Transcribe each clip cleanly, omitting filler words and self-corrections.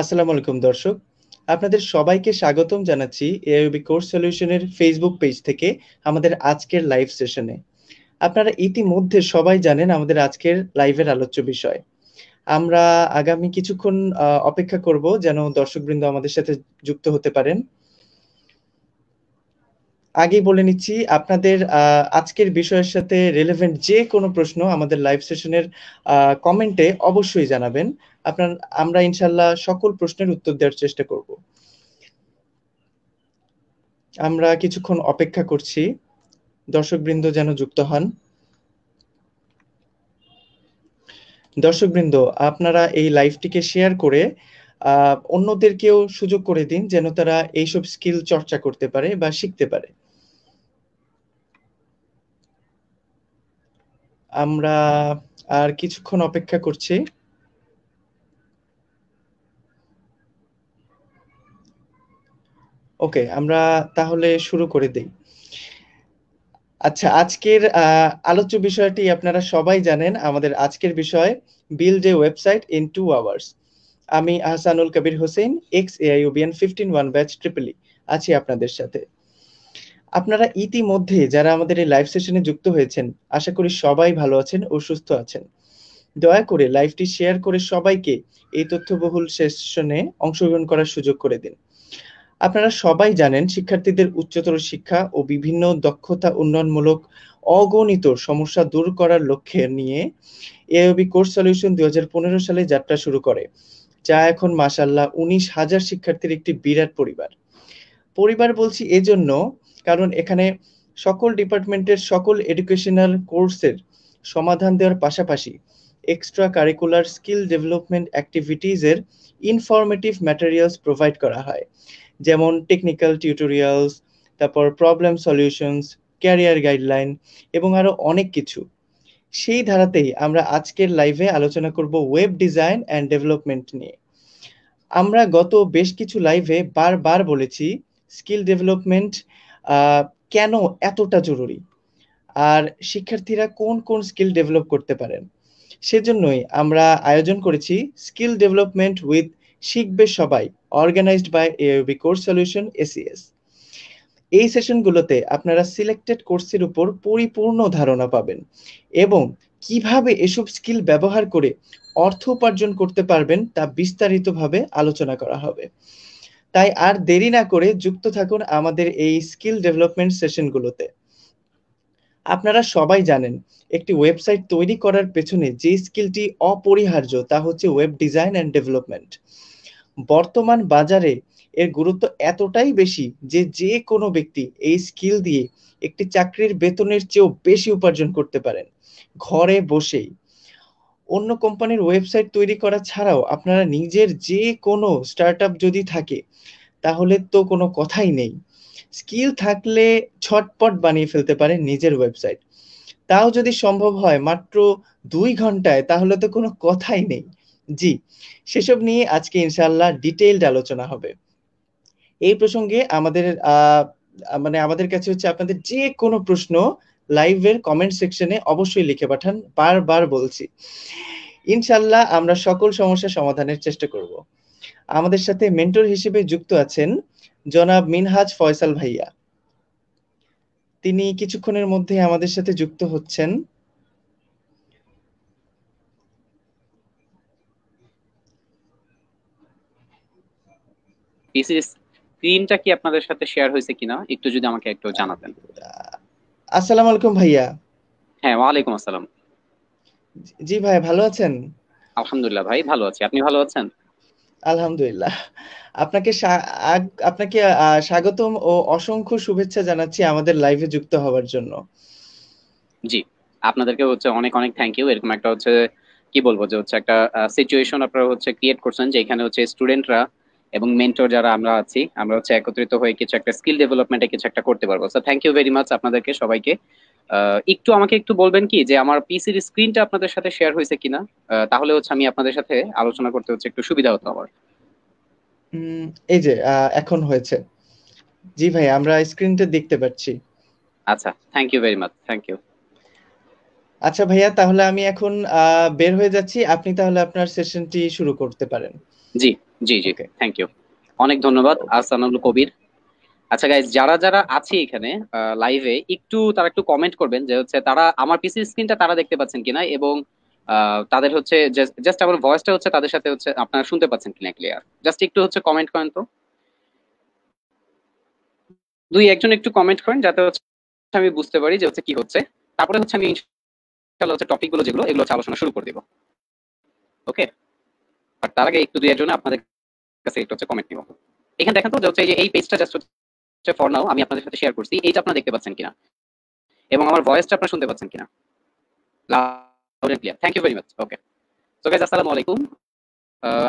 আসসালামু আলাইকুম দর্শক। আপনাদের সবাইকে স্বাগতম জানাচ্ছি এআইবি কোর্স সলিউশনের ফেসবুক পেজ থেকে আমাদের আজকের লাইভ সেশনে। আপনারা ইতিমধ্যে সবাই জানেন আমাদের আজকের লাইভের আলোচ্য বিষয়। আমরা আগামী কিছুক্ষণ অপেক্ষা করব যেন দর্শকবৃন্দ আমাদের সাথে যুক্ত হতে পারেন। আগেই বলে নিচ্ছি আপনাদের আজকের বিষয়ের সাথে রিলেভেন্ট যে কোনো প্রশ্ন আমাদের লাইভ সেশনের কমেন্টে অবশ্যই জানাবেন। আমরা ইনশাল্লাহ সকল প্রশ্নের উত্তর দেওয়ার চেষ্টা করব। আমরা কিছুক্ষণ অপেক্ষা করছি দর্শকবৃন্দ যেন যুক্ত হন। দর্শকবৃন্দ, আপনারা এই লাইভটিকে শেয়ার করে অন্যদেরকেও সুযোগ করে দিন যেন তারা এইসব স্কিল চর্চা করতে পারে বা শিখতে পারে। আমরা আর কিছুক্ষণ অপেক্ষা করছি। ওকে, আমরা তাহলে শুরু করে দেই। আচ্ছা, আজকের আলোচ্য বিষয়টি আপনারা সবাই জানেন। আমাদের আজকের বিষয় build a website in 2 hours. আমি Ahsanul Kabir Hossain, x এআইইউবিএন 15 batch triple আছি আপনাদের সাথে। আপনারা ইতিমধ্যে যারা আমাদের এই লাইভ সেশনে যুক্ত হয়েছেন, আশা করি সবাই ভালো আছেন ও সুস্থ আছেন। দয়া করে লাইভটি শেয়ার করে সবাইকে এই তথ্যবহুল সেশনে অংশগ্রহণ করার সুযোগ করে দিন। আপনারা সবাই জানেন শিক্ষার্থীদের উচ্চতর শিক্ষা ও বিভিন্ন দক্ষতা উন্নয়নমূলক অগণিত সমস্যা দূর করার লক্ষ্যে নিয়ে এআইবি কোর্স সলিউশন 2015 সালে যাত্রা শুরু করে, যা এখন মাশাআল্লাহ 19,000 শিক্ষার্থীর একটি বিরাট পরিবার। পরিবার বলছি এজন্য কারণ এখানে সকল ডিপার্টমেন্টের সকল এডুকেশনাল কোর্সের সমাধান দেওয়ার পাশাপাশি extra curricular skill development activities এর ইনফরমেটিভ ম্যাটেরিয়ালস প্রোভাইড করা হয়, যেমন টেকনিক্যাল টিউটোরিয়ালস, তারপর প্রবলেম সলিউশনস, ক্যারিয়ার গাইডলাইন এবং আরো অনেক কিছু। সেই ধারাতেই আমরা আজকের লাইভে আলোচনা করব ওয়েব ডিজাইন অ্যান্ড ডেভেলপমেন্ট নিয়ে। আমরা গত বেশ কিছু লাইভে বারবার বলেছি স্কিল ডেভেলপমেন্ট কেন এতটা জরুরি, আর শিক্ষার্থীরা কোন কোন স্কিল ডেভেলপ করতে পারেন। সেজন্যই আমরা আয়োজন করেছি স্কিল ডেভেলপমেন্ট উইথ শিখবে সবাই, organised by AIB course solution ACS. এই সেশনগুলোতে আপনারা সিলেক্টেড কোর্সের উপর পরিপূর্ণ ধারণা পাবেন এবং কিভাবে এসব স্কিল ব্যবহার করে অর্থ উপার্জন করতে পারবেন তা বিস্তারিতভাবে আলোচনা করা হবে। তাই আর দেরি না করে যুক্ত থাকুন আমাদের এই স্কিল ডেভেলপমেন্ট সেশনগুলোতে। আপনারা সবাই জানেন একটি ওয়েবসাইট তৈরি করার পেছনে যে স্কিলটি অপরিহার্য তা হচ্ছে ওয়েব ডিজাইন অ্যান্ড ডেভেলপমেন্ট। বর্তমান বাজারে এর গুরুত্ব এতটাই বেশি যে যে কোনো ব্যক্তি এই স্কিল দিয়ে একটি চাকরির বেতনের চেয়েও বেশি উপার্জন করতে পারেন ঘরে বসেই। অন্য কোম্পানির ওয়েবসাইট তৈরি করা ছাড়াও আপনারা নিজের যে কোনো স্টার্টআপ যদি থাকে তাহলে তো কোনো কথাই নেই। স্কিল থাকলে ছটপট বানিয়ে ফেলতে পারেন নিজের ওয়েবসাইট, তাও যদি সম্ভব হয় মাত্র 2 ঘন্টায়, তাহলে তো কোনো কথাই নেই। জি, সেসব নিয়ে আজকে ইনশাআল্লাহ ডিটেইলড আলোচনা হবে। এই প্রসঙ্গে আমাদের আমাদের কাছে হচ্ছে আপনাদের যে কোনো প্রশ্ন লাইভের কমেন্ট সেকশনে অবশ্যই লিখে পাঠান, বারবার বলছি। ইনশাআল্লাহ আমরা সকল সমস্যা সমাধানের চেষ্টা করব। আমাদের সাথে মেন্টর হিসেবে যুক্ত আছেন জনাব মিনহাজ ফয়সাল ভাইয়া। তিনি কিছুক্ষণের মধ্যে আমাদের সাথে যুক্ত হচ্ছেন। পিসির স্ক্রিনটা কি আপনাদের সাথে শেয়ার হয়েছে কিনা একটু যদি আমাকে একটু জানাতেন। আসসালামু আলাইকুম ভাইয়া। হ্যাঁ, ওয়ালাইকুম আসসালাম। জি ভাই, ভালো আছেন? আলহামদুলিল্লাহ ভাই, ভালো আছি। আপনি ভালো আছেন? আলহামদুলিল্লাহ। আপনাকে আপনাকে স্বাগতম ও অসংখ্য শুভেচ্ছা জানাচ্ছি আমাদের লাইভে যুক্ত হওয়ার জন্য। জি, আপনাদেরকে অনেক অনেক থ্যাংক ইউ। এরকম একটা কি বলবো যে একটা সিচুয়েশন আপনারা ক্রিয়েট করছেন যে এখানে স্টুডেন্টরা এবং মেন্টর যারা আমরা আছি, আমরা একত্রিত হয়ে কিছু একটা স্কিল ডেভেলপমেন্টে কিছু একটা করতে পারবো। So thank you very much আপনাদেরকে সবাইকে। একটু আমাকে একটু বলবেন কি যে আমার পিসির স্ক্রিনটা আপনাদের সাথে শেয়ার হয়েছে কিনা, তাহলে আমি আপনাদের সাথে আলোচনা করতে একটু সুবিধা হতো আমার। এই যে এখন হয়েছে। জি ভাই, আমরা স্ক্রিনটা দেখতে পাচ্ছি। আচ্ছা, thank you very much, thank you. আচ্ছা ভাইয়া, তাহলে আমি এখন বের হয়ে যাচ্ছি, আপনি তাহলে আপনার সেশনটি শুরু করতে পারেন। জি, জি জি, ওকে। থ্যাংক ইউ, অনেক ধন্যবাদ আহসানুল কবির। আচ্ছা গাইজ, যারা যারা আছে এখানে লাইভে, একটু তারা একটু কমেন্ট করবেন যে হচ্ছে তারা আমার পিসি স্ক্রিনটা তারা দেখতে পাচ্ছেন কিনা, এবং তাদের হচ্ছে জাস্ট আমার ভয়েসটা হচ্ছে তাদের সাথে হচ্ছে আপনারা শুনতে পাচ্ছেন কিনা ক্লিয়ার। জাস্ট একটু হচ্ছে কমেন্ট করেন তো, দুই একজন একটু কমেন্ট করেন যাতে হচ্ছে আমি বুঝতে পারি যে হচ্ছে কি হচ্ছে। তারপরে হচ্ছে আমি ইনশাআল্লাহ হচ্ছে টপিক গুলো যেগুলো এগুলো হচ্ছে আলোচনা শুরু করে দিব। ওকে, আর তার আগে একটু দুই একজন আপনাদের কাছে একটু হচ্ছে কমেন্ট নিব। এখানে দেখেন তো যে হচ্ছে এই পেজটা জাস্ট হচ্ছে ফর নাও আমি আপনাদের সাথে শেয়ার করছি, এইটা আপনারা দেখতে পাচ্ছেন কিনা, এবং আমার ভয়েসটা আপনারা শুনতে পাচ্ছেন কিনা loud and clear. Thank you very much. Okay, so guys আসসালামু আলাইকুম।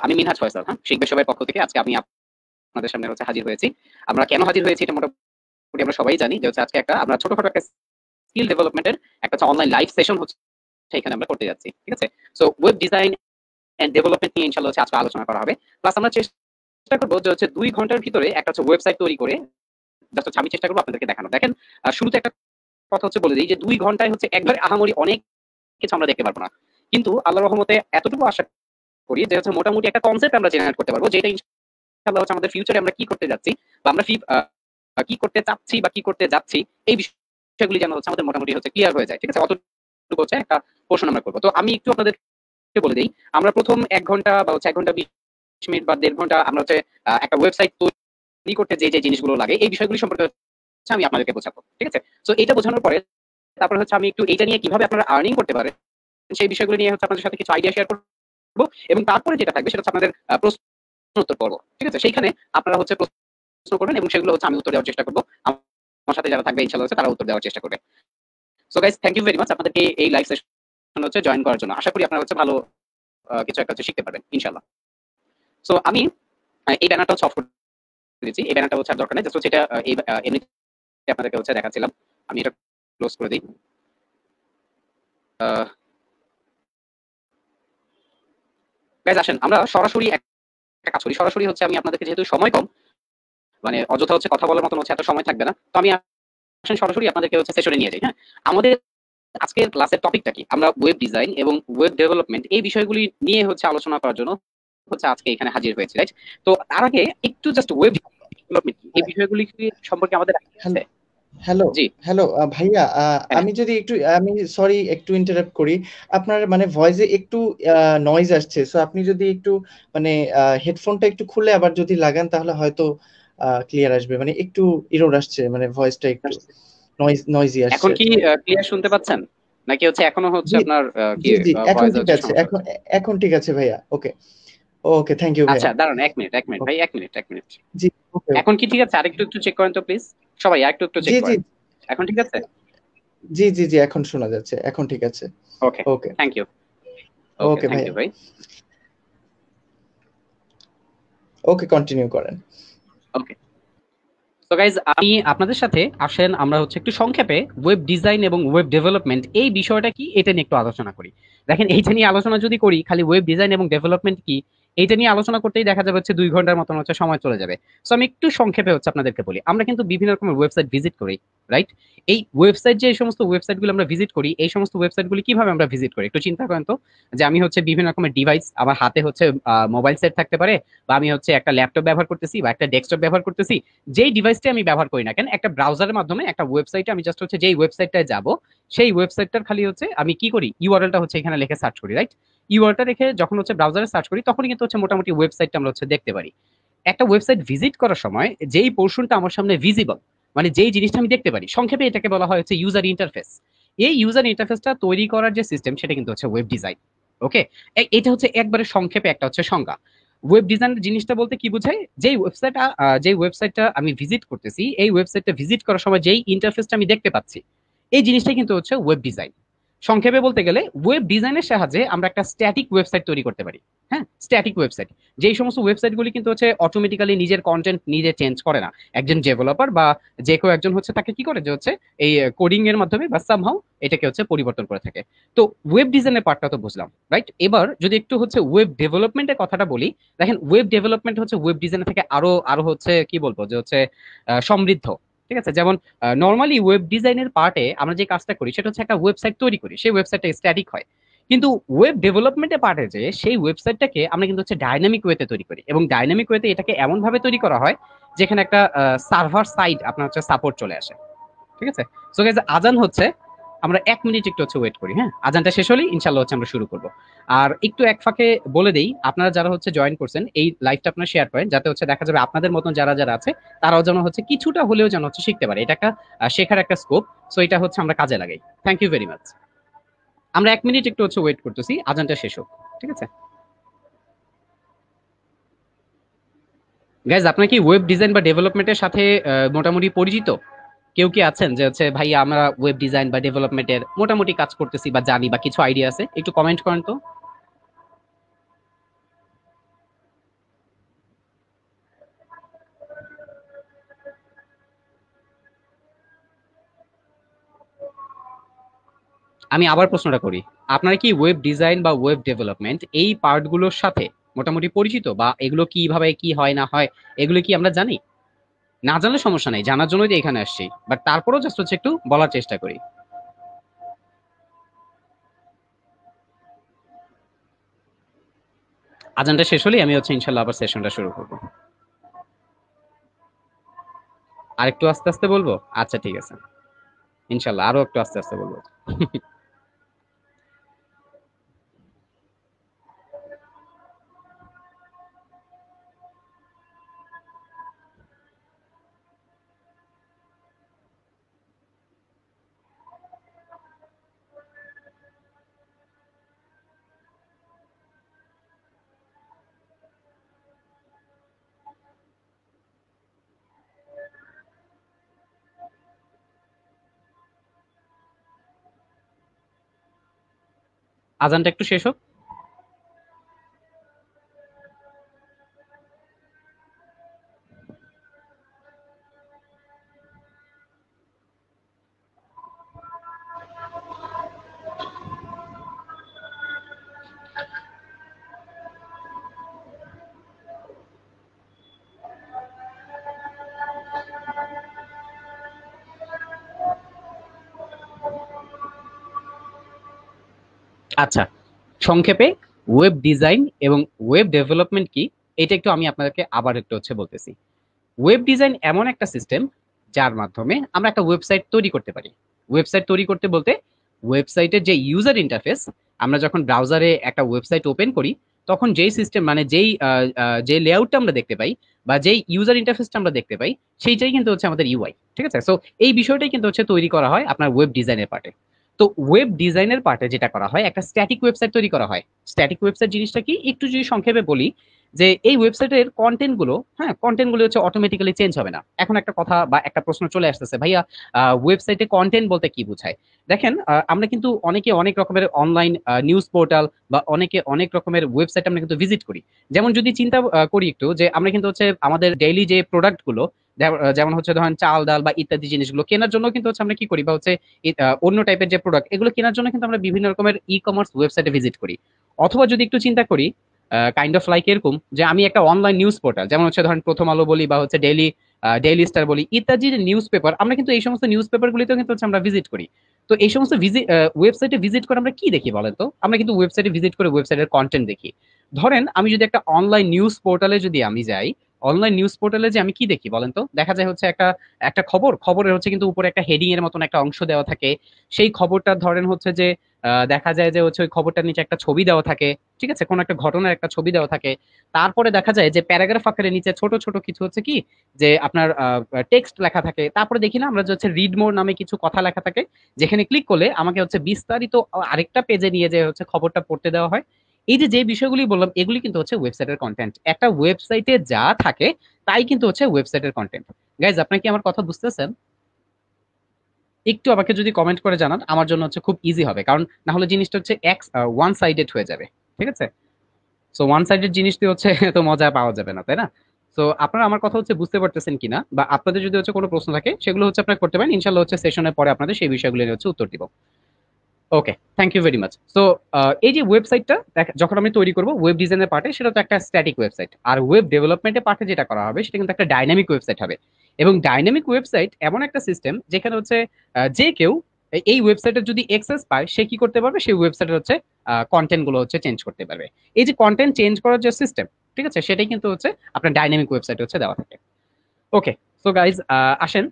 আমি মিনহাজ ফয়সাল, হ্যাঁ, শিখবে সবাই পক্ষ থেকে আজকে আমি আপনাদের সামনে হচ্ছে হাজির হয়েছি। আমরা কেন হাজির হয়েছি এটা মোটামুটি আমরা সবাই জানি, যে হচ্ছে আজকে একটা আমরা ছোটখাটো একটা স্কিল ডেভেলপমেন্টের একটা হচ্ছে অনলাইন লাইভ সেশন হচ্ছে এখানে আমরা করতে যাচ্ছি। ঠিক আছে, so web design and development নিয়ে ইনশাআল্লাহ হচ্ছে আজকে আলোচনা করা হবে। প্লাস আমরা চেষ্টা করবো যে হচ্ছে 2 ঘন্টার ভিতরে একটা হচ্ছে ওয়েবসাইট তৈরি করে জাস্ট হচ্ছে আমি চেষ্টা করবো আপনাদেরকে দেখানো। দেখেন, শুরুতে একটা কথা হচ্ছে বলে দিই যে 2 ঘন্টায় হচ্ছে একবারে আহামরি অনেক কিছু আমরা দেখতে পারবো না, কিন্তু আল্লাহর রহমতে এতটুকু আশা করি যে হচ্ছে মোটামুটি একটা কনসেপ্ট আমরা জেনারেট করতে পারবো, যেটা ইনশাআল্লাহ হচ্ছে আমাদের ফিউচারে আমরা কি করতে যাচ্ছি, বা আমরা কি করতে চাচ্ছি বা কি করতে যাচ্ছি, এই বিষয়গুলি যেন হচ্ছে আমাদের মোটামুটি হচ্ছে ক্লিয়ার হয়ে যায়। ঠিক আছে, অতটুকু হচ্ছে একটা পোর্শন আমরা করবো। তো আমি একটু আপনাদেরকে বলে দিই, আমরা প্রথম 1 ঘন্টা বা হচ্ছে 1 ঘন্টা 20 মিনিট বা 1.5 ঘন্টা আমরা হচ্ছে একটা ওয়েবসাইট তৈরি করতে যে যে জিনিসগুলো লাগে এই বিষয়গুলি সম্পর্কে হচ্ছে আমি আপনাদেরকে বোঝাবো। ঠিক আছে, তো এটা বোঝানোর পরে তারপরে হচ্ছে আমি একটু এইটা নিয়ে কিভাবে আপনারা আর্নিং করতে পারেন সেই বিষয়গুলো নিয়ে হচ্ছে আপনাদের সাথে কিছু আইডিয়া শেয়ার করবো, এবং তারপরে যেটা থাকবে সেটা হচ্ছে আপনাদের প্রশ্ন উত্তর পর্ব। ঠিক আছে, সেইখানে আপনারা হচ্ছে প্রশ্ন করবেন এবং সেগুলো হচ্ছে আমি উত্তর দেওয়ার চেষ্টা করবো, আমার সাথে যারা থাকবে ইনশাআল্লাহ হচ্ছে তারা উত্তর দেওয়ার চেষ্টা করবে। So guys, thank you very much আপনাদেরকে এই লাইভ সেশন হচ্ছে জয়েন করার জন্য। আশা করি আপনারা হচ্ছে ভালো কিছু একটা হচ্ছে শিখতে পারবেন ইনশাআল্লাহ। সো আমি এই ব্যানারটা হচ্ছে অফ করে দিয়েছি, এই ব্যানারটা হচ্ছে আর দরকার নেই, জাস্ট হচ্ছে এটা এমনিতে আপনাদেরকে হচ্ছে দেখাচ্ছিলাম। আমি এটা ক্লোজ করে দিই। গাইস আসেন আমরা সরাসরি একটা কাজ করি, সরাসরি হচ্ছে আমি আপনাদেরকে যেহেতু সময় কম, মানে অযথা হচ্ছে কথা বলার মতন হচ্ছে এত সময় থাকবে না, তো আমি আসেন সরাসরি আপনাদেরকে হচ্ছে সেশনে নিয়ে যাই। হ্যাঁ, আমাদের আজকের ক্লাসের টপিকটা কি, আমরা ওয়েব ডিজাইন এবং ওয়েব ডেভেলপমেন্ট এই বিষয়গুলি নিয়ে হচ্ছে আলোচনা করার জন্য হচ্ছে আজকে এখানে হাজির হয়েছে, রাইট? তো তার আগে একটু জাস্ট ওয়েব ডেভেলপমেন্ট কি এই বিষয়গুলি সম্পর্কে আমাদের আছে। হ্যালো, জি হ্যালো ভাইয়া, হ্যাঁ, আমি যদি একটু, আমি সরি একটু ইন্টারাপ্ট করি। আপনার মানে ভয়েসে একটু নয়েজ আসছে, সো আপনি যদি একটু মানে হেডফোনটা একটু খুলে আবার যদি লাগান তাহলে হয়তো ক্লিয়ার আসবে। মানে একটু ইরর আসছে, মানে ভয়েসটা একটু নয়েজি আসছে এখন আর কি কি। ক্লিয়ার শুনতে পাচ্ছেন, নাকি হচ্ছে এখনো হচ্ছে জি, আপনার কি জি, জি, এখন ভয়েসে ঠিক হচ্ছে আছে, সমস্যা এখন হচ্ছে? এখন ঠিক আছে ভাইয়া। ওকে, ওকে, থ্যাংক ইউ আচ্ছা ভাইয়া। দাঁড়ান, 1 মিনিট 1 মিনিট ভাই, ওকে, 1 মিনিট 1 মিনিট। জি, ওকে, এখন কি ঠিক আছে? আরেকটু একটু চেক করেন তো প্লিজ, সবাই আরেকটু একটু জি, চেক জি, করেন। এখন ঠিক আছে? জি, জি, জি, এখন শোনা যাচ্ছে, এখন ঠিক আছে। Okay, okay, thank you. Okay, okay thank ভাইয়া, ইউ ভাই। ওকে, কন্টিনিউ করেন। ওকে, তো গাইজ আমি আপনাদের সাথে আসেন আমরা হচ্ছে একটু সংক্ষেপে ওয়েব ডিজাইন এবং ওয়েব ডেভেলপমেন্ট এই বিষয়টা কি এটা নিয়ে একটু আলোচনা করি। দেখেন, এইটা নিয়ে আলোচনা যদি করি, খালি ওয়েব ডিজাইন এবং ডেভেলপমেন্ট কি এইটা নিয়ে আলোচনা করতেই দেখা যাবে হচ্ছে 2 ঘন্টার মতন হচ্ছে সময় চলে যাবে। সো আমি একটু সংক্ষেপে হচ্ছে আপনাদেরকে বলি, আমরা কিন্তু বিভিন্ন রকমের ওয়েবসাইট ভিজিট করি, রাইট? এই ওয়েবসাইট, যে এই সমস্ত ওয়েবসাইটগুলো আমরা ভিজিট করি, এই সমস্ত ওয়েবসাইটগুলি কিভাবে আমরা ভিজিট করি একটু চিন্তা করেন তো। যে আমি হচ্ছে বিভিন্ন রকমের ডিভাইস, আমার হাতে হচ্ছে মোবাইল সেট থাকতে পারে, বা আমি হচ্ছে একটা ল্যাপটপ ব্যবহার করতেছি বা একটা ডেস্কটপ ব্যবহার করতেছি, যেই ডিভাইসটা আমি ব্যবহার করি না কেন, একটা ব্রাউজারের মাধ্যমে একটা ওয়েবসাইটে আমি জাস্ট হচ্ছে যেই ওয়েবসাইটটায় যাব, সেই ওয়েবসাইটটার খালি হচ্ছে আমি কি করি, ইউআরএলটা হচ্ছে এখানে লিখে সার্চ করি, রাইট? ইউআরএলটা রেখে যখন হচ্ছে ব্রাউজারে সার্চ করি তখনই কিন্তু হচ্ছে মোটামুটি ওয়েবসাইটটা আমরা হচ্ছে দেখতে পারি। একটা ওয়েবসাইট ভিজিট করার সময় যেই পোর্শনটা আমার সামনে ভিজিবল, মানে যেই জিনিসটা আমি দেখতে পারি, সংক্ষেপে এটাকে বলা হয় হচ্ছে ইউজার ইন্টারফেস। এই ইউজার ইন্টারফেসটা তৈরি করার যে সিস্টেম সেটা কিন্তু হচ্ছে ওয়েব ডিজাইন। ওকে, এটা হচ্ছে একবারে সংক্ষেপে একটা হচ্ছে সংজ্ঞা। ওয়েব ডিজাইন জিনিসটা বলতে কি বোঝায়, যেই ওয়েবসাইটটা আমি ভিজিট করতেছি, এই ওয়েবসাইটটা ভিজিট করার সময় যেই ইন্টারফেসটা আমি দেখতে পাচ্ছি, এই জিনিসটা কিন্তু হচ্ছে ওয়েব ডিজাইন। সংক্ষেপে বলতে গেলে ওয়েব ডিজাইনের সাহায্যে আমরা একটা স্ট্যাটিক ওয়েবসাইট তৈরি করতে পারি। হ্যাঁ, স্ট্যাটিক ওয়েবসাইট, যেই সমস্ত ওয়েবসাইটগুলি কিন্তু হচ্ছে অটোমেটিক্যালি নিজের কন্টেন্ট নিজে চেঞ্জ করে না। একজন ডেভেলপার বা যে কেউ একজন হচ্ছে তাকে কি করে, যে হচ্ছে এই কোডিং এর মাধ্যমে বা সামহাউ এটাকে হচ্ছে পরিবর্তন করে থাকে। তো ওয়েব ডিজাইনের পার্টটা তো বুঝলাম, রাইট? এবার যদি একটু হচ্ছে ওয়েব ডেভেলপমেন্টের কথাটা বলি, দেখেন ওয়েব ডেভেলপমেন্ট হচ্ছে ওয়েব ডিজাইনের থেকে আরো আরো হচ্ছে কি বলবো, যে হচ্ছে সমৃদ্ধ। ঠিক আছে, যেমন নর্মালি ওয়েব ডিজাইনের পার্টে আমরা যে কাজটা করি সেটা হচ্ছে একটা ওয়েবসাইট তৈরি করি, সেই ওয়েবসাইটটা স্ট্যাটিক হয়। কিন্তু ওয়েব ডেভেলপমেন্টের পার্টে যে সেই ওয়েবসাইটটাকে আমরা কিন্তু হচ্ছে ডাইনামিক ওয়েতে তৈরি করি, এবং ডাইনামিক ওয়েতে এটাকে এমন ভাবে তৈরি করা হয় যেখানে একটা সার্ভার সাইড আপনার হচ্ছে সাপোর্ট চলে আসে। ঠিক আছে? সো গাইস, আজান হচ্ছে, আমরা 1 মিনিট একটু হচ্ছে ওয়েট করি। হ্যাঁ, আজানটা শেষ হলেই ইনশাল্লাহ হচ্ছে আমরা শুরু করব। আর একটু এক ফাঁকে বলে দেই, আপনারা যারা হচ্ছে জয়েন করছেন এই লাইভটা আপনারা শেয়ার করেন, যাতে হচ্ছে দেখা যাবে আপনাদের মতন যারা যারা আছে তারাও যেন হচ্ছে কিছুটা হলেও যেন হচ্ছে শিখতে পারে। এটা একটা শেখার একটা স্কোপ। সো এটা হচ্ছে আমরা কাজে লাগাই। Thank you very much. আমরা 1 মিনিট একটু হচ্ছে ওয়েট করতেছি, আজানটা শেষ হোক। ঠিক আছে গাইজ, আপনার কি ওয়েব ডিজাইন বা ডেভেলপমেন্টের সাথে মোটামুটি পরিচিত? কেউ কি আছেন যে হচ্ছে ভাই আমরা ওয়েব ডিজাইন বা ডেভেলপমেন্টের মোটামুটি কাজ করতেছি বা জানি বা কিছু আইডিয়া আছে? একটু কমেন্ট করেন তো। আমি আবার প্রশ্নটা করি, আপনারা কি ওয়েব ডিজাইন বা ওয়েব ডেভেলপমেন্ট এই পার্টগুলোর সাথে মোটামুটি পরিচিত, বা এগুলো কিভাবে কি হয় না হয় এগুলো কি আমরা জানি? না জানলে সমস্যা নাই, জানার জন্যই তো এখানে আসছি, বাট তারপরেও জাস্ট হচ্ছে একটু বলার চেষ্টা করি। আজানটা শেষ হলেই আমি হচ্ছে ইনশাল্লাহ আবার সেশনটা শুরু করবো। আর একটু আস্তে আস্তে বলবো? আচ্ছা ঠিক আছে, ইনশাল্লাহ আরো একটু আস্তে আস্তে বলবো। আজানটা একটু শেষ হোক। আচ্ছা, সংক্ষেপে ওয়েব ডিজাইন এবং ওয়েব ডেভেলপমেন্ট কি, এটা একটু আমি আপনাদেরকে আবার একটু হচ্ছে বলতেছি। ওয়েব ডিজাইন এমন একটা সিস্টেম যার মাধ্যমে আমরা একটা ওয়েবসাইট তৈরি করতে পারি। ওয়েবসাইট তৈরি করতে বলতে ওয়েবসাইটের যে ইউজার ইন্টারফেস, আমরা যখন ব্রাউজারে একটা ওয়েবসাইট ওপেন করি তখন যেই সিস্টেম মানে যে লেআউটটা আমরা দেখতে পাই বা যেই ইউজার ইন্টারফেসটা আমরা দেখতে পাই, সেইটাই কিন্তু হচ্ছে আমাদের ইউআই। ঠিক আছে? সো এই বিষয়টাই কিন্তু হচ্ছে তৈরি করা হয় আপনার ওয়েব ডিজাইনের পার্টে। তো ওয়েব ডিজাইনের পার্টে যেটা করা হয়, একটা স্ট্যাটিক ওয়েবসাইট তৈরি করা হয়। স্ট্যাটিক ওয়েবসাইট জিনিসটা কি একটু যদি সংক্ষেপে বলি, যে এই ওয়েবসাইটের কন্টেন্ট গুলো, হ্যাঁ কন্টেন্ট গুলো হচ্ছে অটোমেটিক্যালি চেঞ্জ হবে না। এখন একটা কথা বা একটা প্রশ্ন চলে আসতেছে, ভাইয়া ওয়েবসাইটে কন্টেন্ট বলতে কি বোঝায়? দেখেন, আমরা কিন্তু অনেকে অনেক রকমের অনলাইন নিউজ পোর্টাল বা অনেকে অনেক রকমের ওয়েবসাইট আমরা কিন্তু ভিজিট করি। যেমন যদি চিন্তা করি একটু, যে আমরা কিন্তু হচ্ছে আমাদের ডেইলি যে প্রোডাক্ট গুলো, যেমন হচ্ছে ধরেন চাল ডাল বা ইত্যাদি জিনিসগুলো কেনার জন্য কিন্তু হচ্ছে আমরা কি করি, বা হচ্ছে অন্য টাইপের যে প্রোডাক্ট এগুলো কেনার জন্য কিন্তু আমরা বিভিন্ন রকমের ই কমার্স ওয়েবসাইটে ভিজিট করি। অথবা যদি একটু চিন্তা করি, কাইন্ড অফ লাইক এরকম, যে আমি একটা অনলাইন নিউজ পোর্টাল, যেমন হচ্ছে ধরেন প্রথম আলো বলি বা হচ্ছে ডেইলি স্টার বলি ইত্যাদি যে নিউজ পেপার, আমরা কিন্তু এই সমস্ত নিউজ পেপার গুলিতেও কিন্তু হচ্ছে আমরা ভিজিট করি। তো এই সমস্ত ওয়েবসাইটে ভিজিট করে আমরা কি দেখি বলেন তো? আমরা কিন্তু ওয়েবসাইটে ভিজিট করে ওয়েবসাইটের কন্টেন্ট দেখি। ধরেন আমি যদি একটা অনলাইন নিউজ পোর্টালে যদি আমি যাই, অনলাইন নিউজ পোর্টালে যে আমি কি দেখি বলেন তো? দেখা যায় হচ্ছে একটা একটা খবরের হচ্ছে কিন্তু উপরে একটা হেডিং এর মতন একটা অংশ দেওয়া থাকে। সেই খবরটা ধরেন হচ্ছে যে দেখা যায় যে হচ্ছে ওই খবরটার নিচে একটা ছবি দেওয়া থাকে। ঠিক আছে? কোন একটা ঘটনার একটা ছবি দেওয়া থাকে। তারপরে দেখা যায় যে প্যারাগ্রাফ আকারে নিচে ছোট ছোট কিছু হচ্ছে কি, যে আপনার টেক্সট লেখা থাকে। তারপরে দেখি না আমরা যে হচ্ছে রিড মোর নামে কিছু কথা লেখা থাকে, যেখানে ক্লিক করলে আমাকে হচ্ছে বিস্তারিত আরেকটা পেজে নিয়ে যে হচ্ছে খবরটা পড়তে দেওয়া হয়। এই যে যে বিষয়গুলি বললাম এগুলি কিন্তু হচ্ছে ওয়েবসাইটের কন্টেন্ট। একটা ওয়েবসাইটে যা থাকে তাই কিন্তু হচ্ছে ওয়েবসাইটের কন্টেন্ট। গাইজ, আপনার কি আমার কথা বুঝতেছেন? একটু আমাকে যদি কমেন্ট করে জানান, আমার জন্য হচ্ছে খুব ইজি হবে, কারণ না হলে জিনিসটা হচ্ছে ওয়ান সাইডেড হয়ে যাবে। ঠিক আছে? সো ওয়ান সাইডেড জিনিস দিয়ে হচ্ছে তো মজা পাওয়া যাবে না, তাই না? তো আপনারা আমার কথা হচ্ছে বুঝতে পারতেছেন কিনা, বা আপনাদের যদি হচ্ছে কোনো প্রশ্ন থাকে সেগুলো হচ্ছে আপনারা করতে পারেন, ইনশাল্লাহ হচ্ছে সেশনের পরে আপনাদের সেই বিষয়গুলো নিয়ে হচ্ছে উত্তর দিব। Okay, thank you very much. So এই যে ওয়েবসাইটটা যখন আমি তৈরি করবো ওয়েব ডিজাইনের পার্টে, সেটা তো একটা স্ট্যাটিক ওয়েবসাইট। আর ওয়েব ডেভেলপমেন্টের পার্টে যেটা করা হবে সেটা কিন্তু একটা ডাইনামিক ওয়েবসাইট হবে। এবং ডাইনামিক ওয়েবসাইট এমন একটা সিস্টেম যেখানে হচ্ছে যে কেউ এই ওয়েবসাইটের যদি অ্যাক্সেস পায় সে কি করতে পারবে, সেই ওয়েবসাইটের হচ্ছে কন্টেন্ট গুলো হচ্ছে চেঞ্জ করতে পারবে। এই যে কন্টেন্ট চেঞ্জ করার যে সিস্টেম, ঠিক আছে, সেটাই কিন্তু হচ্ছে আপনার ডাইনামিক ওয়েবসাইটে হচ্ছে দেওয়া থাকে। ওকে, সো গাইজ আসেন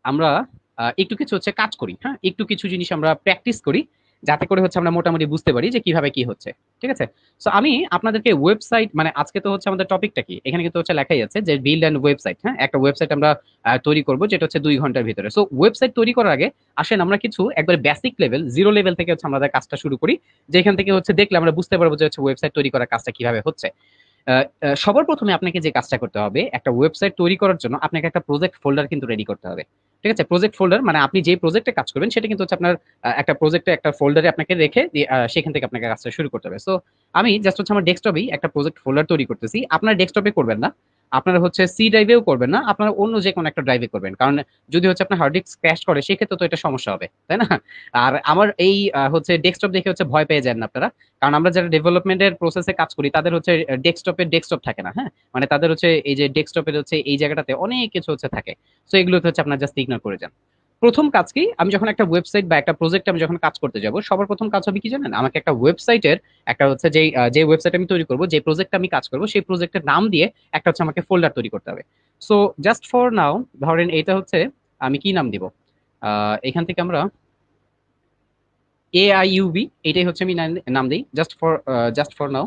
আমরা একটু কিছু হচ্ছে কাজ করি, হ্যাঁ, একটু কিছু জিনিস আমরা প্র্যাকটিস করি, যাতে করে হচ্ছে আমরা মোটামুটি বুঝতে পারি যে কিভাবে কি হচ্ছে। ঠিক আছে, সো আমি আপনাদেরকে ওয়েবসাইট, মানে আজকে তো হচ্ছে আমাদের টপিকটা কি, এখানে কিন্তু হচ্ছে লেখাই আছে যে বিল্ড অ্যান্ড ওয়েবসাইট। হ্যাঁ, একটা ওয়েবসাইট আমরা তৈরি করব যেটা হচ্ছে 2 ঘন্টার ভিতরে। সো ওয়েবসাইট তৈরি করার আগে আসেন আমরা কিছু একবার বেসিক লেভেল, জিরো লেভেল থেকে হচ্ছে আমাদের কাজটা শুরু করি, যেখান থেকে হচ্ছে দেখলে আমরা বুঝতে পারবো যে হচ্ছে ওয়েবসাইট তৈরি করার কাজটা কিভাবে হচ্ছে। সবার প্রথমে আপনাকে যে কাজটা করতে হবে, একটা ওয়েবসাইট তৈরি করার জন্য আপনাকে একটা প্রজেক্ট ফোল্ডার কিন্তু রেডি করতে হবে। ঠিক আছে, প্রজেক্ট ফোল্ডার মানে আপনি যে প্রজেক্টে কাজ করবেন সেটা কিন্তু হচ্ছে আপনার একটা প্রজেক্টে একটা ফোল্ডারে আপনাকে রেখে সেখান থেকে আপনাকে কাজটা শুরু করতে হবে। সো আমি জাস্ট হচ্ছে আমার ডেস্কটপেই একটা প্রজেক্ট ফোল্ডার তৈরি করতেছি। আপনার ডেস্কটপে করবেন না, আপনারা হচ্ছে সি ড্রাইভেও করবেন না, আপনারা অন্য যে কোনো একটা ড্রাইভে করবেন, কারণ যদি হচ্ছে আপনার হার্ড ডিস্ক ক্র্যাশ করে সেক্ষেত্রে তো এটা সমস্যা হবে, তাই না? আর আমার এই হচ্ছে ডেস্কটপ দেখে হচ্ছে ভয় পেয়ে যান না আপনারা, কারণ আমরা যারা ডেভেলপমেন্টের প্রসেসে কাজ করি তাদের হচ্ছে ডেস্কটপ থাকে না। হ্যাঁ, মানে তাদের হচ্ছে এই যে ডেস্কটপের হচ্ছে এই জায়গাটাতে অনেক কিছু হচ্ছে থাকে। সো এগুলোতে হচ্ছে আপনার জাস্ট ইগনোর করে যান। প্রথম কাজ কি, আমি যখন একটা ওয়েবসাইট বা একটা প্রজেক্ট আমি যখন কাজ করতে যাব, সবার প্রথম কাজ হবে কি জানেন, আমাকে একটা ওয়েবসাইটের একটা হচ্ছে যে ওয়েবসাইট আমি তৈরি করব, যে প্রজেক্ট আমি কাজ করব, সেই প্রজেক্টের নাম দিয়ে একটা হচ্ছে আমাকে ফোল্ডার তৈরি করতে হবে। সো জাস্ট ফর নাও ধরেন এটা হচ্ছে, আমি কি নাম দিব, এখান থেকে আমরা AIUB, এটাই হচ্ছে আমি নাম দিই জাস্ট ফর নাও।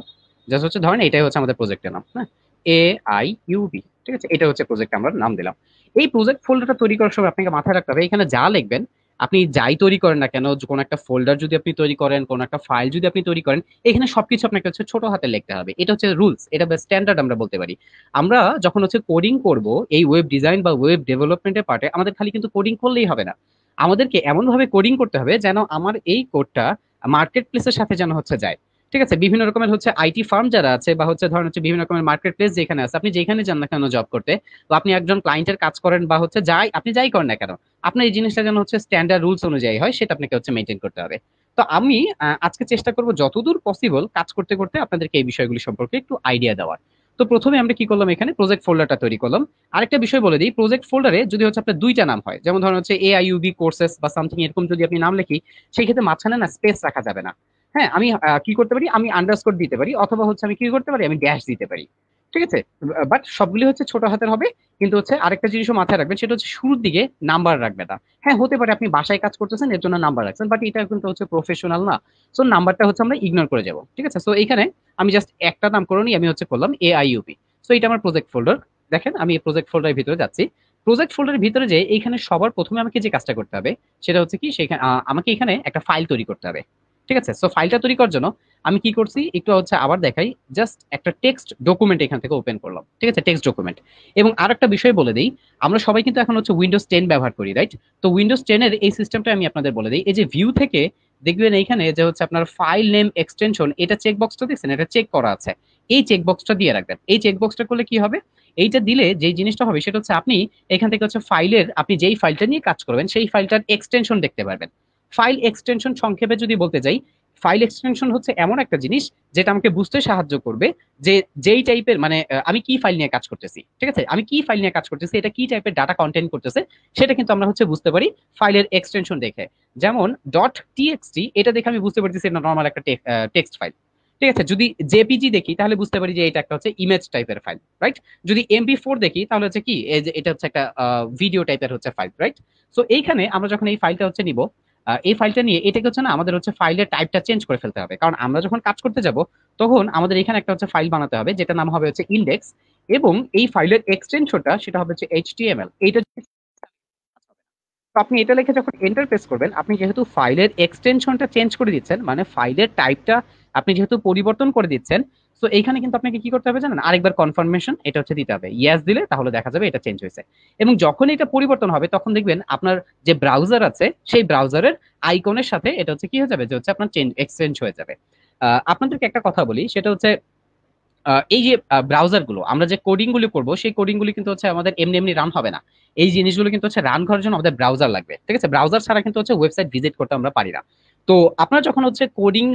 জাস্ট হচ্ছে ধরেন এটাই হচ্ছে আমাদের প্রজেক্টের নাম, হ্যাঁ, AIUB। ঠিক আছে, এটা হচ্ছে প্রজেক্ট আমরা নাম দিলাম। এই প্রজেক্ট ফোল্ডারটা তৈরি করার সময় আপনাকে মাথায় রাখতে হবে এখানে যা লিখবেন, আপনি যাই তৈরি করেন না কেন, কোনো একটা ফোল্ডার যদি আপনি তৈরি করেন, কোনো একটা ফাইল যদি আপনি তৈরি করেন, এখানে সবকিছু আপনাকে হচ্ছে ছোট হাতে লিখতে হবে। এটা হচ্ছে রুলস, এটা স্ট্যান্ডার্ড আমরা বলতে পারি। আমরা যখন হচ্ছে কোডিং করব এই ওয়েব ডিজাইন বা ওয়েব ডেভেলপমেন্টের পার্টে, আমাদের খালি কিন্তু কোডিং করলেই হবে না, আমাদেরকে এমন ভাবে কোডিং করতে হবে যেন আমার এই কোডটা মার্কেট প্লেসের সাথে যেন হচ্ছে যায়। ঠিক আছে, বিভিন্ন রকমের হচ্ছে আইটি ফার্ম যারা আছে, বা হচ্ছে ধরেন হচ্ছে বিভিন্ন রকমের মার্কেট প্লেস যেখানে আছে, আপনি যেখানে যান না কেন জব করতে, তো আপনি একজন ক্লায়েন্টের কাজ করেন বা হচ্ছে যাই আপনি যাই করেন না কেন, আপনার এই জিনিসটা যেন হচ্ছে স্ট্যান্ডার্ড রুলস অনুযায়ী হয়, সেটা আপনাকে হচ্ছে মেনটেন করতে হবে। তো আমি আজকে চেষ্টা করব যতদূর পসিবল কাজ করতে করতে আপনাদেরকে এই বিষয়গুলি সম্পর্কে একটু আইডিয়া দেওয়ার। তো প্রথমে আমরা কি করলাম, এখানে প্রজেক্ট ফোল্ডারটা তৈরি করলাম। আরেকটা বিষয় বলে দিই, প্রজেক্ট ফোল্ডারে যদি হচ্ছে আপনার দুইটা নাম হয়, যেমন ধরেন হচ্ছে AIUB কোর্সেস বা সামথিং এরকম যদি আপনি নাম লিখি, সেই ক্ষেত্রে মাঝখানে না স্পেস রাখা যাবে না। হ্যাঁ, আমি কি করতে পারি, আমি আন্ডারস্কোর দিতে পারি, অথবা হচ্ছে আমি কি করতে পারি, আমি ড্যাশ দিতে পারি। ঠিক আছে, বাট সবগুলি হচ্ছে ছোট হাতের হবে। কিন্তু হচ্ছে আরেকটা জিনিসও মাথায় রাখবেন, সেটা হচ্ছে শুরুর দিকে নাম্বার রাখবে না। হ্যাঁ, হতে পারে আপনি বাসায় কাজ করতেছেন এর জন্য নাম্বার রাখছেন, বাট এটা কিন্তু হচ্ছে প্রফেশনাল না। সো নাম্বারটা হচ্ছে আমরা ইগনোর করে যাব। ঠিক আছে, সো এইখানে আমি জাস্ট একটা নাম করে নিই, আমি হচ্ছে করলাম AIUP। সো এটা আমার প্রজেক্ট ফোল্ডার। দেখেন আমি এই প্রজেক্ট ফোল্ডারের ভিতরে যাচ্ছি। প্রজেক্ট ফোল্ডারের ভিতরে যে এইখানে সবার প্রথমে আমাকে যে কাজটা করতে হবে সেটা হচ্ছে কি, সেখানে আমাকে এখানে একটা ফাইল তৈরি করতে হবে। ঠিক আছে, সো ফাইলটা তৈরি করার জন্য আমি কি করছি একটু হচ্ছে আবার দেখাই, জাস্ট একটা টেক্সট ডকুমেন্ট এখান থেকে ওপেন করলাম। ঠিক আছে, টেক্সট ডকুমেন্ট। এবং আরেকটা বিষয় বলে দিই, আমরা সবাই কিন্তু এখন হচ্ছে উইন্ডোজ 10 ব্যবহার করি, রাইট? তো উইন্ডোজ 10 এর এই সিস্টেমটা আমি আপনাদের বলে দিই। এই যে ভিউ থেকে দেখবেন এইখানে যে হচ্ছে আপনার ফাইল নেম এক্সটেনশন, এটা চেক বক্সটা দেখছেন, এটা চেক করা আছে। এই চেক বক্সটা দিয়ে রাখবেন। এই চেক বক্সটা করলে কি হবে, এইটা দিলে যে জিনিসটা হবে সেটা হচ্ছে আপনি এখান থেকে হচ্ছে ফাইলের, আপনি যেই ফাইলটা নিয়ে কাজ করবেন সেই ফাইলটার এক্সটেনশন দেখতে পারবেন। ফাইল এক্সটেনশন সংক্ষেপে যদি বলতে যাই, ফাইল এক্সটেনশন হচ্ছে এমন একটা জিনিস যেটা আমাকে বুঝতে সাহায্য করবে যে যেই টাইপের, মানে আমি কি ফাইল নিয়ে কাজ করতেছি। ঠিক আছে, আমি কি ফাইল নিয়ে কাজ করতেছি, এটা কি টাইপের ডাটা কন্টেন্ট করতেছে, সেটা কিন্তু আমরা হচ্ছে বুঝতে পারি ফাইলের এক্সটেনশন দেখে। যেমন .txt, এটা দেখে আমি বুঝতে পারতেছি এটা নর্মাল একটা টেক্সট ফাইল। ঠিক আছে, যদি জেপিজি দেখি তাহলে বুঝতে পারি যে এটা একটা হচ্ছে ইমেজ টাইপের ফাইল, রাইট? যদি MP4 দেখি তাহলে হচ্ছে কি, এই যে এটা হচ্ছে একটা ভিডিও টাইপের হচ্ছে ফাইল, রাইট? সো এইখানে আমরা যখন এই ফাইলটা হচ্ছে নিব, এই ফাইলটা নিয়ে এটাকে হচ্ছে না আমাদের হচ্ছে ফাইলের টাইপটা চেঞ্জ করে ফেলতে হবে, কারণ আমরা যখন কাজ করতে যাব তখন আমাদের এখানে একটা হচ্ছে ফাইল বানাতে হবে যেটা নাম হবে হচ্ছে ইন্ডেক্স, এবং এই ফাইলের এক্সটেনশনটা সেটা হবে হচ্ছে HTML। এইটা তো আপনি এটা লিখে যখন এন্টার প্রেস করবেন, আপনি যেহেতু ফাইলের এক্সটেনশনটা চেঞ্জ করে দিচ্ছেন, মানে ফাইলের টাইপটা আপনি যেহেতু পরিবর্তন করে দিচ্ছেন, সো এইখানে কিন্তু আপনাকে কি করতে হবে জানেন, আরেকবার কনফার্মেশন এটা হচ্ছে দিতে হবে। ইয়েস দিলে তাহলে দেখা যাবে এটা চেঞ্জ হয়েছে। এবং যখন এটা পরিবর্তন হবে তখন দেখবেন আপনার যে ব্রাউজার আছে সেই ব্রাউজারের আইকনের সাথে এটা হচ্ছে কি হয়ে যাবে, যে হচ্ছে আপনার চেঞ্জ এক্সচেঞ্জ হয়ে যাবে। আপনাদেরকে একটা কথা বলি, সেটা হচ্ছে এই যে ব্রাউজার গুলো আমরা যে কোডিং গুলো করবো, সেই কোডিং গুলি কিন্তু হচ্ছে আমাদের এমনি এমনি রান হবে না। এই জিনিসগুলো কিন্তু হচ্ছে রান করার জন্য আমাদের ব্রাউজার লাগবে। ঠিক আছে, ব্রাউজার ছাড়া কিন্তু হচ্ছে ওয়েবসাইট ভিজিট করতে আমরা পারি না। তো আপনারা যখন হচ্ছে কোডিং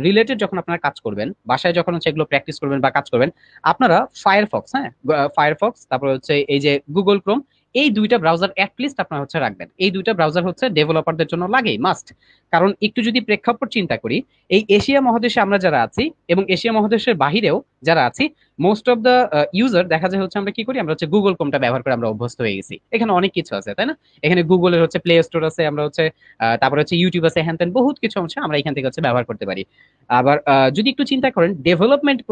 রিলেটেড যখন আপনারা কাজ করবেন, বাসায় যখন হচ্ছে এগুলো প্র্যাকটিস করবেন বা কাজ করবেন, আপনারা ফায়ারফক্স, হ্যাঁ, ফায়ারফক্স, তারপর হচ্ছে এই যে গুগল ক্রোম, এই দুইটা ব্রাউজার অ্যাটলিস্ট আপনারা হচ্ছে রাখবেন। এই দুইটা ব্রাউজার হচ্ছে ডেভেলপারদের জন্য লাগেই, মাস্ট। কারণ একটু যদি প্রেক্ষাপট চিন্তা করি, এই এশিয়া মহাদেশে আমরা যারা আছি এবং এশিয়া মহাদেশের বাহিরেও যারা আছি, মোস্ট অফ দ্য ইউজার দেখা যায় হচ্ছে আমরা কি করি, আমরা হচ্ছে গুগল ক্রোমটা ব্যবহার করে আমরা অভ্যস্ত হয়ে গেছি। এখানে অনেক কিছু আছে, তাই না? এখানে গুগলের হচ্ছে প্লে স্টোর আছে, আমরা হচ্ছে তারপরে হচ্ছে ইউটিউব আছে, হ্যান ত্যান বহুত কিছু হচ্ছে আমরা এখান থেকে হচ্ছে ব্যবহার করতে পারি। আবার যদি একটু চিন্তা করেন ডেভেলপমেন্টের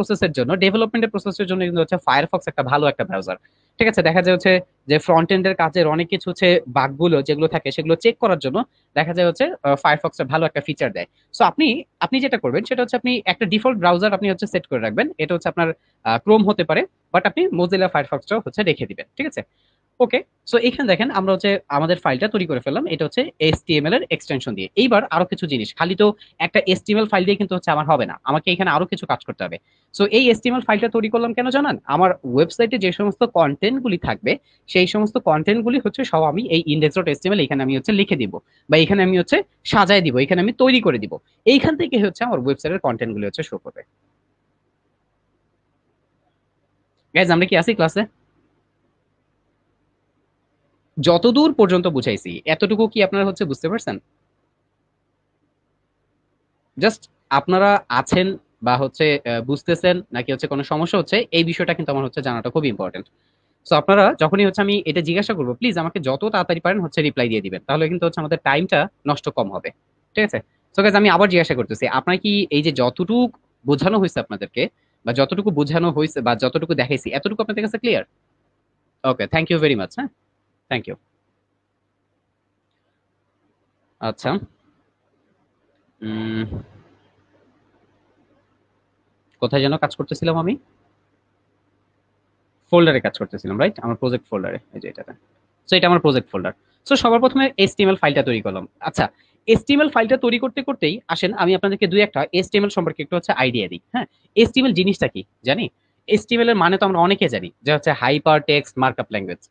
প্রসেসের জন্য কিন্তু হচ্ছে ফায়ারফক্স একটা ভালো একটা ব্রাউজার। ঠিক আছে, দেখা যায় হচ্ছে যে ফ্রন্ট এন্ডের কাজের অনেক কিছু হচ্ছে বাগগুলো যেগুলো থাকে সেগুলো চেক করার জন্য দেখা যায় হচ্ছে ফায়ারফক্সটা ভালো একটা ফিচার দেয়। সো আপনি আপনি যেটা করবেন সেটা হচ্ছে আপনি একটা ডিফল্ট ব্রাউজার আপনি হচ্ছে সেট করে রাখবেন, এটা হচ্ছে আপনার ক্রোম হতে পারে, বাট আপনি মোজিলা ফায়ারফক্সটাও হচ্ছে রেখে দিবেন। ঠিক আছে, ওকে। সো এখানে দেখেন আমরা হচ্ছে আমাদের ফাইলটা তৈরি করে ফেললাম, এটা হচ্ছে HTML এর এক্সটেনশন দিয়ে। এইবার আরো কিছু জিনিস, খালি তো একটা HTML ফাইল দিয়ে কিন্তু হচ্ছে আমার হবে না, আমাকে এখানে আরো কিছু কাজ করতে হবে। সো এই HTML ফাইলটা তৈরি করলাম কেন জানান? আমার ওয়েবসাইটে যে সমস্ত কন্টেন্ট গুলি থাকবে সেই সমস্ত কন্টেন্ট গুলি হচ্ছে সব আমি এই index.html এখানে আমি হচ্ছে লিখে দিব, বা এখানে আমি হচ্ছে সাজায় দিব, এখানে আমি তৈরি করে দিব। এইখান থেকে হচ্ছে আমার ওয়েবসাইটের কন্টেন্ট গুলি হচ্ছে শো করবে। গাইজ আমরা কি আছি ক্লাসে? যতদূর পর্যন্ত বুঝাইছি এতটুকু কি আপনারা হচ্ছে বুঝতে পারছেন? জাস্ট আপনারা আছেন বা হচ্ছে বুঝতেছেন নাকি হচ্ছে কোনো সমস্যা হচ্ছে, এই বিষয়টা কিন্তু আমার হচ্ছে জানাটা খুব ইম্পর্টেন্ট। সো আপনারা যখনই হচ্ছে আমি এটা জিজ্ঞাসা করবো, প্লিজ আমাকে যত তাড়াতাড়ি পারেন হচ্ছে রিপ্লাই দিয়ে দিবেন, তাহলে কিন্তু হচ্ছে আমাদের টাইমটা নষ্ট কম হবে। ঠিক আছে। সো গাইস আমি আবার জিজ্ঞাসা করতেছি, আপনারা কি এই যে যতটুকু বোঝানো হয়েছে আপনাদেরকে, বা যতটুকু বোঝানো হয়েছে বা যতটুকু দেখাইছি এতটুকু আপনাদের কাছে clear? Okay, thank you very much. হ্যাঁ, থ্যাংক ইউ। আচ্ছা, উম, কোথায় যেন কাজ করতেছিলাম আমি? ফোল্ডারে কাজ করতেছিলাম, রাইট? আমার প্রজেক্ট ফোল্ডারে, এই যে এটাতে। সো এটা আমার প্রজেক্ট ফোল্ডার। সো সবার প্রথমে HTML ফাইলটা তৈরি করলাম। আচ্ছা, HTML ফাইলটা তৈরি করতে করতেই আসেন আমি আপনাদেরকে দুই একটা HTML সম্পর্কে একটু হচ্ছে আইডিয়া দিই। হ্যাঁ, HTML জিনিসটা কি জানি? HTML এর মানে তো আমরা অনেকে জানি যে হচ্ছে হাইপার টেক্সট মার্কআপ ল্যাঙ্গুয়েজ।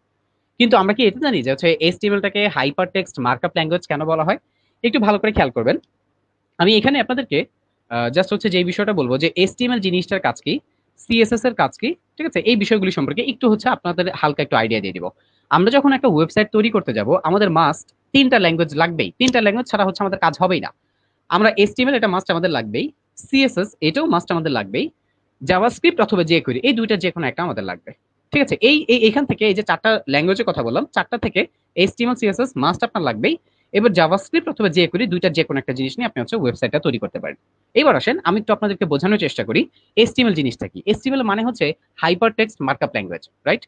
কিন্তু আমরা কি এটা জানি যে হচ্ছে HTML টাকে হাইপার টেক্সট মার্কআপ ল্যাঙ্গুয়েজ কেন বলা হয়? একটু ভালো করে খেয়াল করবেন। আমি এখানে আপনাদেরকে জাস্ট হচ্ছে যে বিষয়টা বলবো যে HTML জিনিসটার কাজ কি, CSS এর কাজ কি, ঠিক আছে, এই বিষয়গুলি সম্পর্কে একটু হচ্ছে আপনাদের হালকা একটু আইডিয়া দিয়ে দিব। আমরা যখন একটা ওয়েবসাইট তৈরি করতে যাব আমাদের মাস্ট তিনটা ল্যাঙ্গুয়েজ লাগবেই, তিনটা ল্যাঙ্গুয়েজ ছাড়া হচ্ছে আমাদের কাজ হবেই না। আমরা HTML এটা মাস্ট আমাদের লাগবেই, CSS এটাও মাস্ট আমাদের লাগবেই, জাভাস্ক্রিপ্ট অথবা jQuery এই দুইটা যে কোনো একটা আমাদের লাগবে। ঠিক আছে, এখান থেকে এই যে চারটা ল্যাঙ্গুয়েজের কথা বললাম, চারটা থেকে HTML CSS মাস্ট আপনার লাগবেই। এবার জাভাস্ক্রিপ্ট অথবা jQuery দুইটা যে কোনো একটা জিনিস নিয়ে আপনি হচ্ছে ওয়েবসাইটটা তৈরি করতে পারেন। এবার আসেন আমি একটু আপনাদেরকে বোঝানোর চেষ্টা করি HTML জিনিসটা কি। HTML মানে হচ্ছে hyper text markup language, right?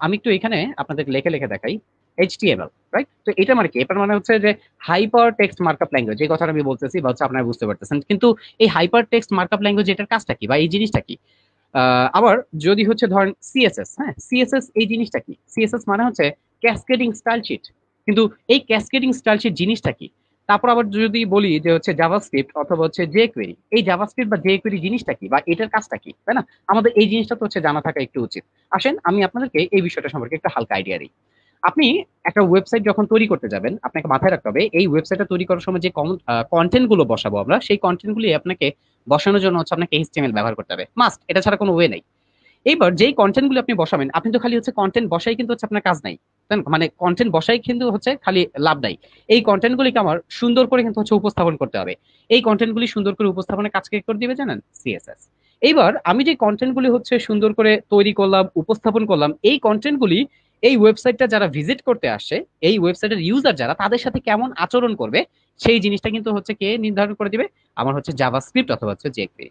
আমি একটু এখানে আপনাদের লিখে লিখে দেখাই। HTML, right? তো এটা মানে কি? এটা মানে হচ্ছে যে হাইপার টেক্সট মার্কআপ ল্যাঙ্গুয়েজ, এই কথাটা আমি বলতেছি বা হচ্ছে আপনারা বুঝতে পারতেছেন, কিন্তু এই হাইপার টেক্সট মার্কআপ ল্যাঙ্গুয়েজ এটার কাজটা কি বা এই জিনিসটা কি? আবার যদি হচ্ছে ধরেন CSS, হ্যাঁ, CSS এই জিনিসটা কি? CSS মানে হচ্ছে ক্যাসকেডিং স্টাইল শিট। কিন্তু এই ক্যাসকেডিং স্টাইল শিট জিনিসটা কি? তারপর আবার যদি বলি যে হচ্ছে জাভাস্ক্রিপ্ট অথবা হচ্ছে jQuery, এই জাভাস্ক্রিপ্ট বা jQuery জিনিসটা কি বা এটার কাজটা কি, তাই না? আমাদের এই জিনিসটা তো হচ্ছে জানা থাকা একটু উচিত। আসেন আমি আপনাদেরকে এই বিষয়টা সম্পর্কে একটু হালকা আইডিয়া দিই। আপনি একটা ওয়েবসাইট যখন তৈরি করতে যাবেন আপনাকে মাথায় রাখতে হবে এই ওয়েবসাইটটা তৈরি করার সময় যে কন্টেন্ট গুলো বসাবো আমরা সেই কন্টেন্ট গুলি আপনাকে বসানোর জন্য হচ্ছে আপনাকে HTML ব্যবহার করতে হবে, মাস্ট, এটা ছাড়া কোনো ওয়ে নেই। এইবার যেই কন্টেন্ট গুলো আপনি বসাবেন, আপনি তো খালি হচ্ছে কন্টেন্ট বসাই কিন্তু হচ্ছে আপনার কাজ নাই, তাই না? মানে কন্টেন্ট বসাই কিন্তু হচ্ছে খালি লাভ নাই। এই কন্টেন্ট গুলিকে আমার সুন্দর করে কিন্তু হচ্ছে উপস্থাপন করতে হবে। এই কন্টেন্ট গুলি সুন্দর করে উপস্থাপনের কাজ কে করে দিবে জানেন? CSS। এইবার আমি যে কন্টেন্ট গুলি হচ্ছে সুন্দর করে তৈরি করলাম, উপস্থাপন করলাম, এই কন্টেন্ট গুলি এই ওয়েবসাইটটা যারা ভিজিট করতে আসছে, এই ওয়েবসাইটের ইউজার যারা, তাদের সাথে কেমন আচরণ করবে সেই জিনিসটা কিন্তু হচ্ছে কে নির্ধারণ করে দিবে? আমার হচ্ছে জাভাস্ক্রিপ্ট অথবা হচ্ছে jQuery।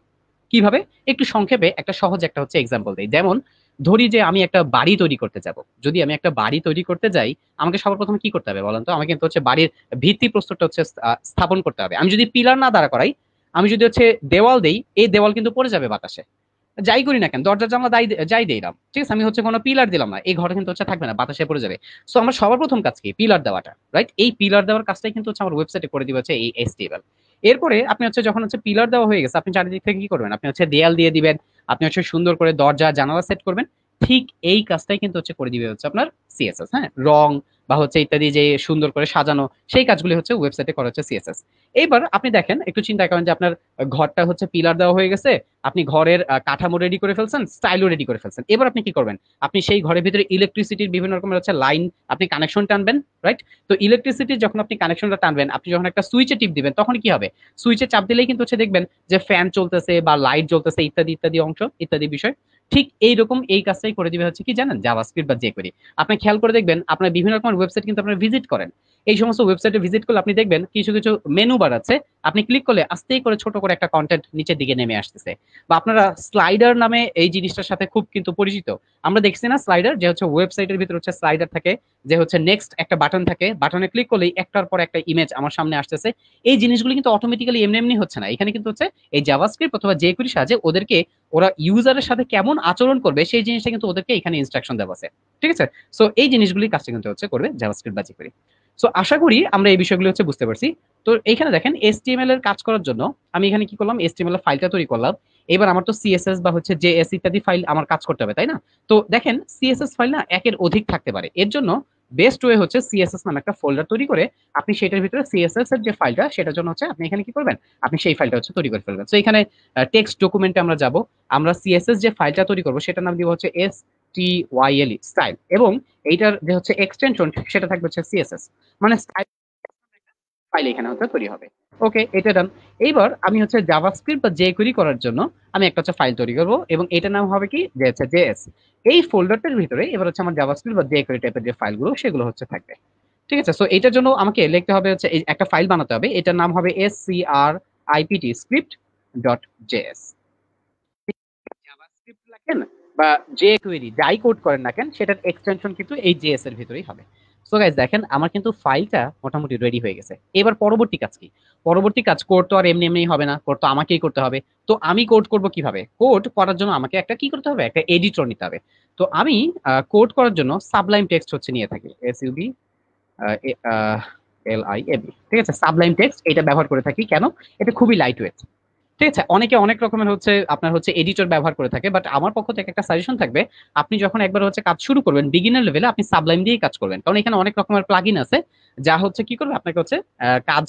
কিভাবে? একটু সংক্ষেপে একটা সহজ একটা হচ্ছে এক্সাম্পল দেই। যেমন ধরি যে আমি একটা বাড়ি তৈরি করতে যাব। যদি আমি একটা বাড়ি তৈরি করতে যাই, আমাকে সবার প্রথমে কি করতে হবে বলেন তো? আমাকে কিন্তু হচ্ছে বাড়ির ভিত্তি প্রস্তরটা হচ্ছে স্থাপন করতে হবে। আমি যদি পিলার না দাঁড়া করাই, আমি যদি হচ্ছে দেওয়াল দেই, এই দেওয়াল কিন্তু পড়ে যাবে বাতাসে। যাই করি না কেন, দরজা জানলা যাই দিলাম, ঠিক আছে, আমি হচ্ছে কোনো পিলার দিলাম না, এই ঘরে কিন্তু হচ্ছে থাকবে না, বাতাসে পড়ে যাবে। সো আমার সবার প্রথম কাজ কি? পিলার দেওয়াটা, রাইট? এই পিলার দেওয়ার কাজটাই কিন্তু হচ্ছে আমার ওয়েবসাইটে করে দিবে হচ্ছে এই HTML। এরপরে আপনি হচ্ছে যখন হচ্ছে পিলার দেওয়া হয়ে গেছে, আপনি চারিদিক থেকে কি করবেন? আপনি হচ্ছে দেয়াল দিয়ে দিবেন, আপনি হচ্ছে সুন্দর করে দরজা জানালা সেট করবেন। ঠিক এই কাজটাই কিন্তু হচ্ছে করে দিবে হচ্ছে আপনার সিএসএস। হ্যাঁ, রং বা হচ্ছে ইত্যাদি যে সুন্দর করে সাজানো, সেই কাজগুলি হচ্ছে ওয়েবসাইটে করা হচ্ছে সিএসএস। এইবার আপনি দেখেন, একটু চিন্তা করেন যে আপনার ঘরটা হচ্ছে পিলার দেওয়া হয়ে গেছে, আপনি ঘরের কাঠামো রেডি করে ফেলছেন, স্টাইলও রেডি করে ফেলছেন। এবার আপনি কি করবেন? আপনি সেই ঘরের ভিতরে ইলেকট্রিসিটির বিভিন্ন রকমের হচ্ছে লাইন, আপনি কানেকশন টানবেন, রাইট? তো ইলেকট্রিসিটির যখন আপনি কানেকশনটা টানবেন, আপনি যখন একটা সুইচে টিপ দিবেন, তখন কি হবে? সুইচে চাপ দিলেই কিন্তু হচ্ছে দেখবেন যে ফ্যান চলতেছে বা লাইট জ্বলতেছে, ইত্যাদি ইত্যাদি অংশ, ইত্যাদি বিষয়। ঠিক এইরকম এই কাজটাই করে দিবে হচ্ছে কি জানেন, জাভাস্ক্রিপ্ট বা jQuery। আপনি খেয়াল করে দেখবেন, আপনার বিভিন্ন রকমের ওয়েবসাইট কিন্তু আপনারা ভিজিট করেন। এই সমস্ত ওয়েবসাইটে ভিজিট করলে আপনি দেখবেন কিছু কিছু মেনু বার আছে, আপনি ক্লিক করলে আস্তেই করে ছোট করে একটা কন্টেন্ট নিচের দিকে নেমে আসতেছে। বা আপনারা স্লাইডার নামে এই জিনিসটার সাথে খুব কিন্তু পরিচিত। আমরা দেখছি না স্লাইডার, যে হচ্ছে ওয়েবসাইটের ভিতরে হচ্ছে স্লাইডার থাকে, যে হচ্ছে নেক্সট একটা বাটন থাকে, বাটনে ক্লিক করলেই একটার পর একটা ইমেজ আমার সামনে আসতেছে। এই জিনিসগুলো কিন্তু অটোমেটিক্যালি এমনি এমনি হচ্ছে না, এখানে কিন্তু হচ্ছে এই জাভাস্ক্রিপ্ট অথবা jQuery সাহায্যে ওদেরকে, ওরা ইউজারের সাথে কেমন আচরণ করবে সেই জিনিসটা কিন্তু ওদেরকে এখানে ইনস্ট্রাকশন দেওয়া আছে। ঠিক আছে? সো এই জিনিসগুলি কাজটা কিন্তু হচ্ছে করবে জাভাস্ক্রিপ্ট বা jQuery। সো আশা করি আমরা এই বিষয়গুলো হচ্ছে বুঝতে পারছি। তো এইখানে দেখেন HTML এর কাজ করার জন্য আমি এখানে কি করলাম, HTML এর ফাইলটা তৈরি করলাম। এবার আমার তো CSS বা হচ্ছে JS ইত্যাদি ফাইল আমার কাজ করতে হবে, তাই না? তো দেখেন CSS ফাইল না একের অধিক থাকতে পারে, এর জন্য বেস্ট ওয়ে হচ্ছে CSS নামে একটা ফোল্ডার তৈরি করে আপনি সেটার ভিতরে CSS এর যে ফাইলটা, সেটার জন্য হচ্ছে আপনি এখানে কি করবেন, আপনি সেই ফাইলটা হচ্ছে তৈরি করে ফেলবেন। তো এখানে টেক্সট ডকুমেন্টে আমরা যাব, আমরা সিএসএস যে ফাইলটা তৈরি করব সেটার নাম দিব হচ্ছে STYLE স্টাইল, এবং এইটার যে হচ্ছে এক্সটেনশন সেটা থাকবে হচ্ছে সিএসএস, মানে স্টাইল ফাইল এখানে হচ্ছে তৈরি হবে। ওকে, এটা ডান। এইবার আমি হচ্ছে জাভাস্ক্রিপ্ট বা jQuery করার জন্য আমি একটা হচ্ছে ফাইল তৈরি করব, এবং এটার নাম হবে কি, যে হচ্ছে জেএস। এই ফোল্ডারটার ভিতরে এবার হচ্ছে আমার জাভাস্ক্রিপ্ট বা jQuery টাইপের যে ফাইলগুলো সেগুলো হচ্ছে থাকবে। ঠিক আছে? সো এটার জন্য আমাকে লিখতে হবে হচ্ছে এই একটা ফাইল বানাতে হবে, এটার নাম হবে script script dot JS. JavaScript লেখেন বা jQuery যাই কোড করেন না কেন, সেটার এক্সটেনশন কিন্তু এই জেএস এর ভিতরেই হবে। সো গাইস দেখেন, আমার কিন্তু ফাইলটা মোটামুটি রেডি হয়ে গেছে। এবার পরবর্তী কাজ কি? পরবর্তী কাজ, কোড তো আর এমনি এমনি হবে না, কোড তো আমাকেই করতে হবে। তো আমি কোড করব কিভাবে? কোড করার জন্য আমাকে একটা কি করতে হবে, একটা এডিটর নিতে হবে। তো আমি কোড করার জন্য সাবলাইম টেক্সট হচ্ছে নিয়ে থাকি, SUBLIM। ঠিক আছে? সাবলাইম টেক্সট এটা ব্যবহার করে থাকি, কেন? এটা খুবই লাইট ওয়েট। ঠিক আছে? অনেকে অনেক রকমের হচ্ছে আপনার হচ্ছে এডিটর ব্যবহার করে থাকে, বাট আমার পক্ষ থেকে একটা সাজেশন থাকবে, আপনি যখন একবার হচ্ছে কাজ শুরু করবেন বিগিনার লেভেলে, আপনি সাবলাইম দিয়েই কাজ করবেন, কারণ এখানে অনেক রকমের প্লাগইন আছে যা হচ্ছে কি করবে আপনাকে হচ্ছে কাজ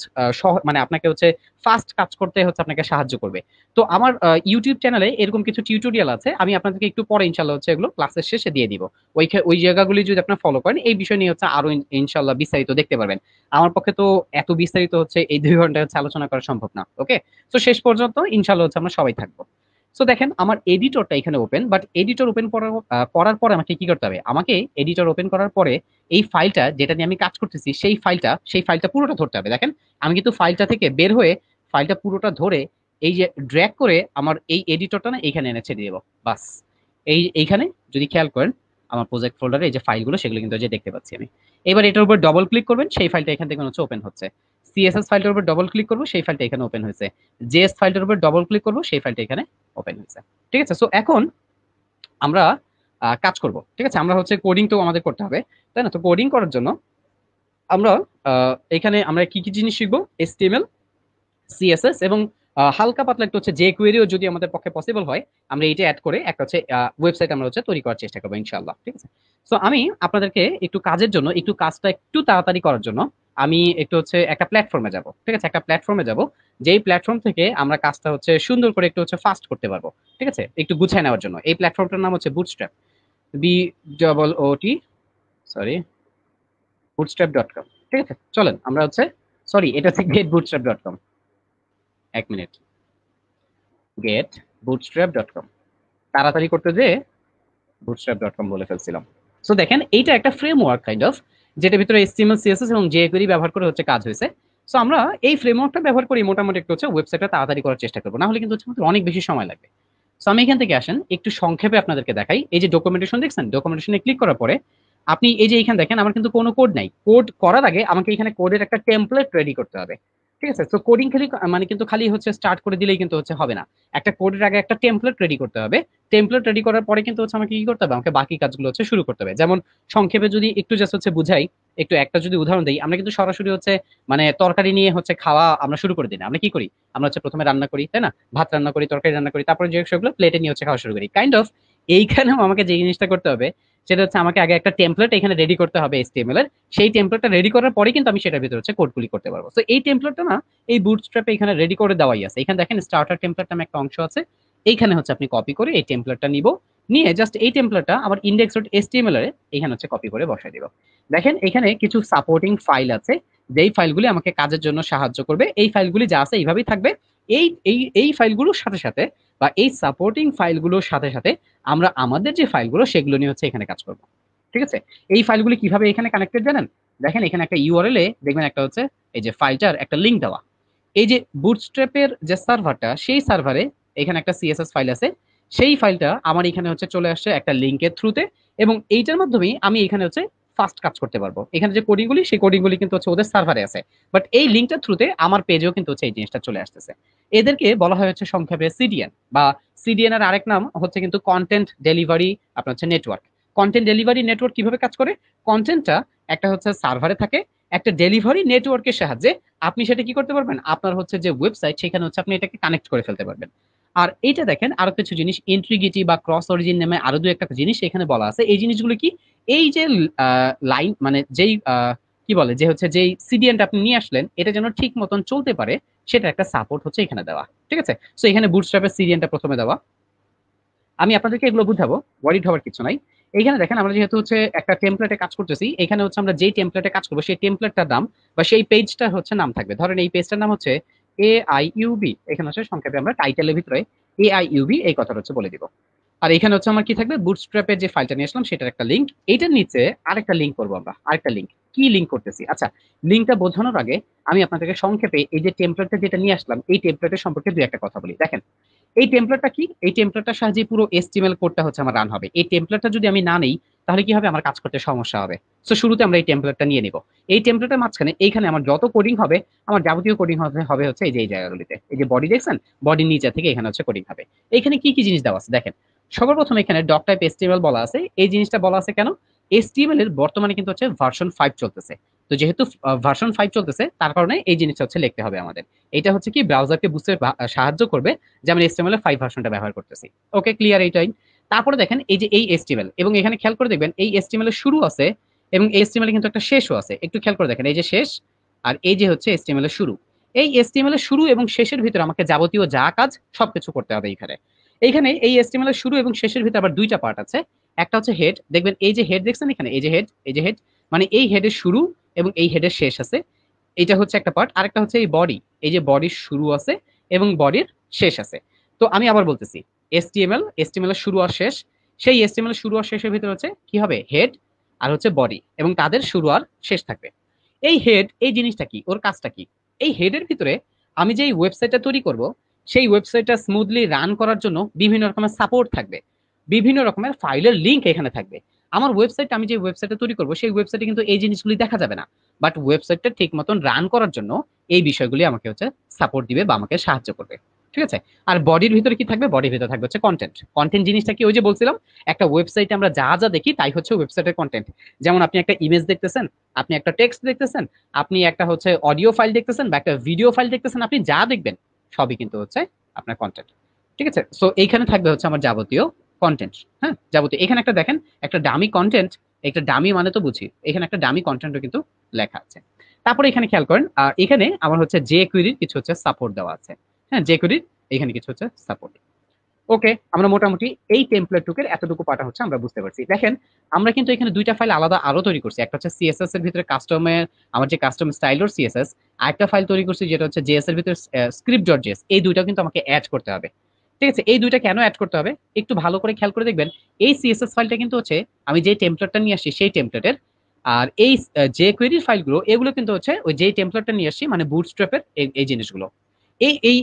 মানে আপনাকে হচ্ছে ফাস্ট কাজ করতে হচ্ছে আপনাকে সাহায্য করবে। তো আমার ইউটিউব চ্যানেলে এরকম কিছু টিউটোরিয়াল আছে, আমি আপনাদেরকে একটু পরে ইনশাল্লাহ হচ্ছে এগুলো ক্লাসের শেষে দিয়ে দিব। ওই জায়গাগুলি যদি আপনার ফলো করেন, এই বিষয় নিয়ে হচ্ছে আরো ইনশাল্লাহ বিস্তারিত দেখতে পারবেন। আমার পক্ষে তো এত বিস্তারিত হচ্ছে এই 2 ঘন্টা হচ্ছে আলোচনা করা সম্ভব না। ওকে, তো শেষ পর্যন্ত ইনশাল্লাহ হচ্ছে আমরা সবাই থাকবো। সো দেখেন, আমার এডিটরটা এখানে ওপেন, বাট এডিটর ওপেন করার পরে আমাকে কি করতে হবে? আমাকে এডিটর ওপেন করার পরে এই ফাইলটা যেটা নিয়ে আমি কাজ করতেছি, সেই ফাইলটা পুরোটা ধরতে হবে। দেখেন, আমি কিন্তু ফাইলটা থেকে বের হয়ে ফাইলটা পুরোটা ধরে এই যে ড্র্যাগ করে আমার এই এডিটরটা না এইখানে এনে ছেড়ে দেবো, বাস। এইখানে যদি খেয়াল করেন, আমার প্রজেক্ট ফোল্ডারে এই যে ফাইলগুলো সেগুলো কিন্তু যে দেখতে পাচ্ছি আমি। এবার এটার উপর ডবল ক্লিক করবেন, সেই ফাইলটা এখান থেকে হচ্ছে ওপেন হচ্ছে। সিএসএস ফাইলটার উপর ডবল ক্লিক করবো, সেই ফাইলটা এখানে ওপেন হয়েছে। জেএস ফাইলটার উপর ডবল ক্লিক করবো, সেই ফাইলটা এখানে ওপেন হয়েছে। ঠিক আছে? সো এখন আমরা কাজ করব। ঠিক আছে? আমরা হচ্ছে কোডিং তো আমাদের করতে হবে, তাই না? তো কোডিং করার জন্য আমরা এখানে আমরা কি কি জিনিস শিখবো? HTML, সিএসএস এবং হালকা পাতলা একটু হচ্ছে jQueryও যদি আমাদের পক্ষে পসিবল হয়, আমরা এইটা অ্যাড করে একটা হচ্ছে ওয়েবসাইট আমরা হচ্ছে তৈরি করার চেষ্টা করবো ইনশাআল্লাহ। ঠিক আছে? সো আমি আপনাদেরকে একটু কাজের জন্য, একটু কাজটা একটু তাড়াতাড়ি করার জন্য আমি একটু হচ্ছে একটা প্ল্যাটফর্মে যাব। ঠিক আছে? একটা প্ল্যাটফর্মে যাব, যেই প্ল্যাটফর্ম থেকে আমরা কাজটা হচ্ছে সুন্দর করে একটু হচ্ছে ফাস্ট করতে পারবো। ঠিক আছে? একটু গুছিয়ে নেওয়ার জন্য এই প্ল্যাটফর্মটার নাম হচ্ছে বুটস্ট্র্যাপ, BOOT, সরি, bootstrap.com। ঠিক আছে? চলেন আমরা হচ্ছে, সরি, এটা হচ্ছে getbootstrap.com। এক মিনিট, getbootstrap.com, তাড়াতাড়ি করতে যে bootstrap.com বলে ফেলছিলাম। সো দেখেন, এইটা একটা ফ্রেমওয়ার্ক কাইন্ড অফ, যেটা ভিতরে HTML, CSS এবং jQuery ব্যবহার করে হচ্ছে কাজ হয়েছে। সো আমরা এই ফ্রেমওয়ার্কটা ব্যবহার করি মোটামুটি একটু হচ্ছে ওয়েবসাইটটা তাড়াতাড়ি করার চেষ্টা করবো, না হলে কিন্তু হচ্ছে আমাদের অনেক বেশি সময় লাগবে। সো আমি এখান থেকে আসেন একটু সংক্ষেপে আপনাদেরকে দেখাই। এই যে ডকুমেন্টেশন দেখছেন, ডকুমেন্টেশনে ক্লিক করার পরে আপনি এই যে এখানে দেখেন, আমার কিন্তু কোনো কোড নাই। কোড করার আগে আমাকে এখানে কোডের একটা টেমপ্লেট রেডি করতে হবে। ঠিক আছে? তো কোডিং খালি মানে কিন্তু খালি হচ্ছে স্টার্ট করে দিলেই কিন্তু হচ্ছে হবে না, একটা কোডের আগে একটা টেমপ্লেট রেডি করতে হবে। টেমপ্লেট রেডি করার পরে কিন্তু হচ্ছে আমাকে কি করতে হবে, আমাকে বাকি কাজগুলো হচ্ছে শুরু করতে হবে। যেমন সংক্ষেপে যদি একটু জাস্ট হচ্ছে বুঝাই, একটু একটা যদি উদাহরণ দিই, আমরা কিন্তু সরাসরি হচ্ছে মানে তরকারি নিয়ে হচ্ছে খাওয়া আমরা শুরু করে দিই না। আমরা কি করি? আমরা হচ্ছে প্রথমে রান্না করি, তাই না? ভাত রান্না করি, তরকারি রান্না করি, তারপরে যে সেগুলো প্লেটে নিয়ে হচ্ছে খাওয়া শুরু করি, কাইন্ড অফ এইখানেও আমাকে যে জিনিসটা করতে হবে সেটা হচ্ছে আমাকে আগে একটা টেমপ্লেট এখানে রেডি করতে হবে HTML এর। সেই টেমপ্লেটটা রেডি করার পরে কিন্তু আমি সেটার ভিতরে হচ্ছে কোডগুলি করতে পারবো। তো এই টেমপ্লেটটা না এই বুটস্ট্র্যাপে এখানে রেডি করে দেওয়াই আছে। এখানে দেখেন স্টার্টার টেমপ্লেট নামে একটা অংশ আছে। এইখানে হচ্ছে আপনি কপি করে এই টেমপ্লেটটা নিব, নিয়ে জাস্ট এই টেমপ্লেটটা আবার index.html এর এখানে হচ্ছে কপি করে বসাই দিব। দেখেন এখানে কিছু সাপোর্টিং ফাইল আছে, যেই ফাইলগুলি আমাকে কাজের জন্য সাহায্য করবে। এই ফাইলগুলি যা আছে এইভাবেই থাকবে। এই ফাইলগুলোর সাথে সাথে বা এই সাপোর্টিং ফাইলগুলোর সাথে সাথে আমরা আমাদের যে ফাইলগুলো সেগুলো নিয়ে হচ্ছে এখানে কাজ করব। ঠিক আছে? এই ফাইলগুলি কিভাবে এখানে কানেক্টেড জানেন? দেখেন এখানে একটা ইউআরএল এ দেখবেন একটা হচ্ছে এই যে ফাইলটার একটা লিংক দেওয়া। এই যে বুটস্ট্র্যাপের যে সার্ভারটা সেই সার্ভারে এখানে একটা সিএসএস ফাইল আছে। সেই ফাইলটা আমার এখানে হচ্ছে চলে আসছে একটা লিংকের থ্রুতে, এবং এইটার মাধ্যমেই আমি এখানে হচ্ছে ফাস্ট কাজ করতে পারবো। এখানে যে কোডিংগুলি সেই কোডিংগুলি কিন্তু হচ্ছে ওদের সার্ভারে আছে, বাট এই লিংকটার থ্রুতে আমার পেজেও কিন্তু হচ্ছে এই জিনিসটা চলে আসতেছে। এদেরকে বলা হয় হচ্ছে সংক্ষেপে সিডিএন, বা সিডিএন এর আরেক নাম হচ্ছে কিন্তু কন্টেন্ট ডেলিভারি আপনার হচ্ছে নেটওয়ার্ক। কন্টেন্ট ডেলিভারি নেটওয়ার্ক কিভাবে কাজ করে? কন্টেন্টটা একটা হচ্ছে সার্ভারে থাকে, একটা ডেলিভারি নেটওয়ার্কের সাহায্যে আপনি সেটা কি করতে পারবেন, আপনার হচ্ছে যে ওয়েবসাইট সেখানে হচ্ছে আপনি এটাকে কানেক্ট করে ফেলতে পারবেন। আর এইটা দেখেন আরো কিছু জিনিস ইন্ট্রিগিটি বা ক্রস অরিজিন নামে আরো দু একটা জিনিস এখানে বলা আছে। এই জিনিসগুলো কি, এই যে লাইন মানে যেই কি বলে যে হচ্ছে যেই সিডিএনটা আপনি নিয়ে আসলেন এটা যেন ঠিক মতন চলতে পারে, সেটা একটা সাপোর্ট হচ্ছে এখানে দেওয়া। ঠিক আছে? সো এখানে বুটস্ট্র্যাপের সিডিএনটা প্রথমে দেওয়া। আমি আপনাদেরকে এগুলো বুঝাবো, ওয়ারিড হওয়ার কিছু নাই। এইখানে দেখেন আমরা যেহেতু হচ্ছে একটা টেমপ্লেটে কাজ করতেছি, এখানে হচ্ছে আমরা যেই টেমপ্লেটে কাজ করবো সেই টেমপ্লেটটার নাম বা সেই পেজটার হচ্ছে নাম থাকবে। ধরেন এই পেজটার নাম হচ্ছে AIUB। এখানে হচ্ছে সংক্ষেপে আমরা টাইটেলের ভিতরে AIUB এই কথাটা হচ্ছে বলে দিব। আর এখানে হচ্ছে আমার কি থাকবে, বুটস্ট্র্যাপের যে ফাইলটা নিয়ে আসলাম সেটার একটা লিঙ্ক। এইটার নিচে আরেকটা লিঙ্ক করবো আমরা, আরেকটা লিঙ্ক। কি লিঙ্ক করতেছি? আচ্ছা, লিঙ্কটা বোঝানোর আগে আমি আপনাদেরকে সংক্ষেপে এই যে টেমপ্লেটটা যেটা নিয়ে আসলাম এই টেমপ্লেটের সম্পর্কে দুই একটা কথা বলি। দেখেন এই টেমপ্লেটটা কি, এই টেমপ্লেটটার সাহায্যে পুরো HTML কোডটা হচ্ছে আমার রান হবে। এই টেমপ্লেটটা যদি আমি না নেই তাহলে কি হবে, আমার কাজ করতে সমস্যা হবে। সো শুরুতে আমরা এই টেমপ্লেটটা নিয়ে নিব। এই টেমপ্লেটের মাঝখানে এইখানে আমার যত কোডিং হবে, আমার যাবতীয় কোডিং হবে হবে হচ্ছে এই যে এই জায়গাগুলিতে। এই যে বডি দেখছেন, বডির নিচে থেকে এখানে হচ্ছে কোডিং হবে। এইখানে কি কি জিনিস দেওয়া আছে দেখেন। সবার প্রথমে এখানে ডক টাইপ HTML বলা আছে। এই জিনিসটা বলা আছে কেন? HTML এর বর্তমানে কিন্তু হচ্ছে ভার্সন 5 চলতেছে। তো যেহেতু ভার্সন 5 চলতেছে তার কারণে এই জিনিসটা হচ্ছে লিখতে হবে আমাদের। এটা হচ্ছে কি ব্রাউজারকে বুঝতে সাহায্য করবে যে আমরা HTML এর 5 ভার্সনটা ব্যবহার করতেছি। ওকে, ক্লিয়ার এইটাই। তারপরে দেখেন এই যে এই HTML, এবং এখানে খেয়াল করে দেখবেন এই HTML এর শুরু আছে এবং এই HTML এর কিন্তু একটা শেষও আছে। একটু খেয়াল করে দেখেন এই যে শেষ আর এই যে হচ্ছে HTML এর শুরু। এই HTML এর শুরু এবং শেষের ভিতরে আমাকে যাবতীয় যা কাজ সবকিছু করতে হবে এইখানে। এইখানে এই HTML এর শুরু এবং শেষের ভিতরে আবার দুইটা পার্ট আছে। একটা হচ্ছে হেড, দেখবেন এই যে হেড দেখছেন এখানে এই যে হেড, এই যে হেড মানে এই হেডের শুরু এবং এই হেডের শেষ আছে। এটা হচ্ছে একটা পার্ট। আরেকটা হচ্ছে এই বডি, এই যে বডির শুরু আছে এবং বডির শেষ আছে। তো আমি আবার বলতেছি HTML এর শুরু আর শেষ, সেই HTML এর শুরু আর শেষের ভিতরে হচ্ছে কি হবে, হেড আর হচ্ছে বডি, এবং তাদের শুরু আর শেষ থাকবে। এই হেড এই জিনিসটা কি, ওর কাজটা কি? এই হেডের ভিতরে আমি যেই ওয়েবসাইটটা তৈরি করব সেই ওয়েবসাইটটা স্মুথলি রান করার জন্য বিভিন্ন রকমের সাপোর্ট থাকবে, বিভিন্ন রকমের ফাইলের লিঙ্ক এখানে থাকবে। আমার ওয়েবসাইট, আমি যে ওয়েবসাইটটা তৈরি করবো সেই ওয়েবসাইটে কিন্তু এই জিনিসগুলি দেখা যাবে না, বাট ওয়েবসাইটটা ঠিক মতন রান করার জন্য এই বিষয়গুলি আমাকে হচ্ছে সাপোর্ট দিবে বা আমাকে সাহায্য করবে। ঠিক আছে? আর বডির ভিতরে কি থাকবে, বডির ভিতরে থাকবে হচ্ছে কন্টেন্ট। কন্টেন্ট জিনিসটা কি, ওই যে বলছিলাম একটা ওয়েবসাইটে আমরা যা যা দেখি তাই হচ্ছে ওয়েবসাইটের কন্টেন্ট। যেমন আপনি একটা ইমেজ দেখতেছেন, আপনি একটা টেক্সট দেখতেছেন, আপনি একটা হচ্ছে অডিও ফাইল দেখতেছেন বা একটা ভিডিও ফাইল দেখতেছেন, আপনি যা দেখবেন সবই কিন্তু হচ্ছে আপনার কন্টেন্ট। ঠিক আছে? সো এইখানে থাকবে হচ্ছে আমার যাবতীয় কন্টেন্ট। হ্যাঁ, যাবতীয়। এখানে একটা দেখেন একটা ডামি কন্টেন্ট, একটা ডামি মানে তো বুঝি, এখানে একটা ডামি কন্টেন্টও কিন্তু লেখা আছে। তারপরে এখানে খেয়াল করেন এখানে আমার হচ্ছে জে কুইরির কিছু হচ্ছে সাপোর্ট দেওয়া আছে। হ্যাঁ, জে কুইরির এখানে কিছু হচ্ছে সাপোর্ট। ওকে, আমরা মোটামুটি এই টেমপ্লেট টুকের এতটুকু পাটা হচ্ছে আমরা বুঝতে পারছি। দেখেন আমরা কিন্তু এখানে দুইটা ফাইল আলাদা আরো তৈরি করছি। একটা হচ্ছে সিএসএস এর ভিতরে কাস্টমের আমার যে কাস্টম স্টাইলর সিএসএস, আরেকটা ফাইল তৈরি করছি যেটা হচ্ছে জেএস এর ভিতরে স্ক্রিপ্ট ডট জেএস। এই দুইটাও কিন্তু আমাকে অ্যাড করতে হবে। ঠিক আছে? এই দুইটা কেন অ্যাড করতে হবে একটু ভালো করে খেয়াল করে দেখবেন। এই সিএসএস ফাইলটা কিন্তু হচ্ছে আমি যে টেমপ্লেটটা নিয়ে আসছি সেই টেমপ্লেটের, আর এই যে কোয়েরির ফাইলগুলো এগুলো কিন্তু হচ্ছে ওই যে টেমপ্লেটটা নিয়ে আসছি মানে বুটস্ট্র্যাপের এই জিনিসগুলো। এই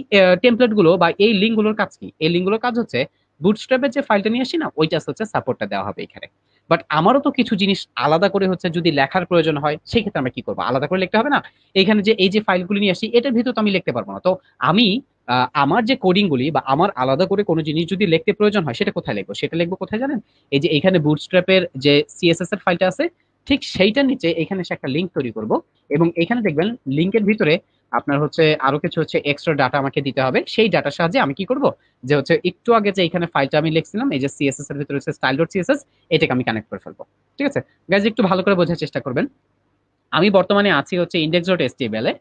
টেমপ্লেট গুলো বা এই লিঙ্ক গুলোর কাজ কি, এই লিঙ্ক গুলোর কাজ হচ্ছে বুটস্ট্র্যাপের যে ফাইলটা নিয়ে আসি না ওইটা হচ্ছে সাপোর্টটা দেওয়া হবে এখানে। বাট আমারও তো কিছু জিনিস আলাদা করে হচ্ছে যদি লেখার প্রয়োজন হয় সেই ক্ষেত্রে আমরা কি করবো, আলাদা করে লিখতে হবে না? এখানে যে এই যে ফাইলগুলি নিয়ে আসি এটার ভিতর তো আমি লিখতে পারবো না। তো আমি আমার যে কোডিং গুলি বা আমার আলাদা করে কোনো জিনিস যদি লিখতে প্রয়োজন হয় সেটা কোথায় লিখবো, সেটা লিখবো কোথায় জানেন? এই যে এখানে বুটস্ট্র্যাপের যে সিএসএস এর ফাইলটা আছে ঠিক সেইটার নিচে এখানে সে একটা লিঙ্ক তৈরি করব, এবং এখানে দেখবেন লিঙ্কের ভিতরে আপনার হচ্ছে আরো কিছু হচ্ছে এক্সট্রা ডাটা আমাকে দিতে হবে। সেই ডাটার সাহায্যে আমি কি করব, যে হচ্ছে একটু আগে যে এখানে ফাইলটা আমি লিখছিলাম, এই যে সিএসএস এর ভিতরে হচ্ছে style.css, এটাকে আমি কানেক্ট করে ফেলবো। ঠিক আছে গাইজ, একটু ভালো করে বোঝার চেষ্টা করবেন। আমি বর্তমানে আছি হচ্ছে index.html এ,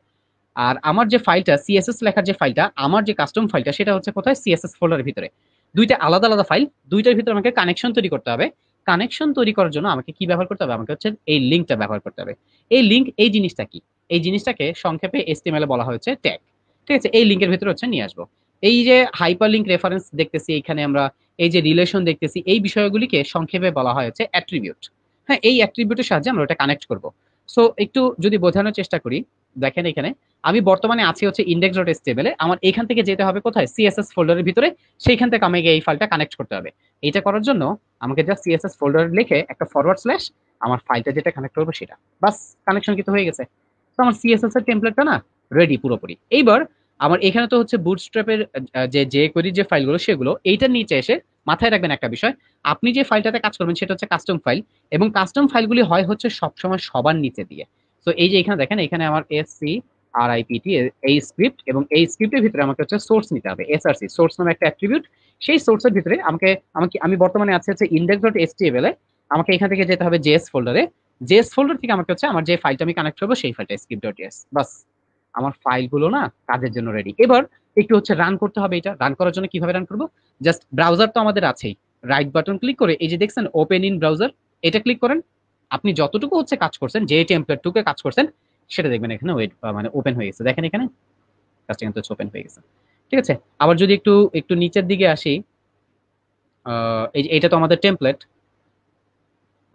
আর আমার যে ফাইলটা সিএসএস লেখার যে ফাইলটা, আমার যে কাস্টম ফাইলটা, সেটা হচ্ছে কোথায়, সিএসএস ফোল্ডারের ভিতরে। দুইটা আলাদা আলাদা ফাইল, দুইটার ভিতরে আমাকে কানেকশন তৈরি করতে হবে। কানেকশন তৈরি করার জন্য আমাকে কি ব্যবহার করতে হবে, আমাকে হচ্ছে এই লিঙ্কটা ব্যবহার করতে হবে। এই লিঙ্ক, এই জিনিসটা কি, এই জিনিসটাকে সংক্ষেপে এসটিএমএল এ বলা হয়েছে ট্যাগ। ঠিক আছে, এই লিঙ্কের ভিতরে হচ্ছে নিয়ে আসবো। এই যে হাইপার লিঙ্ক রেফারেন্স দেখতেছি এখানে আমরা, এই যে রিলেশন দেখতেছি, এই বিষয়গুলিকে সংক্ষেপে বলা হয় হচ্ছে অ্যাট্রিবিউট। হ্যাঁ, এই অ্যাট্রিবিউটের সাহায্যে আমরা ওটা কানেক্ট করব। সো একটু যদি বোঝানোর চেষ্টা করি, দেখেন এখানে আমি বর্তমানে আছি হচ্ছে index.html এ, আমার এখান থেকে যেতে হবে কোথায়, সিএসএস ফোল্ডারের ভিতরে। সেইখান থেকে আমাকে এই ফাইলটা কানেক্ট করতে হবে। এটা করার জন্য আমাকে জাস্ট সিএসএস ফোল্ডার লিখে একটা ফরওয়ার্ড স্ল্যাশ, আমার ফাইলটা যেটা কানেক্ট করবো সেটা, বাস, কানেকশন কিন্তু হয়ে গেছে। তো আমার সিএসএস এর টেমপ্লেটটা না রেডি পুরোপুরি। এইবার আমার এখানে তো হচ্ছে বুটস্ট্র্যাপের যে যে কোয়েরির যে ফাইলগুলো, সেগুলো এইটার নিচে এসে মাথায় রাখবেন একটা বিষয়, আপনি যে ফাইলটাতে কাজ করবেন সেটা হচ্ছে কাস্টম ফাইল, এবং কাস্টম ফাইলগুলি হয় হচ্ছে সবসময় সবার নিচে দিয়ে। তো এই যে এখানে দেখেন, এখানে আমার এসসি RIPT এই স্ক্রিপ্ট, এবং এই স্ক্রিপ্টের ভিতরে আমাকে হচ্ছে সোর্স নিতে হবে, SRC সোর্স নামে একটা অ্যাট্রিবিউট। সেই সোর্সের ভিতরে আমাকে আমাকে আমি বর্তমানে আছে হচ্ছে index.html এ, আমাকে এখান থেকে যেতে হবে জেএস ফোল্ডারে। জেএস ফোল্ডার থেকে আমাকে হচ্ছে আমার যে ফাইলটা আমি কানেক্ট করবো সেই ফাইলটা script.js, বাস, আমার ফাইলগুলো না কাজের জন্য রেডি। এবার একটু হচ্ছে রান করতে হবে। এটা রান করার জন্য কিভাবে রান করবো, জাস্ট ব্রাউজার তো আমাদের আছেই, রাইট বাটন ক্লিক করে এই যে দেখছেন ওপেন ইন ব্রাউজার, এটা ক্লিক করেন। আপনি যতটুকু হচ্ছে কাজ করছেন, যে টেমপ্লেটটুকু কাজ করছেন, সেটা দেখবেন এখানে ওয়েট মানে ওপেন হয়ে গেছে। দেখেন এখানে কাজটা কিন্তু ওপেন হয়ে গেছে। ঠিক আছে, আবার যদি একটু একটু নিচের দিকে আসি, এই যে এটা তো আমাদের টেমপ্লেট।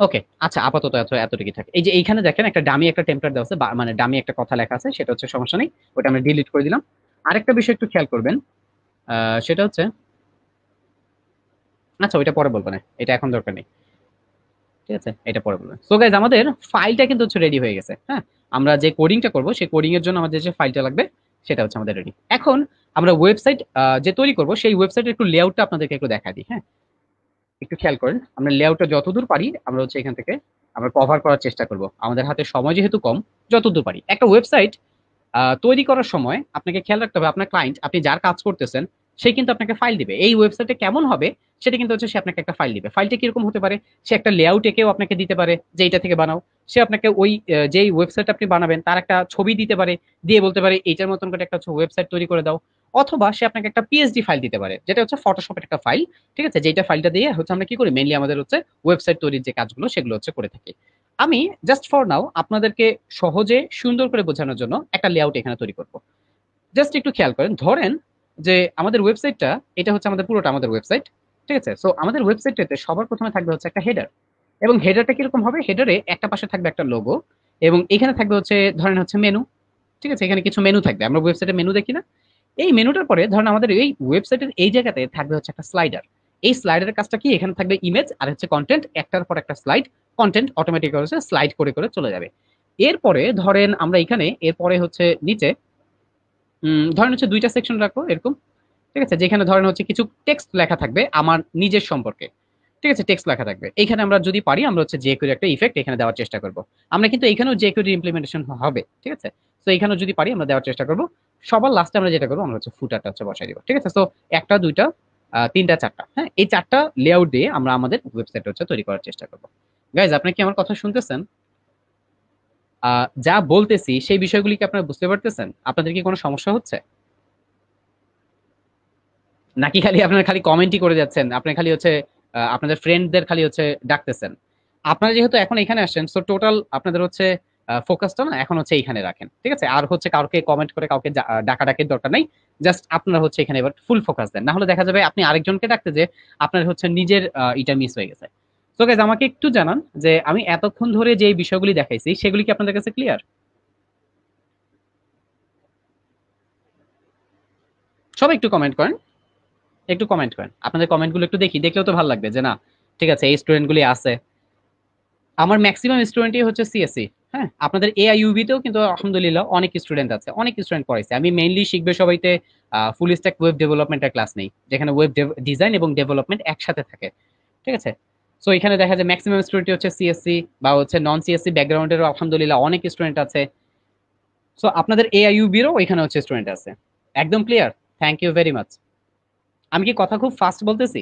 ওকে, আচ্ছা, আপাতত এতটুকুই থাকে। এই যে এইখানে দেখেন একটা ডামি একটা টেমপ্লেট দেওয়া আছে, মানে ডামি একটা কথা লেখা আছে, সেটা হচ্ছে সমস্যা নেই, ওটা আমরা ডিলিট করে দিলাম। আরেকটা বিষয় একটু খেয়াল করবেন, সেটা হচ্ছে, আচ্ছা ওইটা পরে বলবো না, এটা এখন দরকার নেই। ঠিক আছে, এটা পরে বলবেন। সো গাইজ, আমাদের ফাইলটা কিন্তু হচ্ছে রেডি হয়ে গেছে। হ্যাঁ, আমরা যে কোডিংটা করব, সেই কোডিং এর জন্য আমাদের যে ফাইলটা লাগবে সেটা হচ্ছে আমাদের রেডি। এখন আমরা ওয়েবসাইট যে তৈরি করব, সেই ওয়েবসাইটের একটু লেআউটটা আপনাদেরকে একটু দেখা দিই। হ্যাঁ, একটু খেয়াল করেন, আমরা লেআউটটা যতদূর পারি আমরা হচ্ছে এখান থেকে আমরা কভার করার চেষ্টা করব। আমাদের হাতে সময় যেহেতু কম, যতদূর পারি। একটা ওয়েবসাইট তৈরি করার সময় আপনাকে খেয়াল রাখতে হবে, আপনার ক্লায়েন্ট, আপনি যার কাজ করতেছেন, সে কিন্তু আপনাকে ফাইল দিবে। এই ওয়েবসাইটে কেমন হবে সেটা কিন্তু হচ্ছে সে আপনাকে একটা ফাইল দিবে। ফাইলটা কিরকম হতে পারে, সে একটা লেআউট এঁকেও আপনাকে দিতে পারে যে এইটা থেকে বানাও। সে আপনাকে ওই যেই ওয়েবসাইট আপনি বানাবেন তার একটা ছবি দিতে পারে, দিয়ে বলতে পারে এইটার মতন করে একটা ওয়েবসাইট তৈরি করে দাও। অথবা সে আপনাকে একটা পিএসডি ফাইল দিতে পারে, যেটা হচ্ছে ফটোশপের একটা ফাইল। ঠিক আছে, যেটা ফাইলটা দিয়ে হচ্ছে আমরা কি করি, মেইনলি আমাদের হচ্ছে ওয়েবসাইট তৈরির যে কাজগুলো সেগুলো হচ্ছে করে থাকি। আমি জাস্ট ফর নাও আপনাদেরকে সহজে সুন্দর করে বোঝানোর জন্য একটা লেআউট এখানে তৈরি করব। জাস্ট একটু খেয়াল করেন, ধরেন যে আমাদের ওয়েবসাইটটা, এটা হচ্ছে আমাদের পুরোটা আমাদের ওয়েবসাইট। ঠিক আছে, সো আমাদের ওয়েবসাইটটাতে সবার প্রথমে থাকবে হচ্ছে একটা হেডার, এবং হেডারটা কিরকম হবে, হেডারে একটা পাশে থাকবে একটা লোগো, এবং এখানে থাকবে হচ্ছে ধরেন হচ্ছে মেনু। ঠিক আছে, এখানে কিছু মেনু থাকবে, আমরা ওয়েবসাইটে মেনু দেখি না। এই মেনুটার পরে ধরেন আমাদের এই ওয়েবসাইটের এই জায়গাতে থাকবে হচ্ছে একটা স্লাইডার। এই স্লাইডারের কাজটা কি, এখানে থাকবে ইমেজ আর হচ্ছে কন্টেন্ট, একটার পর একটা স্লাইড, কন্টেন্ট অটোমেটিক হচ্ছে স্লাইড করে করে চলে যাবে। এরপরে ধরেন আমরা এখানে এরপরে হচ্ছে নিচে ধরেন হচ্ছে দুইটা সেকশন রাখবো এরকম। ঠিক আছে, যেখানে ধরেন হচ্ছে কিছু টেক্সট লেখা থাকবে আমার নিজের সম্পর্কে। ঠিক আছে, টেক্সট লেখা থাকবে এখানে, আমরা যদি পারি আমরা হচ্ছে যে কোনো একটা ইফেক্ট এখানে দেওয়ার চেষ্টা করব। আমরা কিন্তু এখানেও যে কোনো ইমপ্লিমেন্টেশন হবে। ঠিক আছে, তো এখানেও যদি পারি আমরা দেওয়ার চেষ্টা করব। সবার লাস্টে আমরা যেটা করবো, আমরা হচ্ছে ফুটারটা হচ্ছে বসাই দিব। ঠিক আছে, তো একটা দুইটা তিনটা চারটা, হ্যাঁ, এই চারটা লেআউট দিয়ে আমরা আমাদের ওয়েবসাইট হচ্ছে তৈরি করার চেষ্টা করবো। গাইজ, আপনি কি আমার কথা শুনতেছেন? যা বলতেছি সেই বিষয়গুলি কি আপনারা বুঝতে পারতেছেন? আপনাদের কি কোনো সমস্যা হচ্ছে, নাকি খালি আপনারা খালি কমেন্টই করে যাচ্ছেন, আপনি খালি হচ্ছে আপনাদের ফ্রেন্ডদের খালি হচ্ছে ডাকতেছেন? আপনারা যেহেতু এখন এখানে আসছেন, সো টোটাল আপনাদের হচ্ছে ফোকাসটা না এখন হচ্ছে এইখানে রাখেন। ঠিক আছে, আর হচ্ছে কাউকে কমেন্ট করে কাউকে ডাকাডাকির দরকার নাই। জাস্ট আপনারা হচ্ছে এখানে এবার ফুল ফোকাস দেন, না হলে দেখা যাবে আপনি আরেকজনকে ডাকতে যে আপনার হচ্ছে নিজের এটা মিস হয়ে গেছে। তো গাইজ, আমাকে একটু জানান যে আমি এতক্ষণ ধরে যে বিষয়গুলি দেখাইছি সেগুলি কি আপনাদের কাছে ক্লিয়ার? সবাই একটু কমেন্ট করেন, একটু কমেন্ট করেন, আপনাদের কমেন্টগুলো একটু দেখি, দেখলেও তো ভালো লাগবে যে না, ঠিক আছে, এই স্টুডেন্টগুলি আছে। আমার ম্যাক্সিমাম স্টুডেন্টই হচ্ছে সিএসসি। হ্যাঁ, আপনাদের এআইইউবি তেও কিন্তু আলহামদুলিল্লাহ অনেক স্টুডেন্ট আছে, অনেক স্টুডেন্ট পড়াইছে। আমি মেইনলি শিখবে সবাইতে ফুল স্ট্যাক ওয়েব ডেভেলপমেন্টের ক্লাস নেই, যেখানে ওয়েব ডিজাইন এবং ডেভেলপমেন্ট একসাথে থাকে। ঠিক আছে, সো এখানে দেখা যায় ম্যাক্সিমাম স্টুডেন্ট হচ্ছে সিএসসি বা হচ্ছে নন সিএসসি ব্যাকগ্রাউন্ডেরও আলহামদুলিল্লাহ অনেক স্টুডেন্ট আছে। সো আপনাদের AIUB-রও এখানে হচ্ছে স্টুডেন্ট আছে। একদম clear? Thank you very much. আমি কি কথা খুব ফাস্ট বলতেছি?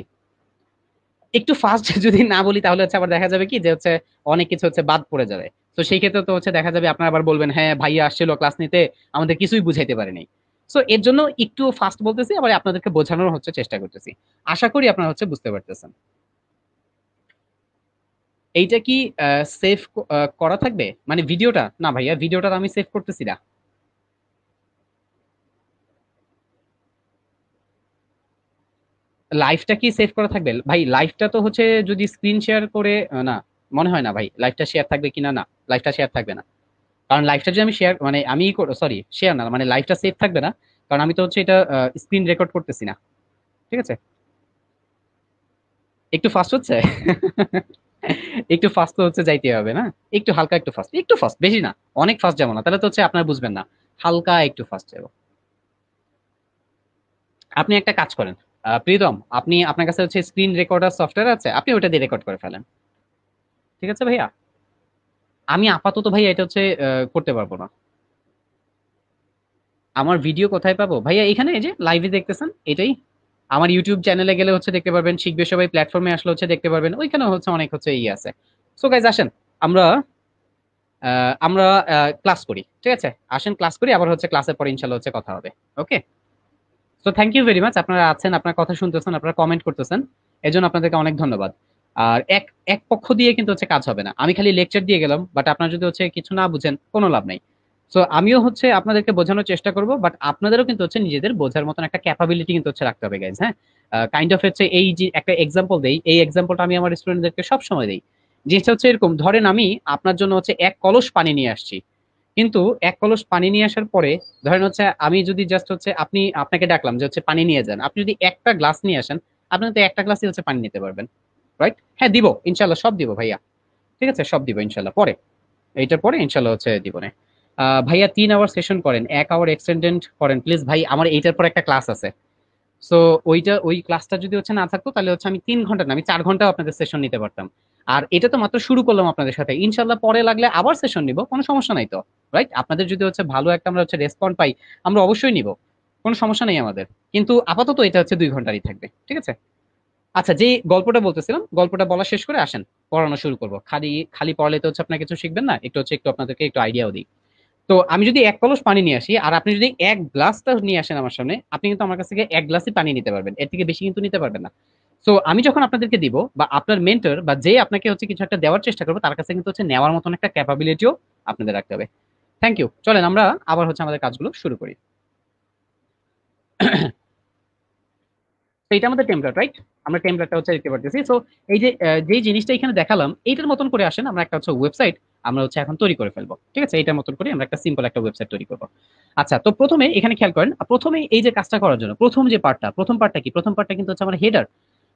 একটু ফাস্ট যদি না বলি তাহলে হচ্ছে আবার দেখা যাবে কি যে হচ্ছে অনেক কিছু হচ্ছে বাদ পড়ে যাবে। তো সেই ক্ষেত্রে তো হচ্ছে দেখা যাবে আপনারা আবার বলবেন হ্যাঁ ভাইয়া আসছিল ক্লাস নিতে, আমাদের কিছুই বুঝাইতে পারেনি। সো এর জন্য একটু ফাস্ট বলতেছি, আবার আপনাদেরকে বোঝানোর হচ্ছে চেষ্টা করতেছি। আশা করি আপনারা হচ্ছে বুঝতে পারতেছেন। এইটা কি সেভ করা থাকবে মানে ভিডিওটা? না ভাইয়া, ভিডিওটা তো আমি সেভ করতেছি না। লাইভটা কি সেভ করা থাকবে ভাই? লাইভটা তো হচ্ছে যদি স্ক্রিন শেয়ার করে না, মনে হয় না ভাই লাইভটা শেয়ার থাকবে কিনা। না, লাইভটা শেয়ার থাকবে না। কারণ লাইভটা যদি আমি শেয়ার মানে আমি সরি শেয়ার না মানে লাইভটা সেভ থাকবে না, কারণ আমি তো হচ্ছে এটা স্ক্রিন রেকর্ড করতেছি না। ঠিক আছে, একটু ফাস্ট হচ্ছে। একটু ফাস্ট তো হচ্ছে যাইতে হবে না? একটু হালকা একটু ফাস্ট, একটু ফাস্ট, বেশি না। অনেক ফাস্ট যাবো না, তাহলে তো হচ্ছে আপনারা বুঝবেন না। হালকা একটু ফাস্ট যাবো। আপনি একটা কাজ করেন, প্রীতম, আপনি আপনার কাছে হচ্ছে স্ক্রিন রেকর্ডার সফটওয়্যার আছে, আপনি ওটা দিয়ে রেকর্ড করে ফেলেন। ঠিক আছে ভাইয়া? আমি আপাতত ভাইয়া এটা হচ্ছে করতে পারবো না। আমার ভিডিও কোথায় পাবো ভাইয়া? এখানে এই যে লাইভে দেখতেছেন এটাই। আমার ইউটিউব চ্যানেলে গেলে হচ্ছে দেখতে পারবেন, শিখবে সবাই প্ল্যাটফর্মে আসলে হচ্ছে দেখতে পারবেন, ওইখানে হচ্ছে অনেক হচ্ছে আছে। সো গাইজ আসেন, আমরা আমরা ক্লাস করি, ঠিক আছে? আসেন ক্লাস করি, আবার হচ্ছে ক্লাসের পরে ইনশাল্লাহ হচ্ছে কথা হবে। Okay, so thank you very much. আপনারা আছেন, আপনার কথা শুনতেছেন, আপনারা কমেন্ট করতেছেন, এই জন্য আপনাদেরকে অনেক ধন্যবাদ। আর এক এক পক্ষ দিয়ে কিন্তু হচ্ছে কাজ হবে না, আমি খালি লেকচার দিয়ে গেলাম, বাট আপনারা যদি হচ্ছে কিছু না বুঝেন কোনো লাভ নাই। সো আমিও হচ্ছে আপনাদেরকে বোঝানোর চেষ্টা করব, বাট আপনাদেরও কিন্তু হচ্ছে নিজেদের বোঝার মতন একটা ক্যাপাবিলিটি কিন্তু হচ্ছে রাখতে হবে গাইজ। হ্যাঁ, কাইন্ড অফ হচ্ছে এই যে একটা এক্সাম্পল দেই, এই এক্সাম্পলটা আমি আমার স্টুডেন্টদেরকে সবসময় দিই। জিনিসটা হচ্ছে এরকম, ধরেন আমি আপনার জন্য হচ্ছে এক কলস পানি নিয়ে আসছি, কিন্তু এক কলস পানি নিয়ে আসার পরে ধরেন হচ্ছে আমি যদি জাস্ট হচ্ছে আপনাকে ডাকলাম যে হচ্ছে পানি নিয়ে যান, আপনি যদি একটা গ্লাস নিয়ে আসেন, আপনি তো একটা গ্লাসই হচ্ছে পানি নিতে পারবেন, রাইট? হ্যাঁ দিব, ইনশাল্লাহ সব দিব ভাইয়া। ঠিক আছে, সব দিব ইনশাল্লাহ পরে, এইটার পরে ইনশাল্লাহ হচ্ছে দিব না। ভাইয়া 3 আওয়ার সেশন করেন, 1 আওয়ার এক্সটেন্ডেড করেন প্লিজ ভাই, আমার এইটার পর একটা ক্লাস আছে। সো ওই ক্লাসটা যদি হচ্ছে না থাকতো তাহলে হচ্ছে আমি 3 ঘন্টা না, আমি 4 ঘন্টাও আপনাদের সেশন নিতে পারতাম। আর এটা তো মাত্র শুরু করলাম আপনাদের সাথে, ইনশাল্লাহ পরে লাগলে আবার সেশন নিব, কোনো সমস্যা নাই তো, রাইট? আপনাদের যদি হচ্ছে ভালো একটা আমরা হচ্ছে রেসপন্ড পাই, আমরা অবশ্যই নিব, কোনো সমস্যা নেই আমাদের। কিন্তু আপাতত এটা হচ্ছে 2 ঘন্টারই থাকবে, ঠিক আছে? আচ্ছা, যে গল্পটা বলতেছিলাম, গল্পটা বলা শেষ করে আসেন পড়ানো শুরু করবো। খালি খালি পড়ালে তো হচ্ছে আপনার কিছু শিখবেন না, একটু আপনাদেরকে একটু আইডিয়াও দিই। তো আমি যদি এক কলস পানি নিয়ে আসি আর আপনি যদি এক গ্লাসটা নিয়ে আসেন আমার সামনে, আপনি কিন্তু আমার কাছ থেকে এক গ্লাসই পানি নিতে পারবেন, এর থেকে বেশি কিন্তু নিতে পারবেন না। সো আমি যখন আপনাদেরকে দিব বা আপনার মেন্টর বা যে আপনাকে হচ্ছে কিছু একটা দেওয়ার চেষ্টা করবো, তার কাছে কিন্তু হচ্ছে নেওয়ার মতন একটা ক্যাপাবিলিটিও আপনাদের রাখতে হবে। থ্যাংক ইউ, চলেন আমরা আবার হচ্ছে আমাদের কাজগুলো শুরু করি। তো এটা আমাদের টেমপ্লেট, রাইট? আমরা টেমপ্লেটটা হচ্ছে দেখতে পারতেছি। সো এই যে যেই জিনিসটা এখানে দেখালাম, এইটার মতন করে আসেন আমরা একটা হচ্ছে ওয়েবসাইট আমরা হচ্ছে এখন তৈরি করে ফেলবো, ঠিক আছে? এইটার মতন করে আমরা একটা সিম্পল একটা ওয়েবসাইট তৈরি করবো। আচ্ছা, তো প্রথমে এখানে খেয়াল করেন, প্রথমে এই যে কাজটা করার জন্য প্রথম পার্টটা কি? প্রথম পার্টটা কিন্তু হচ্ছে আমার হেডার।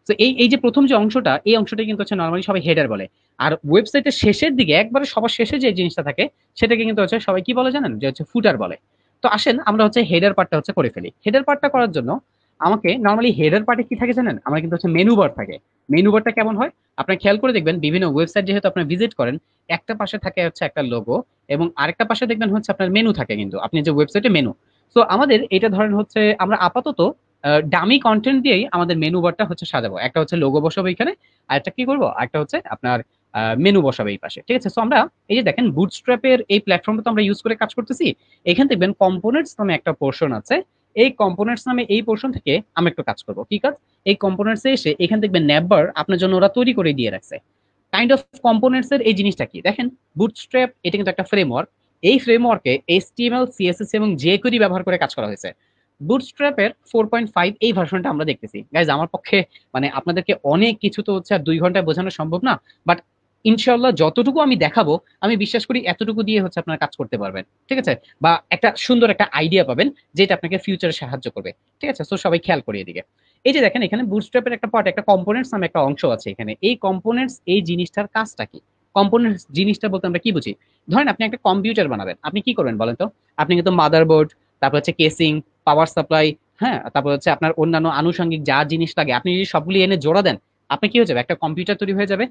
তো এই যে প্রথম যে অংশটা, এই অংশটা কিন্তু হচ্ছে নর্মালি সবাই হেডার বলে। আর ওয়েবসাইটের শেষের দিকে একবারে সবার শেষে যে জিনিসটা থাকে, সেটাকে কিন্তু হচ্ছে সবাই কি বলে জানেন? যে হচ্ছে ফুটার বলে। তো আসেন আমরা হচ্ছে হেডার পার্টটা হচ্ছে করে ফেলি। হেডার পার্টটা করার জন্য আমাকে নর্মালি হেডার পার্টে কি থাকে জানেন? আমার কিন্তু হচ্ছে মেনু বার থাকে। মেনু বারটা কেমন হয়? আপনার খেয়াল করে দেখবেন, বিভিন্ন ওয়েবসাইট যেহেতু আপনার ভিজিট করেন, একটা পাশে থাকে হচ্ছে একটা লোগো, এবং আরেকটা পাশে দেখবেন হচ্ছে আপনার মেনু থাকে, কিন্তু আপনি যে ওয়েবসাইটে মেনু। তো আমাদের এটা ধরেন হচ্ছে আমরা আপাতত ডামি কন্টেন্ট দিয়েই আমাদের মেনু বারটা হচ্ছে সাজাবো। একটা হচ্ছে লোগো বসাবো এখানে, আর একটা কি করবো, একটা হচ্ছে আপনার মেনু বসাবো এই পাশে, ঠিক আছে? তো আমরা এই যে দেখেন বুটস্ট্র্যাপের এই প্ল্যাটফর্মটা তো আমরা ইউজ করে কাজ করতেছি। এখানে দেখবেন কম্পোনেন্টস নামে একটা পোর্শন আছে। এই কম্পোনেন্টস নামে এই পোর্শন থেকে আমরা একটু কাজ করবো। কি কাজ? এই কম্পোনেন্টস এ এসে এখানে দেখবেন ন্যাববার আপনার জন্য ওরা তৈরি করে দিয়ে রাখছে। কাইন্ড অফ কম্পোনেন্টস এর এই জিনিসটা কি দেখেন, বুটস্ট্র্যাপ এটা কিন্তু একটা ফ্রেমওয়ার্ক। এই ফ্রেমওয়ার্কে এইচটিএমএল, সিএসএস এবং জেকুইরি ব্যবহার করে কাজ করা হয়েছে। বুটস্ট্র্যাপের 4.5 এই ভার্সনটা আমরা দেখতেছি গাইজ। আমার পক্ষে মানে আপনাদেরকে অনেক কিছু তো হচ্ছে আর 2 ঘন্টায় বোঝানো সম্ভব না, বাট ইনশাল্লাহ যতটুকু আমি দেখাবো, আমি বিশ্বাস করি এতটুকু দিয়ে হচ্ছে আপনারা কাজ করতে পারবেন, ঠিক আছে? বা একটা সুন্দর একটা আইডিয়া পাবেন, যেটা আপনাকে ফিউচারে সাহায্য করবে, ঠিক আছে? তো সবাই খেয়াল করিয়ে দিকে। এই যে দেখেন এখানে বুটস্ট্র্যাপের একটা পার্ট, একটা কম্পোনেন্টস নামে একটা অংশ আছে এখানে। এই কম্পোনেন্টস এই জিনিসটার কাজটা কি? কম্পোনেন্টস জিনিসটা বলতে আমরা কি বুঝি? ধরেন আপনি একটা কম্পিউটার বানাবেন, আপনি কি করবেন বলেন তো? আপনি কিন্তু মাদারবোর্ড, তারপর হচ্ছে কেসিং, পাওয়ার সাপ্লাই, হ্যাঁ, তারপর হচ্ছে আপনার অন্যান্য আনুষঙ্গিক যা জিনিস লাগে, আপনি যদি সবগুলি এনে জোড়া দেন, আপনি কি হয়ে যাবে? একটা কম্পিউটার তৈরি হয়ে যাবে।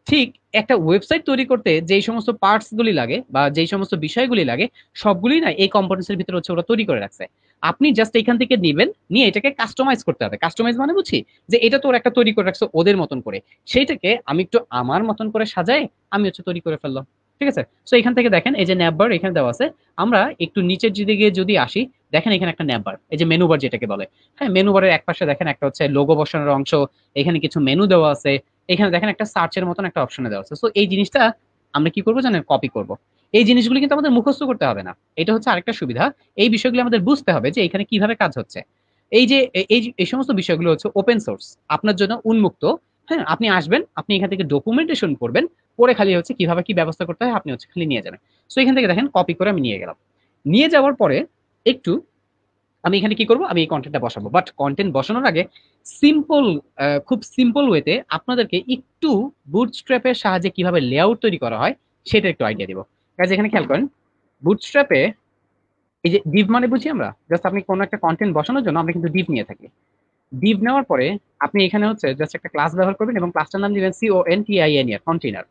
ঠিক একটা ওয়েবসাইট তৈরি করতে যেই সমস্ত পার্টস গুলি লাগে বা যেই সমস্ত বিষয়গুলি লাগে সবগুলি না এই কম্পোনেন্টস এর ভিতরে হচ্ছে ওরা তৈরি করে রাখছে। আপনি জাস্ট এখান থেকে নিবেন, নিয়ে এটাকে কাস্টমাইজ করতে হবে। কাস্টমাইজ মানে বুঝি যে এটা তো ওরা একটা তৈরি করে রাখছে ওদের মতন করে, সেইটাকে আমি একটু আমার মতন করে সাজাই আমি হচ্ছে তৈরি করে ফেললাম। ঠিক আছে, সো এখান থেকে দেখেন এই যে ন্যাববার এখানে দেওয়া আছে। আমরা একটু নিচের দিকে যদি আসি, দেখেন এখানে একটা ন্যাববার, এই যে মেনু বার যেটাকে বলে। হ্যাঁ, মেনু বারের এক পাশে দেখেন একটা হচ্ছে লোগো বসানোর অংশ, এখানে কিছু মেনু দেওয়া আছে, এখানে দেখেন একটা সার্চের মতন একটা অপশনে দেওয়া আছে। সো এই জিনিসটা আমরা কি করবো জানেন, কপি করব। এই জিনিসগুলো কিন্তু আমাদের মুখস্থ করতে হবে না, এটা হচ্ছে আরেকটা সুবিধা। এই বিষয়গুলো আমাদের বুঝতে হবে যে এখানে কিভাবে কাজ হচ্ছে। এই যে এই সমস্ত বিষয়গুলো হচ্ছে ওপেন সোর্স, আপনার জন্য উন্মুক্ত। হ্যাঁ, আপনি আসবেন, আপনি এখান থেকে ডকুমেন্টেশন করবেন, পরে খালি হচ্ছে কিভাবে কি ব্যবস্থা করতে হয় আপনি হচ্ছে খালি নিয়ে যাবেন। সো এখান থেকে দেখেন কপি করে আমি নিয়ে গেলাম। নিয়ে যাওয়ার পরে একটু আমি এখানে কি করব, আমি এই কন্টেন্টটা বসাবো। বাট কন্টেন্ট বসানোর আগে সিম্পল, খুব সিম্পল ওয়েতে আপনাদেরকে একটু বুটস্ট্র্যাপের সাহায্যে কিভাবে লেআউট তৈরি করা হয় সেটা একটু আইডিয়া দিব। গাইজ এখানে খেয়াল করেন, বুটস্ট্র্যাপে এই যে ডিভ মানে বুঝি আমরা, জাস্ট আপনি কোনো একটা কন্টেন্ট বসানোর জন্য আমরা কিন্তু ডিভ নিয়ে থাকি। ডিভ নেওয়ার পরে আপনি এখানে হচ্ছে জাস্ট একটা ক্লাস ব্যবহার করবেন এবং ক্লাসটার নাম দিবেন CONTIN এর কন্টেইনার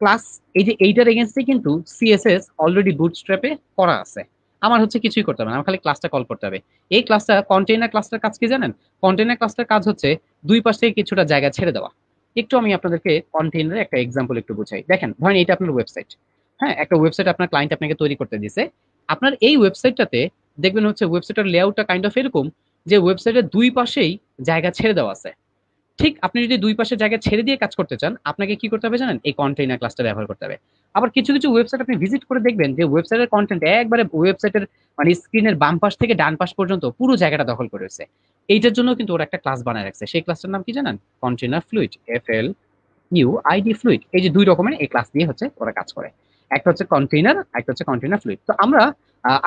ক্লাস। এই যে এইটার এগেনস্টে কিন্তু সিএসএস অলরেডি বুটস্ট্র্যাপে করা আছে। আমার হচ্ছে কিছুই করতে হবে না, আমার খালি ক্লাসটা কল করতে হবে। এই ক্লাসটা কন্টেইনার ক্লাসটার কাজ কি জানেন? কন্টেইনার ক্লাসটার কাজ হচ্ছে দুই পাশ থেকে কিছুটা জায়গা ছেড়ে দেওয়া। একটু আমি আপনাদেরকে কন্টেইনারের একটা এক্সাম্পল একটু বুঝাই। দেখেন ধরেন এটা আপনার ওয়েবসাইট। হ্যাঁ, একটা ওয়েবসাইট আপনার ক্লায়েন্ট আপনাকে তৈরি করতে দিছে। আপনার এই ওয়েবসাইটটাতে দেখবেন হচ্ছে ওয়েবসাইটের লেআউটটা কাইন্ড অফ এরকম যে ওয়েবসাইটের দুই পাশেই জায়গা ছেড়ে দেওয়া আছে। ঠিক আপনি যদি দুই পাশে জায়গা ছেড়ে দিয়ে কাজ করতে চান, আপনাকে কি করতে হবে জানেন? এই কন্টেইনার ক্লাসটা ব্যবহার করতে হবে। আবার কিছু কিছু ওয়েবসাইট আপনি ভিজিট করে দেখবেন যে ওয়েবসাইটের কন্টেন্ট একবারে ওয়েবসাইটের মানে স্ক্রিনের বাম পাশ থেকে ডান পাশ পর্যন্ত পুরো জায়গাটা দখল করে রয়েছে। এইটার জন্য কিন্তু ওরা একটা ক্লাস বানায় রাখছে। সেই ক্লাসটার নাম কি জানেন? Container fluid, FLUID fluid. এই যে দুই রকমের এই ক্লাস দিয়ে হচ্ছে ওরা কাজ করে। একটা হচ্ছে কন্টেইনার, একটা হচ্ছে কন্টেইনার ফ্লুইড। তো আমরা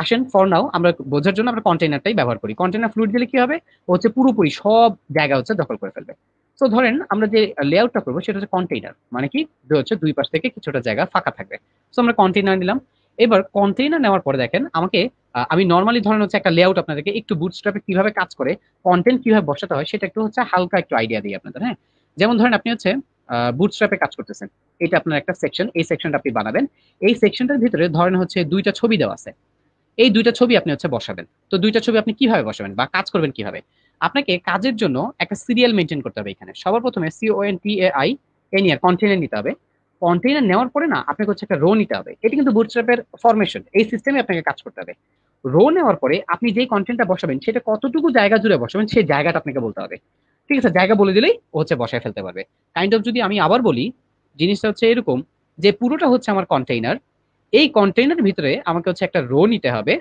আসেন ফর নাও আমরা বোঝার জন্য আমরা কন্টেইনারটাই ব্যবহার করি। কন্টেইনার ফ্লুইড দিলে কি হবে? ও হচ্ছে পুরোপুরি সব জায়গা হচ্ছে দখল করে ফেলবে। তো ধরেন আমরা যে লেআউটটা করবো সেটা হচ্ছে কন্টেইনার, মানে কি যে হচ্ছে দুই পাশ থেকে কিছুটা জায়গা ফাঁকা থাকবে। তো আমরা কন্টেইনার নিলাম। এবার কন্টেইনার নেওয়ার পরে দেখেন আমাকে আমি নর্মালি ধরেন হচ্ছে একটা লেআউট আপনাদেরকে একটু বুটস্ট্র্যাপে কিভাবে কাজ করে, কন্টেন্ট কিভাবে বসাতে হয় সেটা একটু হচ্ছে হালকা একটু আইডিয়া দিই আপনাদের। হ্যাঁ, যেমন ধরেন আপনি হচ্ছে বুটস্ট্র্যাপে কাজ করতেছেন, এটা আপনার একটা সেকশন, এই সেকশনটা আপনি বানাবেন। এই সেকশনটার ভিতরে ধরেন হচ্ছে দুইটা ছবি দেওয়া আছে, এই দুইটা ছবি আপনি হচ্ছে বসাবেন। তো দুইটা ছবি আপনি কিভাবে বসাবেন বা কাজ করবেন কিভাবে? আপনাকে কাজের জন্য একটা সিরিয়াল মেনটেন করতে হবে। এখানে সবার প্রথমে CONTAIN কন্টেইনার নিতে হবে। কন্টেইনার নেওয়ার পরে না আপনাকে হচ্ছে একটা রো নিতে হবে। এটা কিন্তু বুটস্ট্র্যাপের ফরমেশন, এই সিস্টেমে আপনাকে কাজ করতে হবে। রো নেওয়ার পরে আপনি যেই কন্টেন্টটা বসাবেন সেটা কতটুকু জায়গা জুড়ে বসাবেন সেই জায়গাটা আপনাকে বলতে হবে। ঠিক আছে, জায়গা বলে দিলেই ও হচ্ছে বসায় ফেলতে পারবে। কাইন্ড অফ যদি আমি আবার বলি, জিনিসটা হচ্ছে এরকম যে পুরোটা হচ্ছে আমার কন্টেইনার। এই কন্টেইনার ভিতরে আমাকে হচ্ছে একটা রো নিতে হবে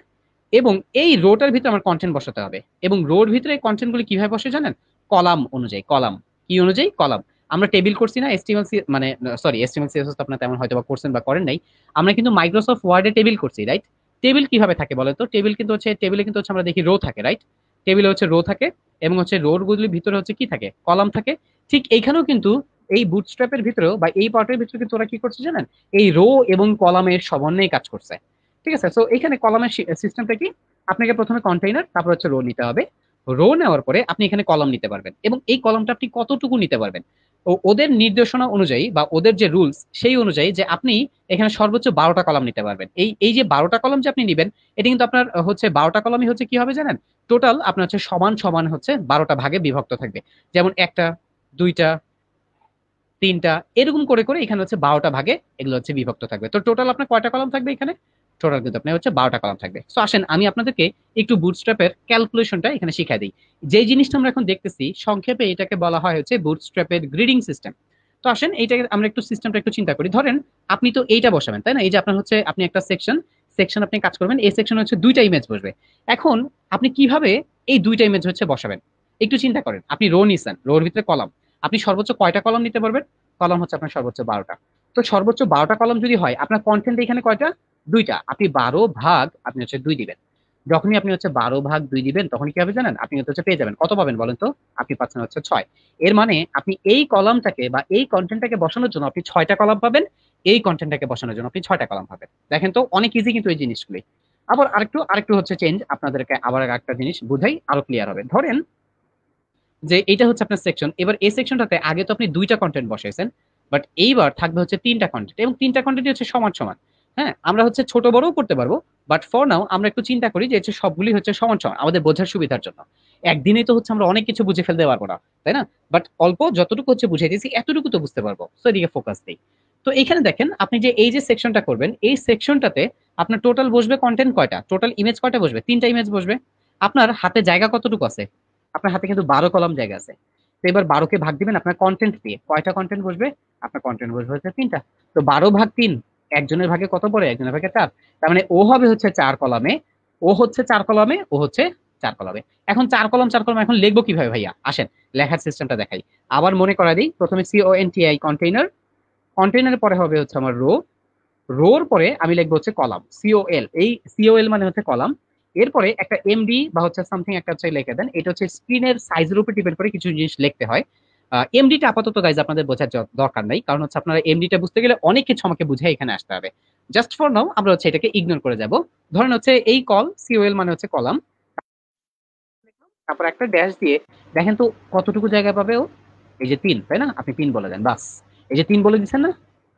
এবং এই রোটার ভিতরে আমার কন্টেন্ট বসাতে হবে। এবং রোর ভিতরে কন্টেন্ট গুলো কিভাবে বসে জানেন? কলাম অনুযায়ী। কলাম কি অনুযায়ী? কলাম। আমরা টেবিল করছি না এসটিএমএল মানে সরি এসটিএমএল সিএসএস আপনারা তেমন হয়তো বা করছেন বা করেন নাই। আমরা কিন্তু মাইক্রোসফট ওয়ার্ডে টেবিল করছি, রাইট? টেবিল কিভাবে থাকে বলে তো? টেবিল কিন্তু হচ্ছে টেবিলে কিন্তু হচ্ছে আমরা দেখি রো থাকে, রাইট? টেবিলে হচ্ছে রো থাকে এবং হচ্ছে রোর গুলির ভিতরে হচ্ছে কি থাকে? কলাম থাকে। ঠিক এইখানেও কিন্তু এই বুটস্ট্র্যাপের ভিতরেও বা এই পার্টের ভিতরে কিন্তু ওরা কি করছে জানেন? এই রো এবং কলামের সমন্বয়ে কাজ করছে। ঠিক আছে, সো এখানে কলামের সিস্টেমটা কি? আপনাকে প্রথমে কন্টেইনার তারপর হচ্ছে রো নিতে হবে। রো নেওয়ার পরে আপনি এখানে কলাম নিতে পারবেন এবং এই কলামটা আপনি কতটুকু নিতে পারবেন ওদের নির্দেশনা অনুযায়ী বা ওদের যে রুলস সেই অনুযায়ী যে আপনি এখানে সর্বোচ্চ 12টা কলাম নিতে পারবেন। এই এই যে 12টা কলাম যে আপনি নিবেন, এটা কিন্তু আপনার হচ্ছে 12টা কলামই হচ্ছে কি হবে জানেন? টোটাল আপনার হচ্ছে সমান সমান হচ্ছে 12টা ভাগে বিভক্ত থাকবে। যেমন একটা, দুইটা, তিনটা, এরকম করে করে এখানে হচ্ছে 12টা ভাগে এগুলো হচ্ছে বিভক্ত থাকবে। তো টোটাল আপনার কয়টা কলাম থাকবে এখানে? টোটাল কিন্তু আপনার হচ্ছে 12টা কলাম থাকবে। তো আসেন আমি আপনাদেরকে একটু বুটস্ট্র্যাপের ক্যালকুলেশনটা এখানে শিখাই দিই। যে জিনিসটা আমরা এখন দেখতেছি সংক্ষেপে এটাকে বলা হয় হচ্ছে বুটস্ট্র্যাপের গ্রিডিং সিস্টেম। তো আসেন এইটাকে আমরা একটু সিস্টেমটা একটু চিন্তা করি। ধরেন আপনি তো এইটা বসাবেন, তাই না? এই যে আপনার হচ্ছে আপনি একটা সেকশন সেকশন আপনি কাজ করবেন, এই সেকশনে হচ্ছে দুইটা ইমেজ বসবে। এখন আপনি কিভাবে এই দুইটা ইমেজ হচ্ছে বসাবেন একটু চিন্তা করেন। আপনি রো নিছেন, রোর ভিতরে কলাম, আপনি সর্বোচ্চ কয়টা কলাম নিতে পারবেন? কলাম হচ্ছে আপনার সর্বোচ্চ 12টা। তো সর্বোচ্চ 12টা কলাম যদি হয় আপনার কন্টেন্ট এখানে কয়টা? দুইটা। আপনি 12 ভাগ আপনি হচ্ছে 2 দিবেন। যখনই আপনি হচ্ছে 12 ভাগ 2 দিবেন তখন কি হবে জানেন? আপনি হচ্ছে পেয়ে যাবেন কত পাবেন বলেন তো? আপনি পাচ্ছেন হচ্ছে 6। এর মানে আপনি এই কলামটাকে বা এই কন্টেন্টটাকে বসানোর জন্য আপনি 6টা কলাম পাবেন, এই কন্টেন্টটাকে বসানোর জন্য আপনি 6টা কলাম পাবেন। দেখেন তো অনেক ইজি কিন্তু এই জিনিসগুলি। আবার আরেকটু আরেকটু হচ্ছে চেঞ্জ আপনাদেরকে আবার একটা জিনিস বুঝাই আরো ক্লিয়ার হবে। ধরেন যে এটা হচ্ছে আপনার সেকশন। এবার এই সেকশনটাতে আগে তো আপনি দুইটা কন্টেন্ট বসাইছেন, বাট এইবার থাকবে হচ্ছে 3টা কন্টেন্ট, এবং 3টা কন্টেন্ট হচ্ছে সমান সমান। হ্যাঁ, আমরা হচ্ছে ছোট বড়ও করতে পারবো, বাট ফর নাও আমরা একটু চিন্তা করি যে হচ্ছে সবগুলি হচ্ছে সমান সমান আমাদের বোঝার সুবিধার জন্য। একদিনে তো হচ্ছে আমরা অনেক কিছু বুঝে ফেলতে পারবো না, তাই না? বাট অল্প যতটুকু হচ্ছে বুঝাই দিয়েছি এতটুকু তো বুঝতে পারবো, তো এদিকে ফোকাস দিই। তো এখানে দেখেন আপনি যে এই যে সেকশনটা করবেন, এই সেকশনটাতে আপনার টোটাল বসবে কন্টেন্ট কয়টা, টোটাল ইমেজ কয়টা বসবে? 3টা ইমেজ বসবে। আপনার হাতে জায়গা কতটুকু আছে? আপনার হাতে কিন্তু 12 কলাম জায়গা আছে। তো এবার 12কে ভাগ দিবেন আপনার কন্টেন্ট দিয়ে, কয়টা কন্টেন্ট বসবে? আপনার কন্টেন্ট বসবে হচ্ছে 3টা। তো 12 ভাগ 3, একজনের ভাগে কত পড়ে? একজনের ভাগে 4। তার মানে ও হবে হচ্ছে 4 কলামে, ও হচ্ছে 4 কলামে, ও হচ্ছে 4 কলামে। এখন 4 কলাম 4 কলাম এখন লিখবো কিভাবে ভাইয়া? আসেন লেখার সিস্টেমটা দেখাই। আবার মনে করা দিই, প্রথমে CONTI কন্টেইনার, কন্টেইনারের পরে হবে হচ্ছে আমার রো, রোর পরে আমি লিখবো হচ্ছে কলাম, COL। এই COL মানে হচ্ছে কলাম। এরপরে একটা MD বা হচ্ছে সামথিং একটা হচ্ছে লিখে দেন। এটা হচ্ছে স্ক্রিনের সাইজের উপর ডিপেন্ড করে কিছু জিনিস লিখতে হয়। এমডিটা আপাতত গাইজ আপনাদের বোঝার দরকার নাই, কারণ হচ্ছে আপনারা এমডিটা বুঝতে গেলে অনেক কিছু আমাকে বুঝে এখানে আসতে হবে। জাস্ট ফর নাও আমরা হচ্ছে এটাকে ইগনোর করে যাব। ধরেন হচ্ছে এই COL মানে হচ্ছে কলাম, তারপর একটা ড্যাশ দিয়ে দেখেন তো কতটুকু জায়গা পাবে ও? এই যে 3, তাই না? আপনি 3 বলে দেন, বাস। এই যে 3 বলে দিচ্ছেন না,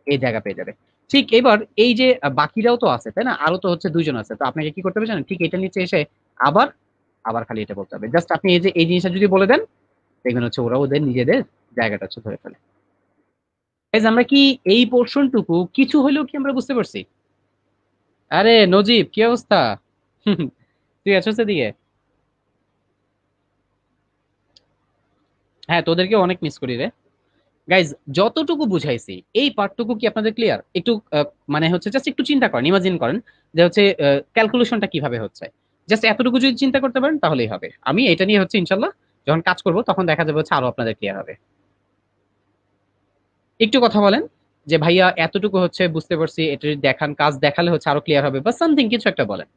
এই জায়গা পেয়ে যাবে। ঠিক এবার এই যে বাকিরাও তো আছে, তাই না? আরো তো হচ্ছে 2 জন আছে, তো আপনাকে কি করতে হবে জানেন? ঠিক এটা নিচে এসে আবার আবার খালি এটা বলতে হবে। জাস্ট আপনি এই যে এই জিনিসটা যদি বলে দেন, দেখবেন হচ্ছে ওরা ওদের নিজেদের জায়গাটা হচ্ছে ধরে ফেলে। Guys, আমরা কি এই পোর্শনটুকু কিছু হলেও কি আমরা বুঝতে পারছি? আরে নজিব, কি অবস্থা? তুই আছো দিকে? হ্যাঁ, তোদেরকে অনেক মিস করি রে। গাইজ, যতটুকু বুঝাইছি এই পার্টটুকু কি আপনাদের ক্লিয়ার? একটু মানে হচ্ছে জাস্ট একটু চিন্তা করেন, ইমাজিন করেন যে হচ্ছে ক্যালকুলেশনটা কিভাবে হচ্ছে। জাস্ট এতটুকু যদি চিন্তা করতে পারেন তাহলেই হবে। আমি এটা নিয়ে হচ্ছে ইনশাল্লাহ যখন কাজ করব তখন দেখা যাবে হচ্ছে আরো আপনাদের ক্লিয়ার হবে। একটু কথা বলেন যে ভাইয়া এতটুকু হচ্ছে বুঝতে পারছি, এটা যদি দেখান, কাজ দেখালে হচ্ছে আরো ক্লিয়ার হবে, বা সামথিং কিছু একটা বলেন।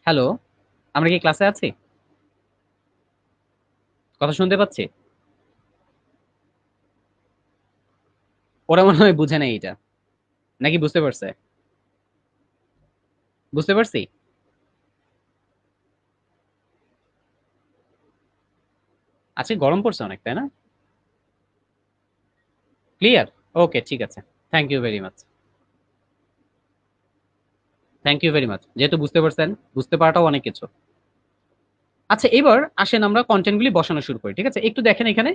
হ্যালো, আমরা কি ক্লাসে আছি? কথা শুনতে পাচ্ছি? ওরা মনে হয় বুঝে নেই এটা, নাকি বুঝতে পারছে? বুঝতে পারছি। আজকে গরম পড়ছে অনেক, তাই না? ক্লিয়ার? ওকে, ঠিক আছে। Thank you very much. Thank you very much, যেহেতু বুঝতে পারছেন, বুঝতে পারাটাও অনেক কিছু। আচ্ছা, এবার আসেন আমরা কন্টেন্টগুলি বসানো শুরু করি, ঠিক আছে? একটু দেখেন এখানে।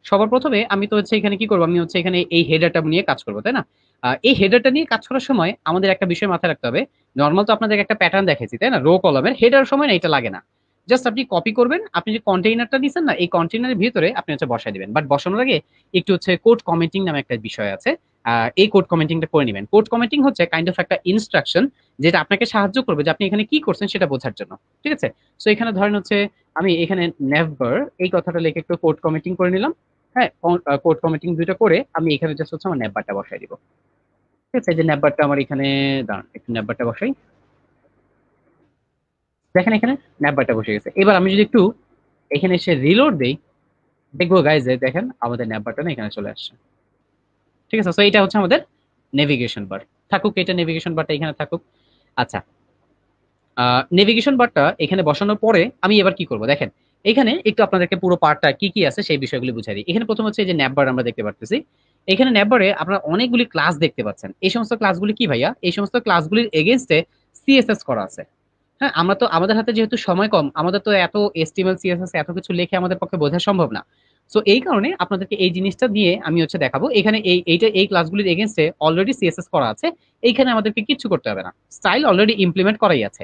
সবার প্রথমে আমি তো হচ্ছে এখানে কি করবো, আমি হচ্ছে এখানে এই হেডারটা নিয়ে কাজ করবো, তাই না? এই হেডারটা নিয়ে কাজ করার সময় আমাদের একটা বিষয় মাথায় রাখতে হবে। নর্মাল তো আপনাদের একটা প্যাটার্ন দেখেছি, তাই না? রো কলামের হেডার সময় না এটা লাগে না। জাস্ট আপনি কপি করবেন, আপনি যে কন্টেইনারটা দিচ্ছেন না, এই কন্টেইনারের ভিতরে আপনি হচ্ছে বসাই দিবেন। বাট বসানোর আগে একটু হচ্ছে কোড কমেন্টিং নামে একটা বিষয় আছে। এই কোড কমেন্টিংটা করে নেবেন। কোড কমেন্টিং হচ্ছে কাইন্ড অফ একটা ইনস্ট্রাকশন, যেটা আপনাকে সাহায্য করবে যে আপনি এখানে কি করছেন সেটা বোঝার জন্য, ঠিক আছে? সো এখানে ধরেন হচ্ছে আমি এখানে নেভার এই কথাটা লিখে একটু কোড কমেন্টিং করে নিলাম। হ্যাঁ, কোড কমেন্টিং দুইটা করে আমি এখানে জাস্ট হচ্ছে আমার ন্যাপবারটা বসাই দিব। ঠিক আছে, এই যে ন্যাপবারটা আমার এখানে, দাঁড়ান একটু ন্যাপবারটা বসাই। দেখেন এখানে ন্যাপবারটা বসে গেছে। এবার আমি যদি একটু এখানে এসে রিলোড দেই, দেখবো গাইজ দেখেন আমাদের ন্যাপবারটা না এখানে চলে আসছে। ঠিক আছে, তো এটা হচ্ছে আমাদের নেভিগেশন বার। থাকুক, এটা নেভিগেশন বারটা এখানে থাকুক। আচ্ছা, নেভিগেশন বারটা এখানে বসানোর পরে আমি এবার কি করব দেখেন। এখানে একটু আপনাদেরকে পুরো পার্টটা কি কি আছে সেই বিষয়গুলি বুঝাই দিই। এখানে প্রথম হচ্ছে এই যে ন্যাপবার আমরা দেখতে পারতেছি। এখানে ন্যাপবারে আপনারা অনেকগুলি ক্লাস দেখতে পাচ্ছেন। এই সমস্ত ক্লাসগুলি কি ভাইয়া? এই সমস্ত ক্লাসগুলির এগেইনস্টে CSS করা আছে। হ্যাঁ, আমরা তো আমাদের হাতে যেহেতু সময় কম, আমাদের তো এত HTML CSS এত কিছু লিখে আমাদের পক্ষে বোঝা সম্ভব না। সো এই কারণে আপনাদেরকে এই জিনিসটা দিয়ে আমি হচ্ছে দেখাবো। এখানে এই ক্লাসগুলির এগেইনস্টে অলরেডি CSS করা আছে। এইখানে আমাদেরকে কিচ্ছু করতে হবে না, স্টাইল অলরেডি ইমপ্লিমেন্ট করাই আছে।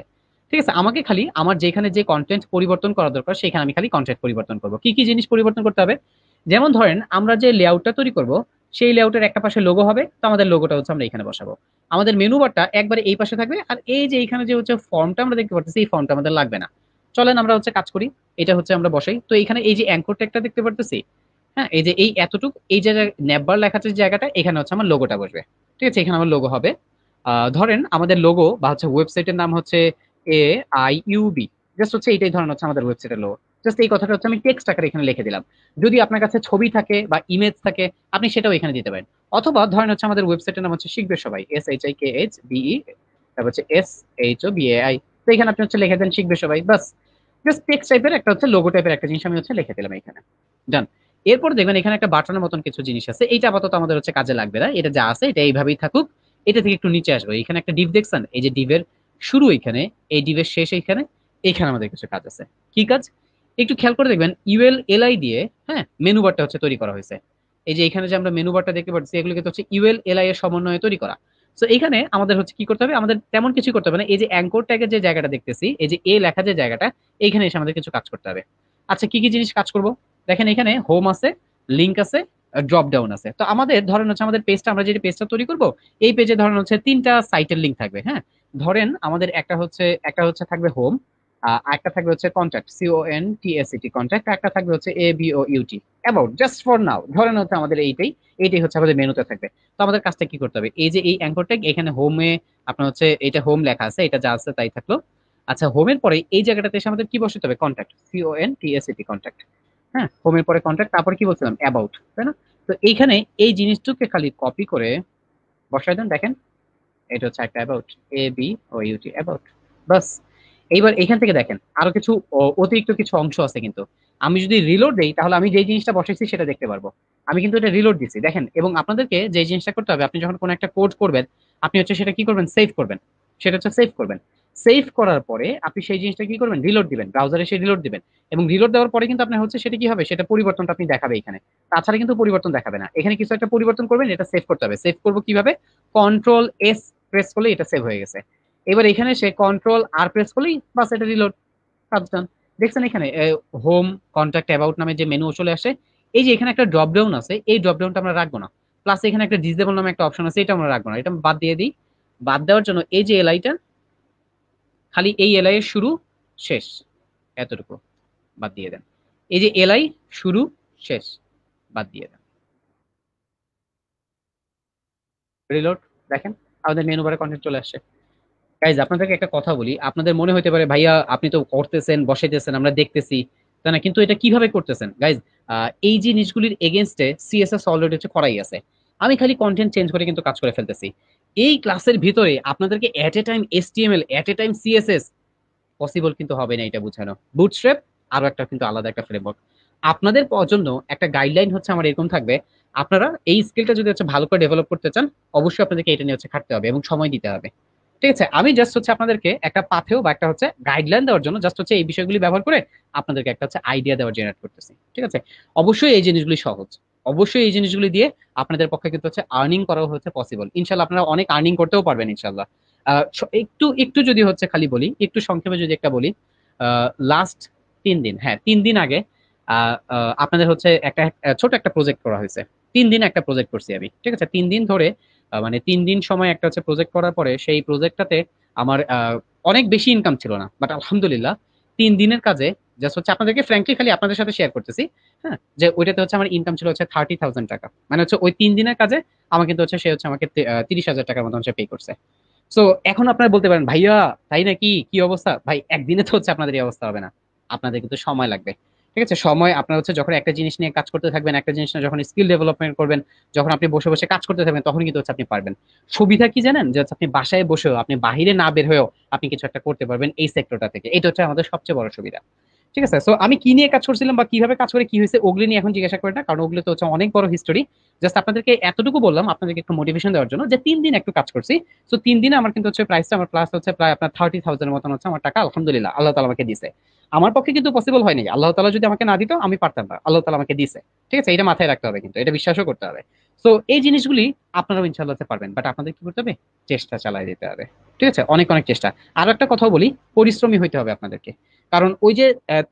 ঠিক আছে, আমাকে খালি আমার যেখানে যে কন্টেন্ট পরিবর্তন করা দরকার সেখানে আমি খালি কন্টেন্ট পরিবর্তন করব। কি কি জিনিস পরিবর্তন করতে হবে? যেমন ধরেন আমরা যে লেআউটটা তৈরি করব, সেই লেআউটের একটা পাশে লোগো হবে, তো আমাদের লোগোটা হচ্ছে আমরা এখানে বসাবো। আমাদের মেনু বারটা একবারে এই পাশে থাকবে, আর এই যে এখানে যে হচ্ছে ফর্মটা আমরা দেখতে পাচ্ছি এই ফর্মটা আমাদের লাগবে না। চলেন আমরা হচ্ছে কাজ করি। এটা হচ্ছে আমরা বসাই। তো এখানে এই যে অ্যাঙ্কর ট্যাগটা দেখতে পারতেছি, হ্যাঁ, এই যে এই এতটুক এই যে নেভার লেখা আছে যে জায়গাটা, এখানে হচ্ছে আমার লোগোটা বসবে। ঠিক আছে, এখানে আমার লোগো হবে। ধরেন আমাদের লোগো বা হচ্ছে ওয়েবসাইটের নাম হচ্ছে AIUB। জাস্ট হচ্ছে এইটাই ধরেন হচ্ছে আমাদের ওয়েবসাইটের লোগো। জাস্ট এই কথাটা হচ্ছে আমি টেক্সট আকারে এখানে লিখে দিলাম। যদি আপনার কাছে ছবি থাকে বা ইমেজ থাকে, আপনি সেটাও এখানে দিতে পারেন। অথবা ধরেন হচ্ছে আমাদের ওয়েবসাইটের নাম হচ্ছে শিখবে সবাই, SHIKHBE, তারপর হচ্ছে SHOBAI। তো এখানে আপনি হচ্ছে লিখে দেন শিখবে সবাই, বাস। জাস্ট টেক্সট টাইপের একটা হচ্ছে লোগো টাইপের একটা জিনিস আমি হচ্ছে লিখে দিলাম এখানে। ডান। এরপর দেখবেন এখানে একটা বাটনের মতন কিছু জিনিস আছে, এইটা আপাতত আমাদের হচ্ছে কাজে লাগবে না, এটা যা আছে এটা এইভাবেই থাকুক। এটা থেকে একটু নিচে আসবো, এখানে একটা ডিভ দেখছেন, এই যে ডিভের শুরু এখানে, এই ডিভের শেষ এখানে, এখানে আমাদের কিছু কাজ আছে। কি কাজ? একটু খেয়াল করে দেখবেন ইউএল এলআই দিয়ে, হ্যাঁ, মেনু বারটা হচ্ছে তৈরি করা হয়েছে। এই যে এখানে যে আমরা মেনু বারটা দেখতে পাচ্ছি এগুলোকে হচ্ছে ইউএল এলআই এর সমন্বয়ে তৈরি করা। তো এখানে আমাদের হচ্ছে কি করতে হবে, আমাদের তেমন কিছু করতে হবে না, এই যে অ্যাঙ্কর ট্যাগের যে জায়গাটা দেখতেছি, এই যে এ লেখা যে জায়গাটা, এইখানে এসে আমাদের কিছু কাজ করতে হবে। আচ্ছা কি কি জিনিস কাজ করব? দেখেন এখানে হোম আছে, লিংক আছে, ড্রপ ডাউন আছে। তো আমাদের ধরেন হচ্ছে আমাদের পেজটা, আমরা যে পেজটা তৈরি করব, এই পেজে ধরেন হচ্ছে 3টা সাইটের লিংক থাকবে। হ্যাঁ, ধরেন আমাদের একটা হচ্ছে থাকবে হোম, একটা থাকবে হচ্ছে কন্ট্যাক্ট, CONTACT কন্ট্যাক্ট, একটা থাকবে হচ্ছে ABOUT about, just for now ধরেন হচ্ছে আমাদের এইটাই হচ্ছে আমাদের মেনুতে থাকবে। তো আমাদের কাজটা কি করতে হবে, এই যে এই অ্যাঙ্কর ট্যাগ এখানে হোমে আপনার হচ্ছে এটা হোম লেখা আছে, এটা যা আছে তাই থাকলো। আচ্ছা হোমের পরে এই জায়গাটাতে এসে আমাদের কি বসাতে হবে, কন্ট্যাক্ট, CONTACT কন্ট্যাক্ট। হ্যাঁ, হোমের পরে কন্ট্যাক্ট, তারপর কি বলছিলাম, অ্যাবাউট, তাই না? তো এইখানে এই জিনিসটাকে খালি কপি করে বসায় দেন। দেখেন এটা হচ্ছে একটা অ্যাবাউট, ABOUT অ্যাবাউট, বাস। এইবার এখান থেকে দেখেন আরো কিছু অতিরিক্ত কিছু অংশ আছে, কিন্তু আমি যদি রিলোড দেই তাহলে আমি যে জিনিসটা বসাইছি সেটা দেখতে পারবো। আমি কিন্তু এটা রিলোড দিছি দেখেন। এবং আপনাদেরকে যে জিনিসটা করতে হবে, আপনি যখন কোনো একটা কোড করবেন, আপনি হচ্ছে সেটা কি করবেন, সেভ করবেন। সেটা হচ্ছে সেভ করবেন। সেভ করার পরে আপনি সেই জিনিসটা কি করবেন, রিলোড দিবেন, ব্রাউজারে এসে রিলোড দিবেন। এবং রিলোড দেওয়ার পরে কিন্তু আপনার হচ্ছে সেটা কি হবে, সেটা পরিবর্তনটা আপনি দেখাবে এখানে। তাছাড়া কিন্তু পরিবর্তন দেখাবে না। এখানে কিছু একটা পরিবর্তন করবেন, এটা সেভ করতে হবে। সেভ করবো কিভাবে, Ctrl+S প্রেস করলে এটা সেভ হয়ে গেছে। এবার এখানে সে Ctrl+R প্রেস করলেই বাস এটা রিলোড, কাজ ডান। দেখছেন এখানে হোম, কন্ট্যাক্ট, অ্যাবাউট নামে যে মেনু চলে আসে। এই যে এখানে একটা ড্রপ ডাউন আছে, এই ড্রপ ডাউনটা আমরা রাখবো না। প্লাস এখানে একটা ডিসেবল নামে একটা অপশন আছে, এটা আমরা রাখবো না, এটা বাদ দিয়ে দিই। বাদ দেওয়ার জন্য এই যে এলআইটা, খালি এই এলআই এর শুরু শেষ এতটুকু বাদ দিয়ে দেন। এই যে এলআই শুরু শেষ বাদ দিয়ে দেন। রিলোড, দেখেন আমাদের মেনু বারে কন্টেন্ট চলে আসছে। গাইজ আপনাদেরকে একটা কথা বলি, আপনাদের মনে হতে পারে ভাইয়া আপনি তো করতেছেন, বসাইতেছেন, আমরা দেখতেছি, তাই না? কিন্তু এটা কিভাবে করতেছেন গাইজ? এই জিনিসগুলির এগেনস্টে সিএসএস অলরেডি হচ্ছে করাই আছে। আমি খালি কন্টেন্ট চেঞ্জ করে কিন্তু কাজ করে ফেলতেছি। এই ক্লাসের ভিতরে আপনাদেরকে at a time HTML, at a time CSS possible কিন্তু হবে না এটা বুঝানো। বুটস্ট্র্যাপ আরো একটা কিন্তু আলাদা একটা ফ্রেমওয়ার্ক। আপনাদের জন্য একটা গাইডলাইন হচ্ছে আমার এরকম থাকবে, আপনারা এই স্কিলটা যদি হচ্ছে ভালো করে ডেভেলপ করতে চান, অবশ্যই আপনাদেরকে এটা নিয়ে হচ্ছে খাটতে হবে এবং সময় দিতে হবে। ঠিক আছে, আমি জাস্ট হচ্ছে আপনাদেরকে একটা পাথেও বা একটা হচ্ছে গাইডলাইন দেওয়ার জন্য জাস্ট হচ্ছে এই বিষয়গুলি ব্যবহার করে আপনাদেরকে একটা হচ্ছে আইডিয়া দেওয়ার জেনারেট করতেছি। ঠিক আছে, অবশ্যই এই জিনিসগুলি সহজ, অবশ্যই এই জিনিসগুলি দিয়ে আপনাদের পক্ষে কিন্তু হচ্ছে আর্নিং করাও হচ্ছে পসিবল। ইনশাল্লাহ আপনারা অনেক আর্নিং করতেও পারবেন ইনশাল্লাহ। একটু একটু যদি হচ্ছে খালি বলি, একটু সংক্ষেপে যদি একটা বলি, লাস্ট 3 দিন, হ্যাঁ 3 দিন আগে আপনাদের হচ্ছে একটা ছোট একটা প্রজেক্ট করা হয়েছে। 3 দিন একটা প্রজেক্ট করছি আমি। ঠিক আছে, 3 দিন ধরে মানে 3 দিন সময় একটা হচ্ছে প্রজেক্ট করার পরে সেই প্রজেক্টটাতে আমার অনেক বেশি ইনকাম ছিল না, বাট আলহামদুলিল্লাহ 3 দিনের কাজে জাস্ট হচ্ছে আপনাদেরকে ফ্র্যাঙ্কলি খালি আপনাদের সাথে শেয়ার করতেছি, হ্যাঁ, যে ওইটাতে হচ্ছে আমার ইনকাম ছিল হচ্ছে 30,000 টাকা। মানে হচ্ছে ওই 3 দিনের কাজে আমার কিন্তু হচ্ছে সে হচ্ছে আমাকে 30,000 টাকার মতো হচ্ছে পে করছে। সো এখন আপনারা বলতে পারেন ভাইয়া তাই নাকি, কি অবস্থা? ভাই একদিনে তো হচ্ছে আপনাদের এই অবস্থা হবে না, আপনাদের কিন্তু সময় লাগবে। ঠিক আছে, সময় আপনার হচ্ছে যখন একটা জিনিস নিয়ে কাজ করতে থাকবেন, একটা জিনিস নিয়ে যখন স্কিল ডেভেলপমেন্ট করবেন, যখন আপনি বসে বসে কাজ করতে থাকবেন, তখন কিন্তু হচ্ছে আপনি পারবেন। সুবিধা কি জানেন, যে হচ্ছে আপনি বাসায় বসেও, আপনি বাহিরে না বের হয়েও আপনি কিছু একটা করতে পারবেন এই সেক্টরটা থেকে। এটা হচ্ছে আমাদের সবচেয়ে বড় সুবিধা। ঠিক আছে, সো আমি কি নিয়ে কাজ করছিলাম বা কিভাবে কাজ করে কি হয়েছে ওগুলো নিয়ে এখন জিজ্ঞাসা করেন না, কারণ ওগুলো তো হচ্ছে অনেক বড় হিস্টোরি। জাস্ট আপনাদেরকে এতটুকু বললাম, আপনাদেরকে একটু মোটিভেশন দেওয়ার জন্য, যে 3 দিন একটু কাজ করছি। সো 3 দিনে আমার কিন্তু হচ্ছে প্রাইসটা আমার প্লাস হচ্ছে প্রায় আপনার 30,000 মতন হচ্ছে আমার টাকা আলহামদুলিল্লাহ আল্লাহ তালা আমাকে দিছে। আমার পক্ষে কিন্তু পসিবল হয়নি, আল্লাহ তালা যদি আমাকে না দিত আমি পারতাম না, আল্লাহ তালা আমাকে দিছে। ঠিক আছে, এটা মাথায় রাখতে হবে, কিন্তু এটা বিশ্বাসও করতে হবে। তো এই জিনিসগুলি আপনারাও ইনশাল্লাহ পারবেন, বাট আপনাদের কি করতে হবে, চেষ্টা চালাই দিতে হবে। ঠিক আছে, অনেক অনেক চেষ্টা। আর একটা কথা বলি, পরিশ্রমী হইতে হবে আপনাদেরকে। কারণ ওই যে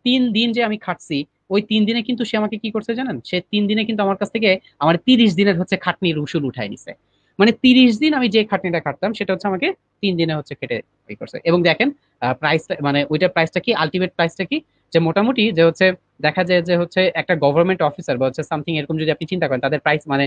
3 দিন যে আমি খাটছি, ওই 3 দিনে কিন্তু সে আমাকে কি করছে জানেন, সে 3 দিনে কিন্তু আমার কাছ থেকে আমার 30 দিনের হচ্ছে খাটনির উসুল উঠাই নিছে। মানে 30 দিন আমি যে খাটনিটা খাটতাম সেটা হচ্ছে আমাকে 3 দিনে হচ্ছে খেটে ই করছে। এবং দেখেন প্রাইসটা, মানে ওইটার প্রাইসটা কি, আলটিমেট প্রাইসটা কি, যে মোটামুটি যে হচ্ছে দেখা যায় যে হচ্ছে একটা গভর্নমেন্ট অফিসার বা হচ্ছে সামথিং এরকম যদি আপনি চিন্তা করেন, তাদের প্রাইস মানে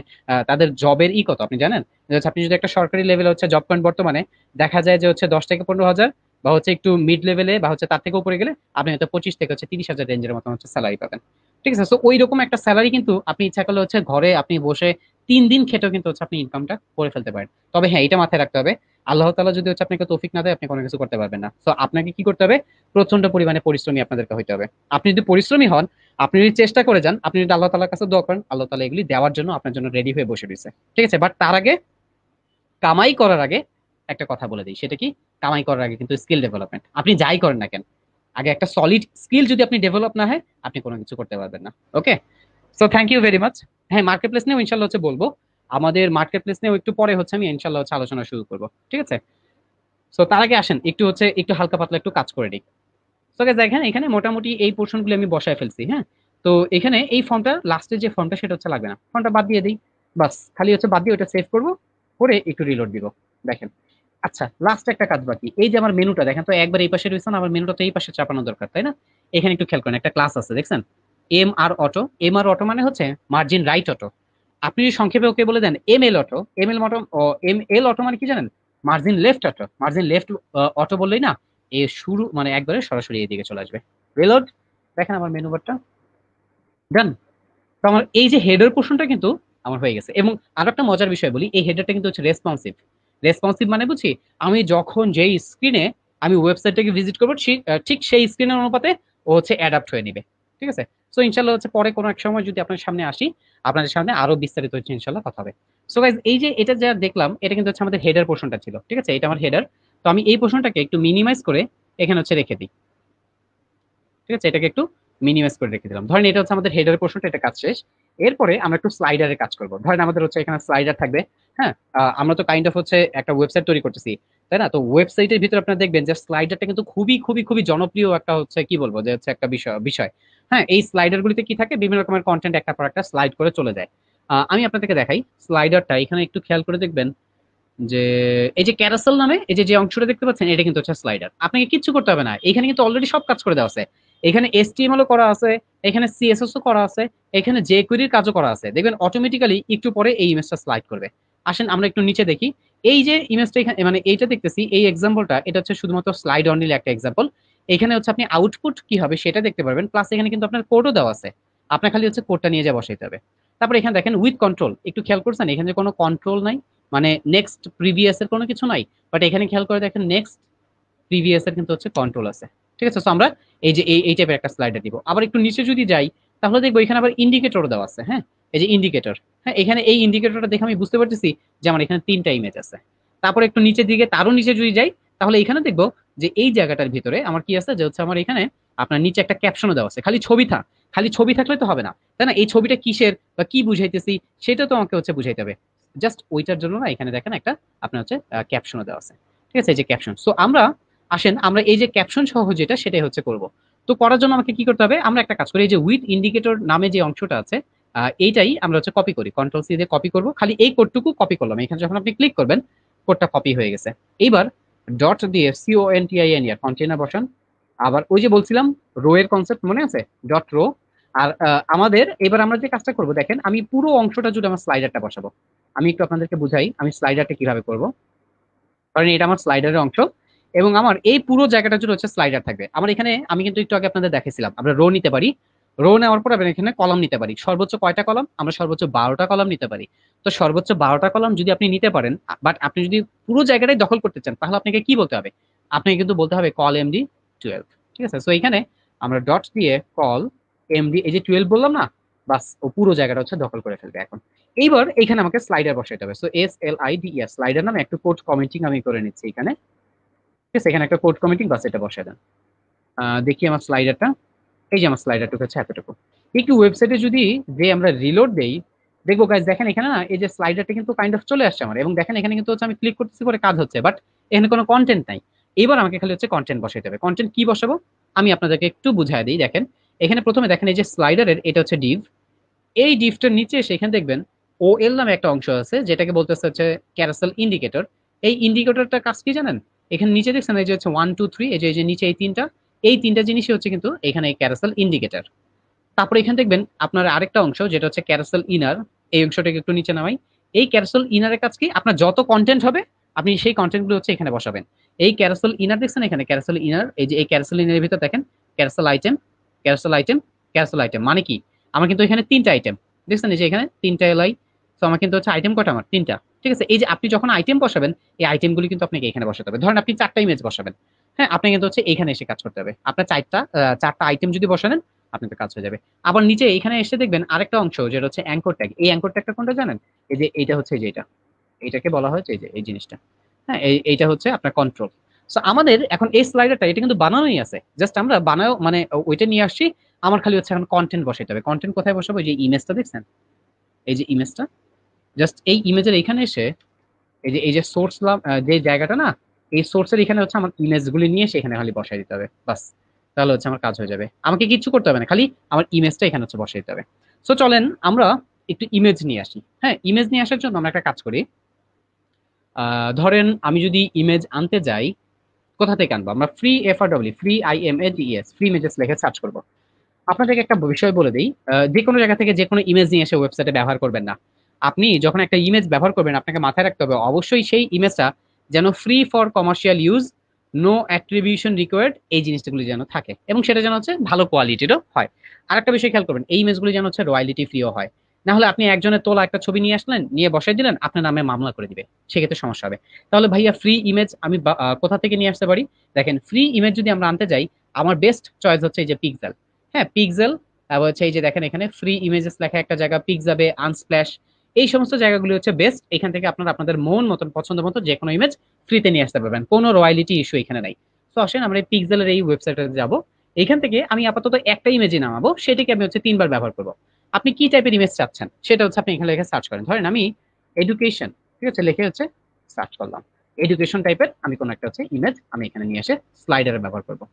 তাদের জবের কত আপনি জানেন? যে হচ্ছে আপনি যদি একটা সরকারি লেভেলে হচ্ছে জব করেন বর্তমানে, দেখা যায় যে হচ্ছে 10 থেকে 15 হাজার, বা হচ্ছে একটু মিড লেভেলে বা হচ্ছে তার থেকে উপরে গেলে আপনি হয়তো 25 থেকে 30 হাজার রেঞ্জের মতো হচ্ছে স্যালারি পাবেন। ঠিক আছে, তো ওই রকম একটা স্যালারি কিন্তু আপনি ইচ্ছা করলে হচ্ছে ঘরে আপনি বসে 3 দিন খেটেও কিন্তু হচ্ছে আপনি ইনকামটা করে ফেলতে পারেন। তবে হ্যাঁ, এটা মাথায় রাখতে হবে, আল্লাহ তাআলা যদি হচ্ছে আপনাকে তৌফিক না দেয়, আপনি কোনো কিছু করতে পারবেন না। তো আপনাকে কি করতে হবে, প্রচন্ড পরিমাণে পরিশ্রমী আপনাদেরকে হইতে হবে। আপনি যদি পরিশ্রমী হন, আপনি যদি চেষ্টা করে যান, আপনি যদি আল্লাহ তাআলার কাছে দোয়া করেন, আল্লাহ তাআলা এগুলি দেওয়ার জন্য আপনার জন্য রেডি হয়ে বসে রয়েছে। ঠিক আছে, বাট তার আগে, কামাই করার আগে একটা কথা বলে দিই, সেটা কি, কামাই করার আগে কিন্তু স্কিল ডেভেলপমেন্ট। আপনি যাই করেন না কেন, আগে একটা সলিড স্কিল যদি আপনি ডেভেলপ না হয়, আপনি কোনো কিছু করতে পারবেন না। Okay, so thank you very much. হ্যাঁ, মার্কেট প্লেস নিয়েও ইনশাল্লাহ হচ্ছে বলবো, আমাদের মার্কেট প্লেস নিয়েও একটু পরে হচ্ছে আমি ইনশাল্লাহ হচ্ছে আলোচনা শুরু করবো। ঠিক আছে, সো তার আগে আসেন একটু হালকা পাতলা একটু কাজ করে নিই। সো গাইস দেখেন, এখানে মোটামুটি এই পোর্শনগুলো আমি বসায় ফেলছি। হ্যাঁ, তো এখানে এই ফর্মটা, লাস্টের যে ফর্মটা সেটা হচ্ছে লাগবে না, ফর্মটা বাদ দিয়ে দিই। বাস খালি হচ্ছে বাদ দিয়ে ওটা সেভ করবো, করে একটু রিলোড দিব। দেখেন, আচ্ছা লাস্ট একটা কাজ বাকি, এই যে আমার মেনুটা দেখেন তো, একবার এই পাশে রয়েছে না, আমার মেনুটা তো এই পাশে চাপানো দরকার, তাই না? এখানে একটু খেয়াল করেন, একটা ক্লাস আছে দেখছেন, এম আর অটো মানে হচ্ছে মার্জিন রাইট অটো। আপনি যদি সংক্ষেপে ওকে বলে দেন এম এল অটো মানে কি জানেন, margin left auto. Margin left auto বললেই না, এ শুরু মানে একবারে সরাসরি এইদিকে চলে আসবে। রিলোড, দেখেন আমার মেনু বারটা ডান। তো আমার এই যে হেডার পোর্শনটা কিন্তু আমার হয়ে গেছে। এবং আরো একটা মজার বিষয় বলি, এই হেডারটা কিন্তু হচ্ছে রেসপন্সিভ। রেসপন্সিভ মানে বুঝি, আমি যখন যেই স্ক্রিনে আমি ওয়েবসাইটটাকে ভিজিট করবো, ঠিক সেই স্ক্রিনের অনুপাতে ও হচ্ছে অ্যাডাপ্ট হয়ে নিবে। ঠিক আছে, সো ইনশাল্লাহ হচ্ছে পরে কোনো এক সময় যদি আপনার সামনে আসি, আপনাদের সামনে আরো বিস্তারিত হচ্ছে ইনশাল্লাহ কথা হবে। সো গাইজ, এই যে এটা যা দেখলাম, এটা কিন্তু হচ্ছে আমাদের হেডার পোর্শনটা ছিল। ঠিক আছে, এটা আমার হেডার। তো আমি এই পোর্শনটাকে একটু মিনিমাইজ করে এখানে হচ্ছে রেখে দিই। ঠিক আছে, এটাকে একটু মিনিমাইজ করে রেখে দিলাম। ধরেন এটা হচ্ছে আমাদের হেডার পোর্শনটা, এটা কাজ শেষ। এরপরে আমরা একটু স্লাইডারের কাজ করব। ধরেন আমাদের হচ্ছে এখানে স্লাইডার থাকবে। হ্যাঁ, আমরা তো কাইন্ড অফ হচ্ছে একটা ওয়েবসাইট তৈরি করতেছি, তাই না? তো ওয়েবসাইটের ভিতরে আপনারা দেখবেন যে স্লাইডারটা কিন্তু খুবই খুবই খুবই জনপ্রিয় একটা হচ্ছে, কি বলবো, যে হচ্ছে একটা বিষয়। হ্যাঁ, এই স্লাইডার গুলিতে কি থাকে, বিভিন্ন রকমের কন্টেন্ট একটা পর একটা স্লাইড করে চলে যায়। আমি আপনাদেরকে দেখাই স্লাইডারটা, এখানে একটু খেয়াল করে দেখবেন যে এই যে ক্যারাসেল নামে এই যে অংশটা দেখতে পাচ্ছেন, এটা কিন্তু হচ্ছে স্লাইডার। আপনাকে কিচ্ছু করতে হবে না, এখানে কিন্তু অলরেডি সব কাজ করে দেওয়া আছে। এখানে HTML ও করা আছে, এখানে CSS ও করা আছে, এখানে jQuery কাজও করা আছে। দেখবেন অটোমেটিক্যালি একটু পরে এই ইমেজটা স্লাইড করবে। আসেন আমরা একটু নিচে দেখি, এই যে ইমেজটা এখানে মানে এইটা দেখতেছি, এই এক্সাম্পলটা, এটা হচ্ছে শুধুমাত্র স্লাইড অনলি একটা এক্সাম্পল। এখানে হচ্ছে আপনি আউটপুট কি হবে সেটা দেখতে পারবেন, প্লাস এখানে কিন্তু আপনার কোডও দেওয়া আছে। আপনার খালি হচ্ছে কোডটা নিয়ে যা বসাইতে হবে। তারপর এখানে দেখেন উইথ কন্ট্রোল, একটু খেয়াল করছেন এখানে কোনো কন্ট্রোল নাই, মানে নেক্সট প্রিভিয়াস এর কোনো কিছু নাই। বাট এখানে খেয়াল করে দেখেন নেক্সট প্রিভিয়াস এর কিন্তু হচ্ছে কন্ট্রোল আছে। ঠিক আছে, তো আমরা এই যে এই টাইপের একটা স্লাইডার দিব। আবার একটু নিচে যদি যাই, তাহলে দেখবো এখানে আবার ইন্ডিকেটর দেওয়া আছে। হ্যাঁ, এই যে ইন্ডিকেটর, হ্যাঁ এখানে এই ইন্ডিকেটরটা দেখে আমি বুঝতে পারতেছি যে আমার এখানে 3টা ইমেজ আছে। তারপর একটু নিচের দিকে, তারও নিচে যদি যাই, তাহলে এখানে দেখবো যে এই জায়গাটার ভিতরে আমার কি আছে, যে হচ্ছে আমার এখানে আপনার নিচে একটা ক্যাপশনও দেওয়া আছে। খালি ছবি থাকলে তো হবে না, তাই না? এই ছবিটা কিসের বা কি বুঝাইতেছি সেটা তো আমাকে হচ্ছে বুঝাইতে হবে। জাস্ট ওইটার জন্য না, এখানে দেখেন একটা আপনার হচ্ছে ক্যাপশনও দেওয়া আছে। ঠিক আছে, এই যে ক্যাপশন। সো আমরা এই যে ক্যাপশন সহ যেটা, সেটাই হচ্ছে করব। তো করার জন্য আমাকে কি করতে হবে, আমরা একটা কাজ করি, এই যে উইথ ইন্ডিকেটর নামে যে অংশটা আছে, এইটাই আমরা হচ্ছে কপি করি, কন্ট্রোল-C দিয়ে কপি করব। খালি এই কোডটুকু কপি করলাম, এখানে যখন আপনি ক্লিক করবেন কোডটা কপি হয়ে গেছে। এইবার ডট দিয়ে CONTINER কন্টেইনার বসান। আবার ওই যে বলছিলাম রো এর কনসেপ্ট মনে আছে, ডট রো। আর আমাদের এবার আমরা যে কাজটা করব, দেখেন আমি পুরো অংশটা জুড়ে আমার স্লাইডারটা বসাবো। আমি একটু আপনাদেরকে বুঝাই আমি স্লাইডারটা কিভাবে করব। কারণ এটা আমার স্লাইডারের অংশ, এবং আমার এই পুরো জায়গাটা জুড়ে হচ্ছে স্লাইডার থাকবে। আমার এখানে আমি কিন্তু একটু আগে আপনাদের দেখেছিলাম, আমরা রো নিতে পারি। রো নেওয়ার পর আমরা এখানে কলাম নিতে পারি। সর্বোচ্চ কয়টা কলাম? আমরা সর্বোচ্চ 12টা কলাম নিতে পারি। তো সর্বোচ্চ 12টা কলাম যদি আপনি নিতে পারেন, বাট আপনি যদি পুরো জায়গাটাই দখল করতে চান, তাহলে আপনাকে কি বলতে হবে? আপনাকে কিন্তু বলতে হবে কল MD12। ঠিক আছে, সো এখানে আমরা ডট দিয়ে কল MD, এই যে 12 বললাম না, বাস ও পুরো জায়গাটা হচ্ছে দখল করে ফেলবে এখন। এইবার এখানে আমাকে স্লাইডার বসাইতে হবে। সো SLIDER, স্লাইডার নামে একটু কোড কমেন্টিং আমি করে নিচ্ছি এখানে। ঠিক আছে, এখানে একটা কোড কমেন্টিং, বাস এটা বসাই দেন। দেখি আমার স্লাইডারটা, এই যে আমার স্লাইডারটুকু হচ্ছে এতটুকু। একটু ওয়েবসাইটে যদি যে আমরা রিলোড দেই, দেখবো গাইজ দেখেন এখানে না, এই যে স্লাইডারটা কিন্তু কাইন্ড অফ চলে আসছে আমার, এবং দেখেন এখানে কিন্তু হচ্ছে আমি ক্লিক করতেছি করে কাজ হচ্ছে, বাট এখানে কোনো কন্টেন্ট নাই। এবার আমাকে খালি হচ্ছে কন্টেন্ট বসাইতে হবে। কন্টেন্ট কি বসাবো আমি আপনাদেরকে একটু বুঝাই দিই। দেখেন এখানে প্রথমে দেখেন এই যে স্লাইডারের এটা হচ্ছে ডিভ। এই ডিভটার নিচে এসে এখানে দেখবেন OL নামে একটা অংশ আছে, যেটাকে বলতেছে হচ্ছে ক্যারাসেল ইন্ডিকেটর। এই ইন্ডিকেটরটার কাজ কি জানেন? এখানে নিচে দেখছেন এই যে হচ্ছে 1 2 3, এই যে নিচে এই তিনটা জিনিসই হচ্ছে কিন্তু এখানে ক্যারাসেল ইন্ডিকেটর। তারপরে এখানে দেখবেন আপনার আরেকটা অংশ, যেটা হচ্ছে ক্যারাসেল ইনার। এই অংশটাকে একটু নিচে নামাই। এই ক্যারাসেল ইনারের কাজ কি, আপনার যত কন্টেন্ট হবে আপনি সেই কন্টেন্টগুলো হচ্ছে এখানে বসাবেন। এই ক্যারাসেল ইনার দেখছেন এখানে ক্যারাসেল ইনার, এই যে এই ক্যারাসেল ইনারের ভিতর দেখেন ক্যারাসেল আইটেম, ক্যারাসেল আইটেম, ক্যারাসেল আইটেম। মানে কি, আমার কিন্তু এখানে 3টা আইটেম দেখছেন, এই যে এখানে 3টা LI, তো আমার কিন্তু হচ্ছে আইটেম কটা, আমার 3টা। ঠিক আছে, এই যে আপনি যখন আইটেম বসাবেন, এই আইটেমগুলি কিন্তু আপনাকে এখানে বসাতে হবে। ধরেন আপনি 4টা ইমেজ বসাবেন, হ্যাঁ, আপনি কিন্তু হচ্ছে এখানে এসে কাজ করতে হবে। আপনার 4টা আইটেম যদি বসানেন, আপনার কাজ হয়ে যাবে। আবার নিচে এখানে এসে দেখবেন আরেকটা অংশ, যেটা হচ্ছে অ্যাঙ্কর ট্যাগ। এই অ্যাঙ্কর ট্যাগটা কোনটা জানেন? এই যে এইটা হচ্ছে, এই যে এইটাকে বলা হয়েছে এই যে এই জিনিসটা, হ্যাঁ, এইটা হচ্ছে আপনার কন্ট্রোল। সো আমাদের এখন এই স্লাইডারটা এটা কিন্তু বানানোই আছে, জাস্ট আমরা বানাও মানে ওইটা নিয়ে আসছি। আমার খালি হচ্ছে এখন কন্টেন্ট বসাইতে হবে। কন্টেন্ট কোথায় বসাবো? এই যে ইমেজটা দেখছেন, এই যে ইমেজটা, জাস্ট এই ইমেজের এখানে এসে এই যে সোর্স, যে জায়গাটা না, এই সোর্সের এখানে হচ্ছে আমার ইমেজগুলি নিয়ে সেখানে খালি বসাই দিতে হবে, বাস। তাহলে হচ্ছে আমার কাজ হয়ে যাবে, আমাকে কিচ্ছু করতে হবে না, খালি আমার ইমেজটা এখানে হচ্ছে বসাই দিতে হবে। সো চলেন আমরা একটু ইমেজ নিয়ে আসি। হ্যাঁ, ইমেজ নিয়ে আসার জন্য আমরা একটা কাজ করি। ধরেন আমি যদি ইমেজ আনতে যাই, কোথা থেকে আনবো? আমরা free FRW, free IMAGES, free images লিখে সার্চ করবো। আপনাদেরকে একটা বিষয় বলে দিই, যে কোনো জায়গা থেকে যে কোনো ইমেজ নিয়ে এসে ওয়েবসাইটে ব্যবহার করবেন না। আপনি যখন একটা ইমেজ ব্যবহার করবেন, আপনাকে মাথায় রাখতে হবে অবশ্যই সেই ইমেজটা যেন free for commercial use, no attribution required, এই জিনিসগুলি যেন থাকে, এবং সেটা যেন হচ্ছে ভালো কোয়ালিটিরও হয়। আর একটা বিষয় খেয়াল করবেন, এই ইমেজগুলি যেন হচ্ছে রয়্যালিটি ফ্রিও হয়। না হলে আপনি একজনের তোলা একটা ছবি নিয়ে আসলেন, নিয়ে বসাই দিলেন, আপনার নামে মামলা করে দিবে, সেক্ষেত্রে সমস্যা হবে। তাহলে ভাইয়া ফ্রি ইমেজ আমি কোথা থেকে নিয়ে আসতে পারি? দেখেন, ফ্রি ইমেজ যদি আমরা আনতে যাই, আমার বেস্ট চয়েস হচ্ছে এই যে পিক্সেল। হ্যাঁ, পিক্সেল। তারপর হচ্ছে এই যে দেখেন এখানে ফ্রি ইমেজেস লেখা একটা জায়গা, পিক্সাবে, আনস্প্ল্যাশ, এই সমস্ত জায়গাগুলো হচ্ছে বেস্ট। এখান থেকে আপনারা আপনাদের মন মতন পছন্দ মতো যে কোনো ইমেজ ফ্রিতে নিয়ে আসতে পারবেন, কোনো রয়্যালিটি ইস্যু এখানে নাই। তো আসেন আমরা এই পিক্সেলের এই ওয়েবসাইটে যাব। এখান থেকে আমি আপাতত একটা ইমেজই নামাবো, সেটাকে আমি হচ্ছে 3বার ব্যবহার করব। আপনি কি টাইপের ইমেজ চাচ্ছেন সেটা হচ্ছে আপনি এখানে লিখে সার্চ করেন। ধরেন আমি এডুকেশন, ঠিক আছে, লিখে হচ্ছে সার্চ করলাম। এডুকেশন টাইপের আমি কোনো একটা হচ্ছে ইমেজ আমি এখানে নিয়ে এসে স্লাইডারে ব্যবহার করবো।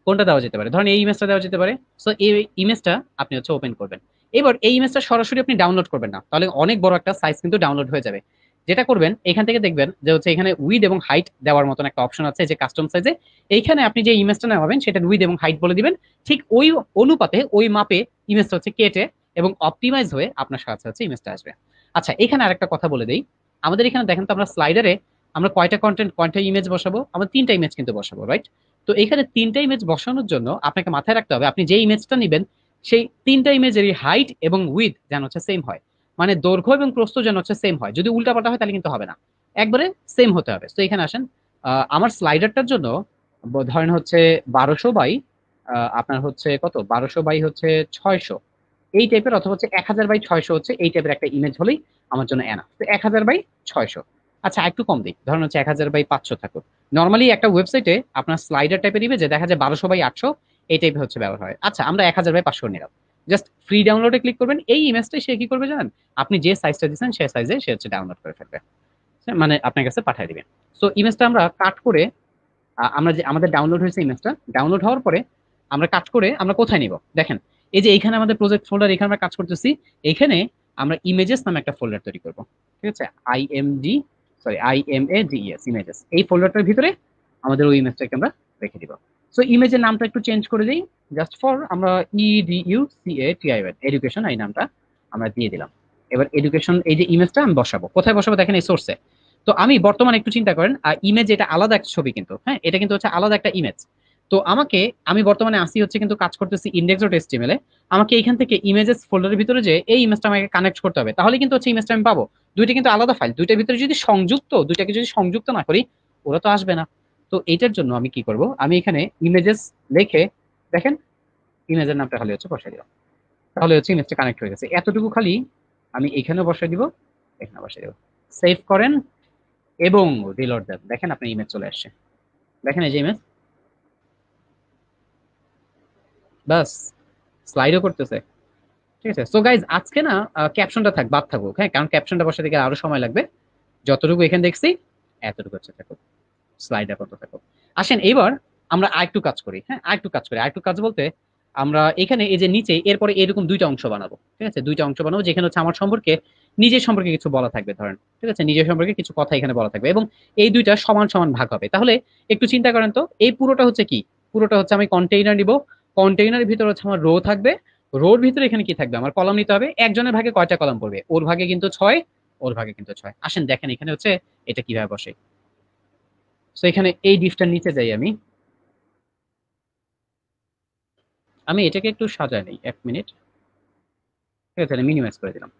কোনটা দেওয়া যেতে পারে? ধরেন এই ইমেজটা দেওয়া যেতে পারে। সো এই ইমেজটা আপনি হচ্ছে ওপেন করবেন। এবার এই ইমেজটা সরাসরি আপনি ডাউনলোড করবেন না, তাহলে অনেক বড় একটা সাইজ কিন্তু ডাউনলোড হয়ে যাবে। যেটা করবেন, এখান থেকে দেখবেন যে হচ্ছে এখানে উইড এবং হাইট দেওয়ার মতন একটা অপশন আছে, যে কাস্টম সাইজে। এইখানে আপনি যে ইমেজটা নামাবেন সেটা উইড এবং হাইট বলে দিবেন, ঠিক ওই অনুপাতে ওই মাপে ইমেজটা হচ্ছে কেটে এবং অপটিমাইজ হয়ে আপনার সাথে হচ্ছে ইমেজটা আসবে। আচ্ছা, এখানে আরেকটা কথা বলে দেই, আমাদের এখানে দেখেন তো আমরা স্লাইডারে আমরা কয়টা কন্টেন্ট, কয়টা ইমেজ বসাবো? আমরা 3টা ইমেজ কিন্তু বসাবো, রাইট? তো এখানে 3টা ইমেজ বসানোর জন্য আপনাকে মাথায় রাখতে হবে, আপনি যে ইমেজটা নেবেন সেই 3টা ইমেজেরই হাইট এবং উইথ যেন হচ্ছে সেম হয়, মানে দৈর্ঘ্য এবং প্রস্থ যেন হচ্ছে সেম হয়। যদি উল্টাপাল্টা হয় তাহলে কিন্তু হবে না, একবারে সেম হতে হবে। তো এখানে আসেন, আমার স্লাইডারটার জন্য ধরেন হচ্ছে 1200 বাই আপনার হচ্ছে কত, 1200 বাই হচ্ছে 600, এই টাইপের, অথবা হচ্ছে 1000 বাই 600 হচ্ছে এই টাইপের একটা ইমেজ হলেই আমার জন্য এনা। তো 1000 বাই 600। আচ্ছা, একটু কম দিই, ধরেন হচ্ছে 1000 বাই 500 থাকুক। নর্মালি একটা ওয়েবসাইটে আপনার স্লাইডার টাইপের ইমেজে দেখা যায় 1200 বাই 800 এই টাইপের হচ্ছে ব্যবহার হয়। আচ্ছা, আমরা 1000 বাই 500 নিলাম। জাস্ট ফ্রি ডাউনলোডে ক্লিক করবেন, এই ইমেজটাই সে কি করবে জানেন? আপনি যে সাইজটা দিচ্ছেন সেই সাইজে সে হচ্ছে ডাউনলোড করে ফেলবে, মানে আপনার কাছে পাঠিয়ে দিবেন। সো ইমেজটা আমরা কাট করে, আমরা যে আমাদের ডাউনলোড হয়েছে ইমেজটা, ডাউনলোড হওয়ার পরে আমরা কাট করে আমরা কোথায় নিব? দেখেন, এই যে এইখানে আমাদের প্রজেক্ট ফোল্ডার, এখানে আমরা কাজ করতেছি। এখানে আমরা ইমেজেস নামে একটা ফোল্ডার তৈরি করব, ঠিক আছে, IMAGES, ইমেজেস। এই ফোল্ডারটার ভিতরে আমাদের ওই ইমেজটাকে আমরা রেখে দিব। সো ইমেজের নামটা একটু চেঞ্জ করে দিই, জাস্ট ফর আমরা EDUCATION, এডুকেশন, এই নামটা আমরা দিয়ে দিলাম। এবার এডুকেশন, এই যে ইমেজটা আমি বসাবো, কোথায় বসাবো? দেখেন এই সোর্সে। তো আমি বর্তমানে একটু চিন্তা করেন, ইমেজ এটা আলাদা একটা ছবি কিন্তু, হ্যাঁ, এটা কিন্তু হচ্ছে আলাদা একটা ইমেজ। তো আমি বর্তমানে আসি হচ্ছে কিন্তু কাজ করতেছি index.html এ। আমাকে এইখান থেকে ইমেজেস ফোল্ডারের ভিতরে যে এই ইমেজটা আমাকে কানেক্ট করতে হবে, তাহলে কিন্তু হচ্ছে ইমেজটা আমি পাবো। দুইটা কিন্তু আলাদা ফাইল, দুইটার ভিতরে যদি দুইটাকে যদি সংযুক্ত না করি, ওরা তো আসবে না। তো এইটার জন্য আমি কি করব, আমি এখানে ইমেজেস লিখে, দেখেন ইমেজের নামটা খালি হচ্ছে বসাই দিলাম, তাহলে হচ্ছে ইমেজটা কানেক্ট হয়ে গেছে। এতটুকু খালি আমি এখানে বসাই দিব, এখানে বসাই দিব। সেভ করেন এবং রিলোড দেন, দেখেন আপনার ইমেজ চলে আসছে। দেখেন এই যে ইমেজ, বাস স্লাইডও করতেছে। ঠিক আছে। সো গাইজ, আজকে না ক্যাপশনটা বাদ থাকুক, হ্যাঁ, কারণ ক্যাপশনটা বসাতে গেলে আরো সময় লাগবে। যতটুকু এখানে দেখছি এতটুকু হচ্ছে থাকুক, স্লাইডার করতে থাকুক। আসেন এবার আমরা আরেকটু কাজ করি, হ্যাঁ, আরেকটু কাজ বলতে আমরা এখানে এই যে নিচে এরপরে এরকম দুইটা অংশ বানাবো, ঠিক আছে, দুইটা অংশ বানাবো যেখানে হচ্ছে আমার সম্পর্কে, নিজের সম্পর্কে কিছু বলা থাকবে, ধরেন, ঠিক আছে, নিজের সম্পর্কে কিছু কথা এখানে বলা থাকবে, এবং এই দুইটা সমান সমান ভাগ হবে। তাহলে একটু চিন্তা করেন তো, এই পুরোটা হচ্ছে কি? পুরোটা হচ্ছে আমি কন্টেইনার নিব, কন্টেইনারের ভিতরে হচ্ছে আমার রো থাকবে, রোর ভিতরে এখানে কি থাকবে? আমার কলাম নিতে হবে। একজনের ভাগে কয়টা কলাম পড়বে? ওর ভাগে কিন্তু 6, ওর ভাগে কিন্তু 6। আসেন দেখেন এখানে হচ্ছে এটা কিভাবে বসে। তো এখানে এই ডিফটার নিচে যাই, আমি এটাকে একটু সাজাই নেই, 1 মিনিট। ঠিক আছে, মিনিমাইজ করে দিলাম।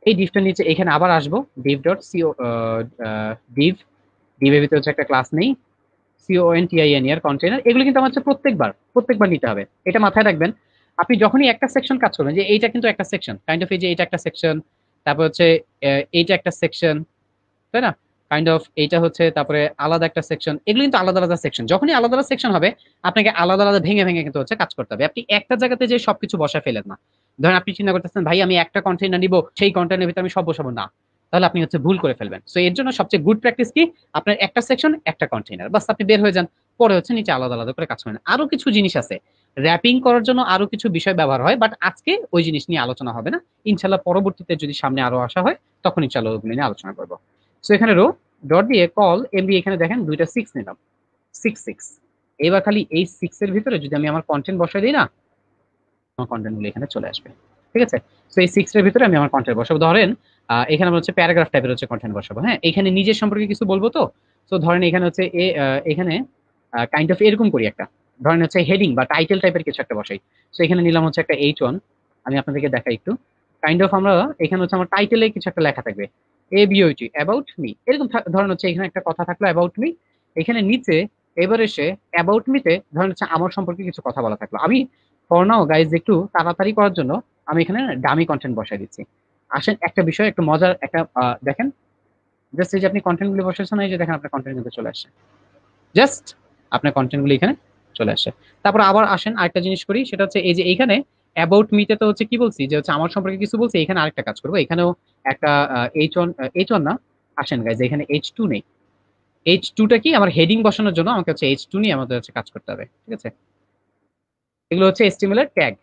এই ডিভটার নিচে এখানে আবার আসবো, div ডট সিও div ডিভের ভিতরে হচ্ছে একটা ক্লাস নেই, CONTINER কন্টেইনার। এগুলো কিন্তু আমার হচ্ছে প্রত্যেকবার নিতে হবে, এটা মাথায় রাখবেন। আপনি যখনই একটা সেকশন কাজ করবেন, যে এইটা কিন্তু একটা সেকশন কাইন্ড অফ, এই যে এটা একটা সেকশন, তারপর হচ্ছে এইটা একটা সেকশন, তাই না? কাইন্ড অফ এইটা হচ্ছে তারপরে আলাদা একটা সেকশন, এগুলো কিন্তু আলাদা আলাদা সেকশন। যখনই আলাদা আলাদা সেকশন হবে, আপনাকে আলাদা আলাদা ভেঙে ভেঙে কিন্তু হচ্ছে কাজ করতে হবে। আপনি একটা জায়গাতে যে সবকিছু বসা ফেলেন না। ধরেন আপনি চিন্তা করতেছেন ভাই আমি একটা কন্টেইনার নিব, সেই কন্টেইনারের ভিতরে আমি সব বসাবো না, তাহলে আপনি হচ্ছে ভুল করে ফেলবেন। সো এর জন্য সবচেয়ে গুড প্র্যাকটিস কি, আপনার একটা সেকশন একটা কন্টেইনার, বাস আপনি বের হয়ে যান, পরে হচ্ছে নিচে আলাদা আলাদা করে কাজ করেন। আরো কিছু জিনিস আছে র্যাপিং করার জন্য, আরো কিছু বিষয় ব্যবহার হয়, বাট আজকে ওই জিনিস নিয়ে আলোচনা হবে না। ইনশাল্লাহ পরবর্তীতে যদি সামনে আরো আসা হয়, তখন ইনশাল্লাহ ওগুলো নিয়ে আলোচনা করবো। সো এখানে রো ডট দিয়ে কল এমবি, এখানে দেখেন দুইটা 6 নিলাম, 6 এবার খালি এই 6 এর ভিতরে যদি আমি আমার কন্টেন্ট বসাই দিই না, আমার কন্টেন্ট গুলো এখানে চলে আসবে। ঠিক আছে, তো এই 6 এর ভিতরে আমি আমার কন্টেন্ট বসাবো। ধরেন এখানে আমরা হচ্ছে প্যারাগ্রাফ টাইপের হচ্ছে কন্টেন্ট বসাবো। হ্যাঁ, এখানে নিজের সম্পর্কে কিছু বলবো তো। তো ধরেন এখানে হচ্ছে এখানে কাইন্ড অফ এরকম করি একটা, ধরেন হচ্ছে হেডিং বা টাইটেল টাইপের কিছু একটা বসাই। তো এখানে নিলাম হচ্ছে একটা H1, আমি আপনাদেরকে দেখাই একটু। কাইন্ড অফ আমরা এখানে হচ্ছে আমার টাইটেলে কিছু একটা লেখা থাকবে, ABOT অ্যাবাউট মি, এরকম ধরেন হচ্ছে এখানে একটা কথা থাকলো অ্যাবাউট মি। এখানে নিচে এবার এসে অ্যাবাউট মিতে ধরেন হচ্ছে আমার সম্পর্কে কিছু কথা বলা থাকলো। আমি ফর নাও গাইজ একটু তাড়াতাড়ি করার জন্য আমি এখানে ডামি কন্টেন্ট বসাই দিচ্ছি। আসেন একটা বিষয় একটু মজার একটা দেখেন, জাস্ট এই যে আপনি কন্টেন্ট গুলো বসেছেন, এই যে দেখেন আপনার কন্টেন্ট কিন্তু চলে আসছে, জাস্ট আপনার কন্টেন্ট গুলো এখানে চলে আসে। তারপর আবার আসেন আরেকটা জিনিস করি, সেটা হচ্ছে এই যে এইখানে অ্যাবাউট মিতে তো হচ্ছে কি বলছি, যে হচ্ছে আমার সম্পর্কে কিছু বলছি, এখানে আরেকটা কাজ করবো, এখানেও একটা H1 না, আসেন গাইজ এখানে H2 নেই। H2টা কি, আমার হেডিং বসানোর জন্য আমাকে হচ্ছে H2 নিয়ে আমাদের হচ্ছে কাজ করতে হবে। ঠিক আছে, এগুলো হচ্ছে HTML এর ট্যাগ,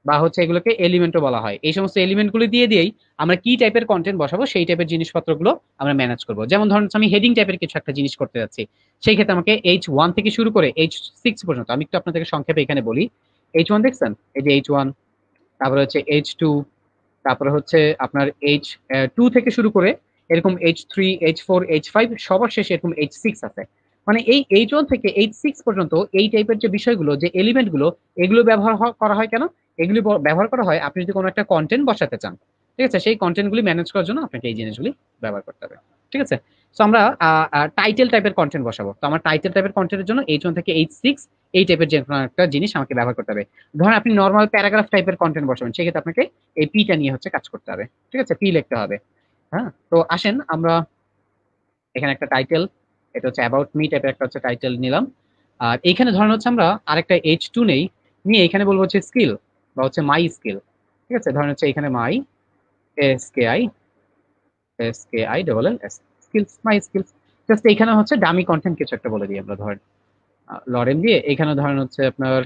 বা হচ্ছে এগুলোকে এলিমেন্টও বলা হয়। এই সমস্ত এলিমেন্ট গুলো দিয়ে দিয়েই আমরা কি টাইপের কন্টেন্ট বসাবো সেই টাইপের জিনিসপত্রগুলো আমরা ম্যানেজ করবো। যেমন ধরুন আমি হেডিং টাইপের কিছু একটা জিনিস করতে যাচ্ছি, সেই ক্ষেত্রে আমাকে H1 থেকে শুরু করে H6 পর্যন্ত, আমি একটু আপনাদেরকে সংক্ষেপে এখানে বলি। H1 দেখছেন, এই যে H1, তারপরে হচ্ছে H2, তারপরে হচ্ছে আপনার H2 থেকে শুরু করে এরকম H3, H4, H5, সবার শেষে এরকম H6 আছে। মানে এই H1 থেকে H6 পর্যন্ত এই টাইপের যে বিষয়গুলো, যে এলিমেন্ট গুলো, এগুলো ব্যবহার করা হয় কেন, এগুলি ব্যবহার করা হয় আপনি যদি কোনো একটা কন্টেন্ট বসাতে চান। ঠিক আছে, সেই কন্টেন্ট গুলি ম্যানেজ করার জন্য আপনাকে এই জিনিসগুলি ব্যবহার করতে হবে। ঠিক আছে, তো আমরা টাইটেল টাইপের কন্টেন্ট বসাবো। তো আমার টাইটেল টাইপের কন্টেন্টের জন্য H1 থেকে H6 এই টাইপের যে কোনো একটা জিনিস আমাকে ব্যবহার করতে হবে। ধরেন আপনি নর্মাল প্যারাগ্রাফ টাইপের কন্টেন্ট বসাবেন, সেক্ষেত্রে আপনাকে এই পিটা নিয়ে হচ্ছে কাজ করতে হবে। ঠিক আছে, পি লিখতে হবে। হ্যাঁ, তো আসেন আমরা এখানে একটা টাইটেল, এটা হচ্ছে অ্যাবাউট মি টাইপের একটা হচ্ছে টাইটেল নিলাম। আর এইখানে ধরেন হচ্ছে আমরা আরেকটা H2 নেই, নিয়ে এখানে বলবো হচ্ছে স্কিল বা হচ্ছে মাই স্কিল। ঠিক আছে, ধরেন হচ্ছে এখানে মাই SKI স্কিলস, মাই স্কিলস। জাস্ট এখানে হচ্ছে ডামি কন্টেন্ট কিছু একটা বলে দিই আমরা, ধরেন লরেন দিয়ে এখানে ধরেন হচ্ছে আপনার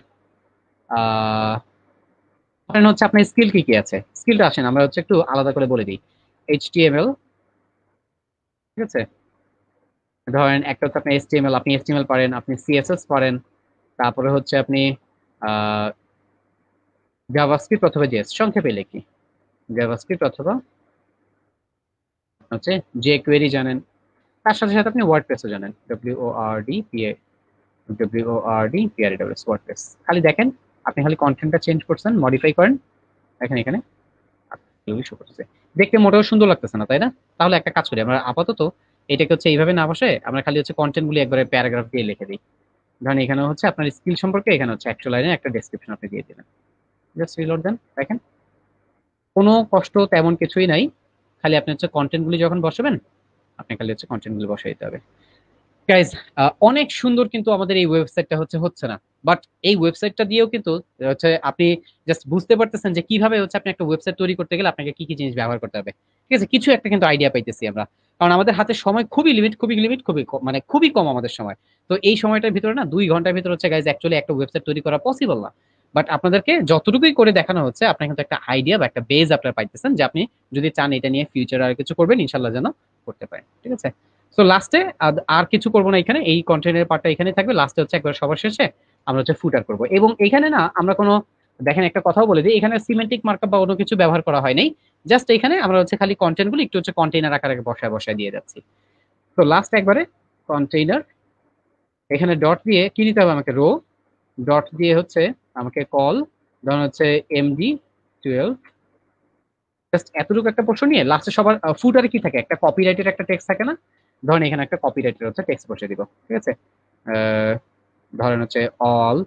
ধরেন হচ্ছে আপনার স্কিল কি কি আছে, স্কিলটা আসেন আমরা হচ্ছে একটু আলাদা করে বলে দিই। HTML, ঠিক আছে, ধরেন একটা হচ্ছে আপনি HTML, আপনি HTML পারেন, আপনি CSS পারেন, তারপরে হচ্ছে আপনি জাভাস্ক্রিপ্ট অথবা জেএস, সংক্ষেপে লিখি জাভাস্ক্রিপ্ট অথবা হচ্ছে jQuery জানেন, তার সাথে সাথে আপনি ওয়ার্ডপ্রেসও জানেন, WORDPREWS ওয়ার্ডপ্রেস। খালি দেখেন আপনি খালি কন্টেন্টটা চেঞ্জ করছেন, মডিফাই করেন, দেখেন এখানে শো করতেছে, দেখতে মোটেও সুন্দর লাগতেছে না, তাই না? তাহলে একটা কাজ করি, আমরা আপাতত এটাকে হচ্ছে এইভাবে না বসে আমরা খালি হচ্ছে কন্টেন্ট গুলি একবারে প্যারাগ্রাফ দিয়ে লিখে দিই। ধরেন এখানে হচ্ছে আপনার স্কিল সম্পর্কে, এখানে হচ্ছে একশো লাইনের একটা ডেসক্রিপশন আপনি দিয়ে দিলেন, জাস্ট রিলোড দেন, দেখেন কোনো কষ্ট তেমন কিছুই নাই। খালি আপনি হচ্ছে কন্টেন্ট গুলি যখন বসাবেন, আপনি খালি হচ্ছে কন্টেন্ট গুলি বসাই দিতে হবে। গাইজ অনেক সুন্দর, কিন্তু আমাদের এই ওয়েবসাইটটা হচ্ছে না, বাট এই ওয়েবসাইটটা দিয়েও কিন্তু হচ্ছে আপনি জাস্ট বুঝতে পারতেছেন যে কিভাবে হচ্ছে আপনি একটা ওয়েবসাইট তৈরি করতে গেলে আপনাকে কি কি জিনিস ব্যবহার করতে হবে। ঠিক আছে, কিছু একটা কিন্তু আইডিয়া পাইতেছি আমরা, কারণ আমাদের হাতে সময় খুবই লিমিট, মানে খুবই কম আমাদের সময়। তো এই সময়টার ভিতরে না 2 ঘন্টার ভিতরে হচ্ছে গাইজ অ্যাকচুয়ালি একটা ওয়েবসাইট তৈরি করা পসিবল না। বাট আপনাদেরকে যতটুকুই করে দেখানো হচ্ছে, আপনার কিন্তু একটা আইডিয়া বা একটা বেজ আপনার পাইতেছেন, যে আপনি যদি চান এটা নিয়ে ফিউচারে আর কিছু করবেন, ইনশাল্লাহ যেন করতে পারেন। ঠিক আছে, সো লাস্টে আর কিছু করবো না, এখানে এই কন্টেন্টের পার্টটা এখানে থাকবে, লাস্টে হচ্ছে একবার সবার শেষে আমরা হচ্ছে ফুটার করবো। এবং এখানে না আমরা কোনো, দেখেন একটা কথাও বলে দিই, এখানে সিমেন্টিক মার্কআপ বা অন্য কিছু ব্যবহার করা হয় নাই। জাস্ট এখানে আমরা হচ্ছে খালি কন্টেন্ট গুলো একটু হচ্ছে কন্টেইনার আকারে বসায় বসায় দিয়ে যাচ্ছি। তো লাস্ট একবারে কন্টেইনার, এখানে ডট দিয়ে কি দিতে হবে আমাকে, রো ডট দিয়ে হচ্ছে আমাকে কল, ধরুন হচ্ছে MD12 জাস্ট এতটুকু একটা পোর্শন নিয়ে লাস্টে সবার ফুটারে কি থাকে, একটা কপিরাইটের একটা টেক্সট থাকে না, ধরেন এখানে একটা কপিরাইটের হচ্ছে টেক্সট বসিয়ে দিব, ঠিক আছে। আহ, ধরেন হচ্ছে অল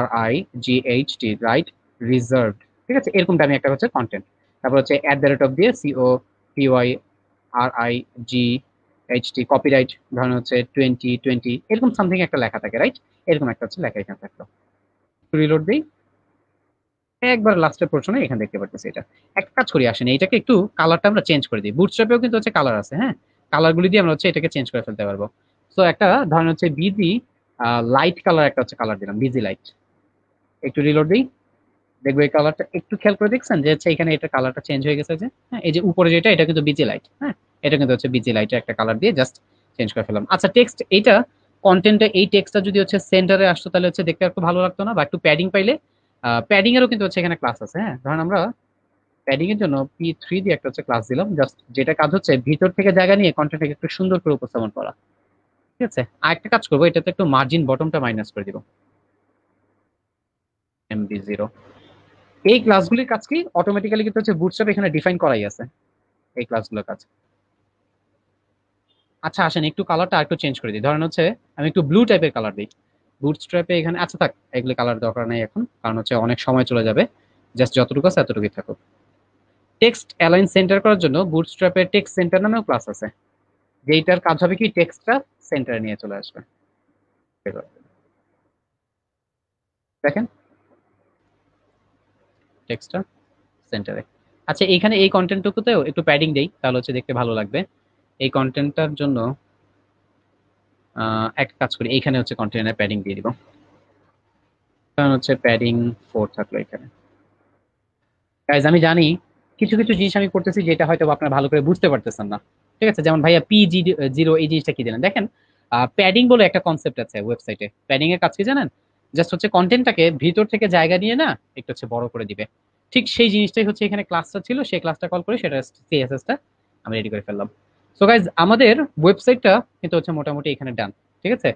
RIGHT রাইট রিজার্ভড, ঠিক আছে, এরকমটা আমি একটা হচ্ছে কন্টেন্ট, তারপর হচ্ছে @ দিয়ে COPYRIGHT কপিরাইট, ধরেন হচ্ছে 2020 এরকম সামথিং একটা লেখা থাকে, রাইট, এরকম একটা হচ্ছে লেখা এখানে থাকলো। রিলোড দিই, একবার লাস্টের পোর্শনে এখানে দেখতে পাচ্ছি এটা। একটা কাজ করি, আসেন এইটাকে একটু কালারটা আমরা চেঞ্জ করে দিই, বুটস্ট্র্যাপেও কিন্তু হচ্ছে কালার আছে, হ্যাঁ, কালারগুলি দিয়ে আমরা হচ্ছে এটাকে চেঞ্জ করে ফেলতে পারবো। তো একটা ধরেন হচ্ছে বিজি লাইট কালার একটা হচ্ছে কালার দিলাম, বিজি লাইট। একটু রিলোড দিই, দেখবো এই কালারটা একটু খেয়াল করে দেখছেন যে হচ্ছে এখানে এটা কালারটা চেঞ্জ হয়ে গেছে, যে হ্যাঁ এই যে উপরে যেটা এটা কিন্তু বিজি লাইট, হ্যাঁ এটা কিন্তু হচ্ছে বিজি লাইটের একটা কালার দিয়ে জাস্ট চেঞ্জ করে ফেললাম। আচ্ছা টেক্সট এইটা কন্টেন্টে এই টেক্সটটা যদি হচ্ছে সেন্টারে আসতো তাহলে হচ্ছে দেখতে একটু ভালো লাগতো না, বা একটু প্যাডিং পাইলে, প্যাডিং এরও কিন্তু হচ্ছে এখানে ক্লাস আছে, হ্যাঁ ধরেন আমরা প্যাডিং এর জন্য P3 দিয়ে একটা হচ্ছে ক্লাস দিলাম, জাস্ট যেটা কাজ হচ্ছে ভিতর থেকে জায়গা নিয়ে কন্টেন্টটাকে একটু সুন্দর করে উপস্থাপন করা, ঠিক আছে। আর একটা কাজ করবো, এটাতে একটু মার্জিন বটমটা মাইনাস করে দিব, MB0। এই ক্লাসগুলির কাজ কি, অটোমেটিক্যালি কিন্তু হচ্ছে বুটস্ট্র্যাপ এখানে ডিফাইন করাই আছে এই ক্লাসগুলোর কাজ। আচ্ছা আসেন একটু কালারটা একটু চেঞ্জ করে দিই, ধরেন হচ্ছে আমি একটু ব্লু টাইপের কালার দিই বুটস্ট্র্যাপে এখানে। আচ্ছা থাক, এগুলো কালার দরকার নেই এখন, কারণ হচ্ছে অনেক সময় চলে যাবে, জাস্ট যতটুকু আছে এতটুকুই থাকুক। টেক্সট অ্যালাইন সেন্টার করার জন্য বুটস্ট্র্যাপের টেক্সট সেন্টার নামেও ক্লাস আছে, যেইটার কাজ হবে কি টেক্সটটা সেন্টারে নিয়ে চলে আসবে। দেখেন টেক্সটটা সেন্টারে। আচ্ছা এইখানে এই কন্টেন্টটুকুতেও একটু প্যাডিং দেই, তাহলে হচ্ছে দেখতে ভালো লাগবে। এই কন্টেন্টটার জন্য একটা কাজ করি, এইখানে হচ্ছে কন্টেন্টের প্যাডিং দিয়ে দিব, কারণ হচ্ছে প্যাডিং 4 থাকলো এখানে। গাইজ আমি জানি কিছু কিছু জিনিস আমি করতেছি যেটা হয়তো আপনারা ভালো করে বুঝতে পারতেছেন না, ঠিক আছে, যেমন ভাইয়া PG0 এই জিনিসটা কি জানেন, দেখেন প্যাডিং বলে একটা কনসেপ্ট আছে ওয়েবসাইটে। প্যাডিং এর কাজ কি জানেন, জাস্ট হচ্ছে কন্টেন্টটাকে ভিতর থেকে জায়গা নিয়ে না একটু হচ্ছে বড় করে দিবে, ঠিক সেই জিনিসটাই হচ্ছে এখানে ক্লাসটা ছিল, সেই ক্লাসটা কল করে সেটা CSS টা আমি রেডি করে ফেললাম। সো গাইজ আমাদের ওয়েবসাইটটা কিন্তু হচ্ছে মোটামুটি এখানে ডান, ঠিক আছে।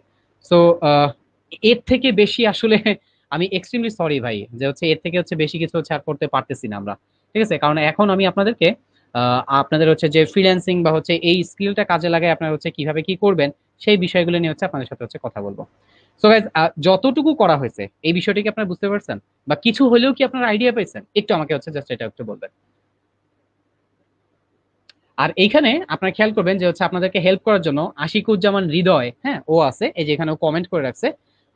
সো এর থেকে বেশি আসলে আমি এক্সট্রিমলি সরি ভাই, যে হচ্ছে এর থেকে হচ্ছে বেশি কিছু হচ্ছে আর করতে পারতেছি না আমরা, ঠিক আছে, কারণ এখন আমি আপনাদেরকে আপনাদের হচ্ছে যে ফ্রিল্যান্সিং বা হচ্ছে এই স্কিলটা কাজে লাগায় আপনারা হচ্ছে কিভাবে কি করবেন সেই বিষয়গুলো নিয়ে হচ্ছে আপনাদের সাথে হচ্ছে কথা বলবো। সো গাইজ যতটুকু করা হয়েছে এই বিষয়টি কি আপনারা বুঝতে পারছেন, বা কিছু হলেও কি আপনারা আইডিয়া পাইছেন, একটু আমাকে হচ্ছে জাস্ট এটা একটু বলবেন। আর এইখানে আপনারা খেয়াল করবেন যে হচ্ছে আপনাদেরকে হেল্প করার জন্য আশিকুজ্জামান হৃদয়, হ্যাঁ ও আছে, এই যে এখানে ও কমেন্ট করে রাখছে।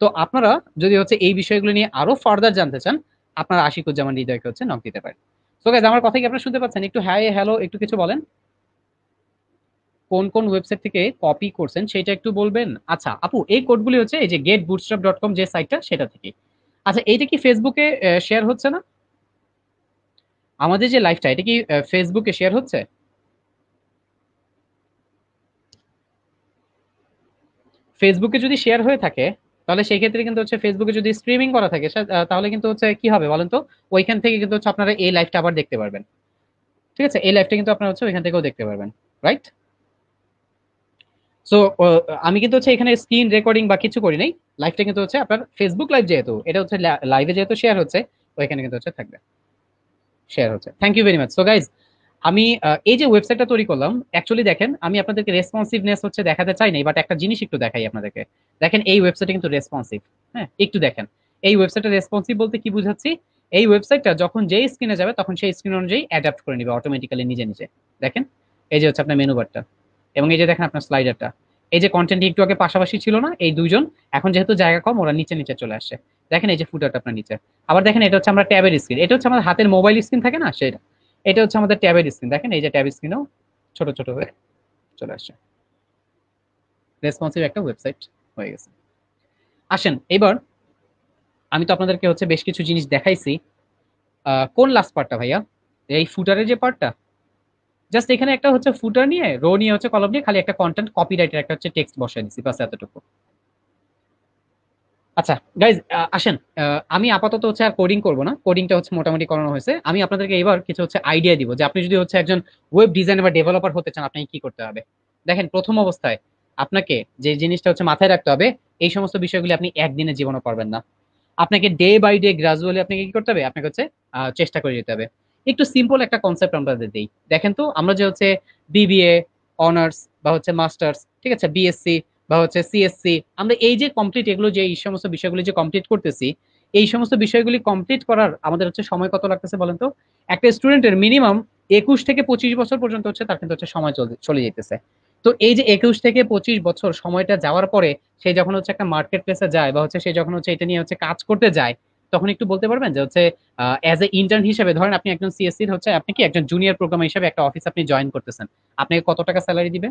তো আপনারা যদি হচ্ছে এই বিষয়গুলো নিয়ে আরো ফার্দার জানতে চান, আপনারা আশিকুজ্জামান হৃদয়কে হচ্ছে নক দিতে পারেন। তো গাইজ আমার কথা কি আপনারা শুনতে পাচ্ছেন, একটু হ্যাঁ হ্যালো একটু কিছু বলেন, কোন কোন ওয়েবসাইট থেকে কপি করছেন সেটা একটু বলবেন। আচ্ছা আপু এই কোডগুলি হচ্ছে এই যে getbootstrap.com যে সাইটটা সেটা থেকে। আচ্ছা এইটা কি ফেসবুকে শেয়ার হচ্ছে না, আমাদের যে লাইভটা এটা কি ফেসবুকে শেয়ার হচ্ছে? ফেসবুকে যদি শেয়ার হয়ে থাকে তাহলে সেই ক্ষেত্রে কিন্তু হচ্ছে ফেসবুকে যদি স্ট্রিমিং করা থাকে তাহলে কিন্তু হচ্ছে কি হবে বলেন তো, ওইখান থেকে কিন্তু হচ্ছে আপনারা এই লাইভটা আবার দেখতে পারবেন, ঠিক আছে, এই লাইভটা কিন্তু আপনারা হচ্ছে ওইখান থেকেও দেখতে পারবেন, রাইট। সো আমি কিন্তু হচ্ছে এখানে স্ক্রিন রেকর্ডিং বা কিছু করি নাই, লাইভটা কিন্তু হচ্ছে আপনার ফেসবুক লাইভ, যেহেতু এটা হচ্ছে লাইভে যেহেতু শেয়ার হচ্ছে ওইখানে কিন্তু হচ্ছে থাকবে, শেয়ার হচ্ছে। Thank you very much. So guys আমি এই যে ওয়েবসাইটটা তৈরি করলাম, অ্যাকচুয়ালি দেখেন আমি আপনাদেরকে রেসপন্সিভনেস হচ্ছে দেখাতে চাই নাই, বাট একটা জিনিস একটু দেখাই আপনাদেরকে। দেখেন এই ওয়েবসাইটটা কিন্তু রেসপন্সিভ, হ্যাঁ একটু দেখেন এই ওয়েবসাইটটা রেসপন্সিভ বলতে কি বুঝাচ্ছি, এই ওয়েবসাইটটা যখন যেই স্ক্রিনে যাবে তখন সেই স্ক্রিন অনুযায়ী অ্যাডাপ্ট করে নিবে অটোমেটিক্যালি নিজে নিজে। দেখেন এই যে হচ্ছে আপনার মেনু বারটা, এবং এই যে দেখেন আপনার স্লাইডারটা, এই যে কন্টেন্ট একটু আগে পাশাপাশি ছিল না এই দুইজন, এখন যেহেতু জায়গা কম ওরা নিচে নিচে চলে আসছে। দেখেন এই যে ফুটারটা আপনার নিচে, আবার দেখেন এটা হচ্ছে আমরা ট্যাবের স্ক্রিন, এটা হচ্ছে আমাদের হাতের মোবাইল স্ক্রিন থাকে না সেটা, এটা হচ্ছে আমাদের ট্যাবের স্ক্রিন, দেখেন এই যে ট্যাব স্ক্রিনেও ছোট ছোট হয়ে চলে আসছে, রেসপন্সিভ একটা ওয়েবসাইট হয়ে গেছে। আসেন এবার আমি তো আপনাদেরকে হচ্ছে বেশ কিছু জিনিস দেখাইছি, কোন লাস্ট পার্টটা ভাইয়া, এই ফুটারের যে পার্টটা, জাস্ট এখানে একটা হচ্ছে ফুটার নিয়ে রো নিয়ে হচ্ছে কলম নিয়ে খালি একটা কন্টেন্ট কপিরাইটের একটা হচ্ছে টেক্সট বসাই দিছি, বাস এতটুকু। আচ্ছা গাইজ আসেন আমি আপাতত হচ্ছে আর কোডিং করবো না, কোডিংটা হচ্ছে মোটামুটি করানো হয়েছে, আমি আপনাদেরকে এবার কিছু হচ্ছে আইডিয়া দিব যে আপনি যদি হচ্ছে একজন ওয়েব ডিজাইনার বা ডেভেলপার হতে চান আপনাকে কি করতে হবে। দেখেন প্রথম অবস্থায় আপনাকে যে জিনিসটা হচ্ছে মাথায় রাখতে হবে, এই সমস্ত বিষয়গুলি আপনি একদিনে জীবনে পারবেন না, আপনাকে ডে বাই ডে গ্রাজুয়ালি আপনাকে কি করতে হবে, আপনাকে হচ্ছে চেষ্টা করে যেতে হবে। একটু সিম্পল একটা কনসেপ্ট আমরা দিই। দেখেন তো আমরা যে হচ্ছে বিবিএ, অনার্স বা হচ্ছে মাস্টার্স, ঠিক আছে, বিএসসি বা হচ্ছে সিএসসি, আমরা এই যে কমপ্লিট এগুলো যে এই সমস্ত বিষয়গুলি যে কমপ্লিট করতেছি, এই সমস্ত বিষয়গুলি কমপ্লিট করার আমাদের হচ্ছে সময় কত লাগতেছে বলেন তো? একটা স্টুডেন্টের মিনিমাম 21 থেকে 25 বছর পর্যন্ত হচ্ছে তার কিন্তু হচ্ছে সময় চলে যেতেছে। তো এই যে 21 থেকে 25 বছর সময়টা যাওয়ার পরে সে যখন হচ্ছে একটা মার্কেট প্লেসে যায় বা হচ্ছে সে যখন হচ্ছে এটা নিয়ে হচ্ছে কাজ করতে যায়, তখন একটু বলতে পারবেন যে হচ্ছে অ্যাজ এ ইন্টার্ন হিসেবে, ধরেন আপনি একজন সিএসসির হচ্ছে আপনি কি একজন জুনিয়র প্রোগ্রামার হিসেবে একটা অফিস আপনি জয়েন করতেছেন, আপনাকে কত টাকা স্যালারি দিবে?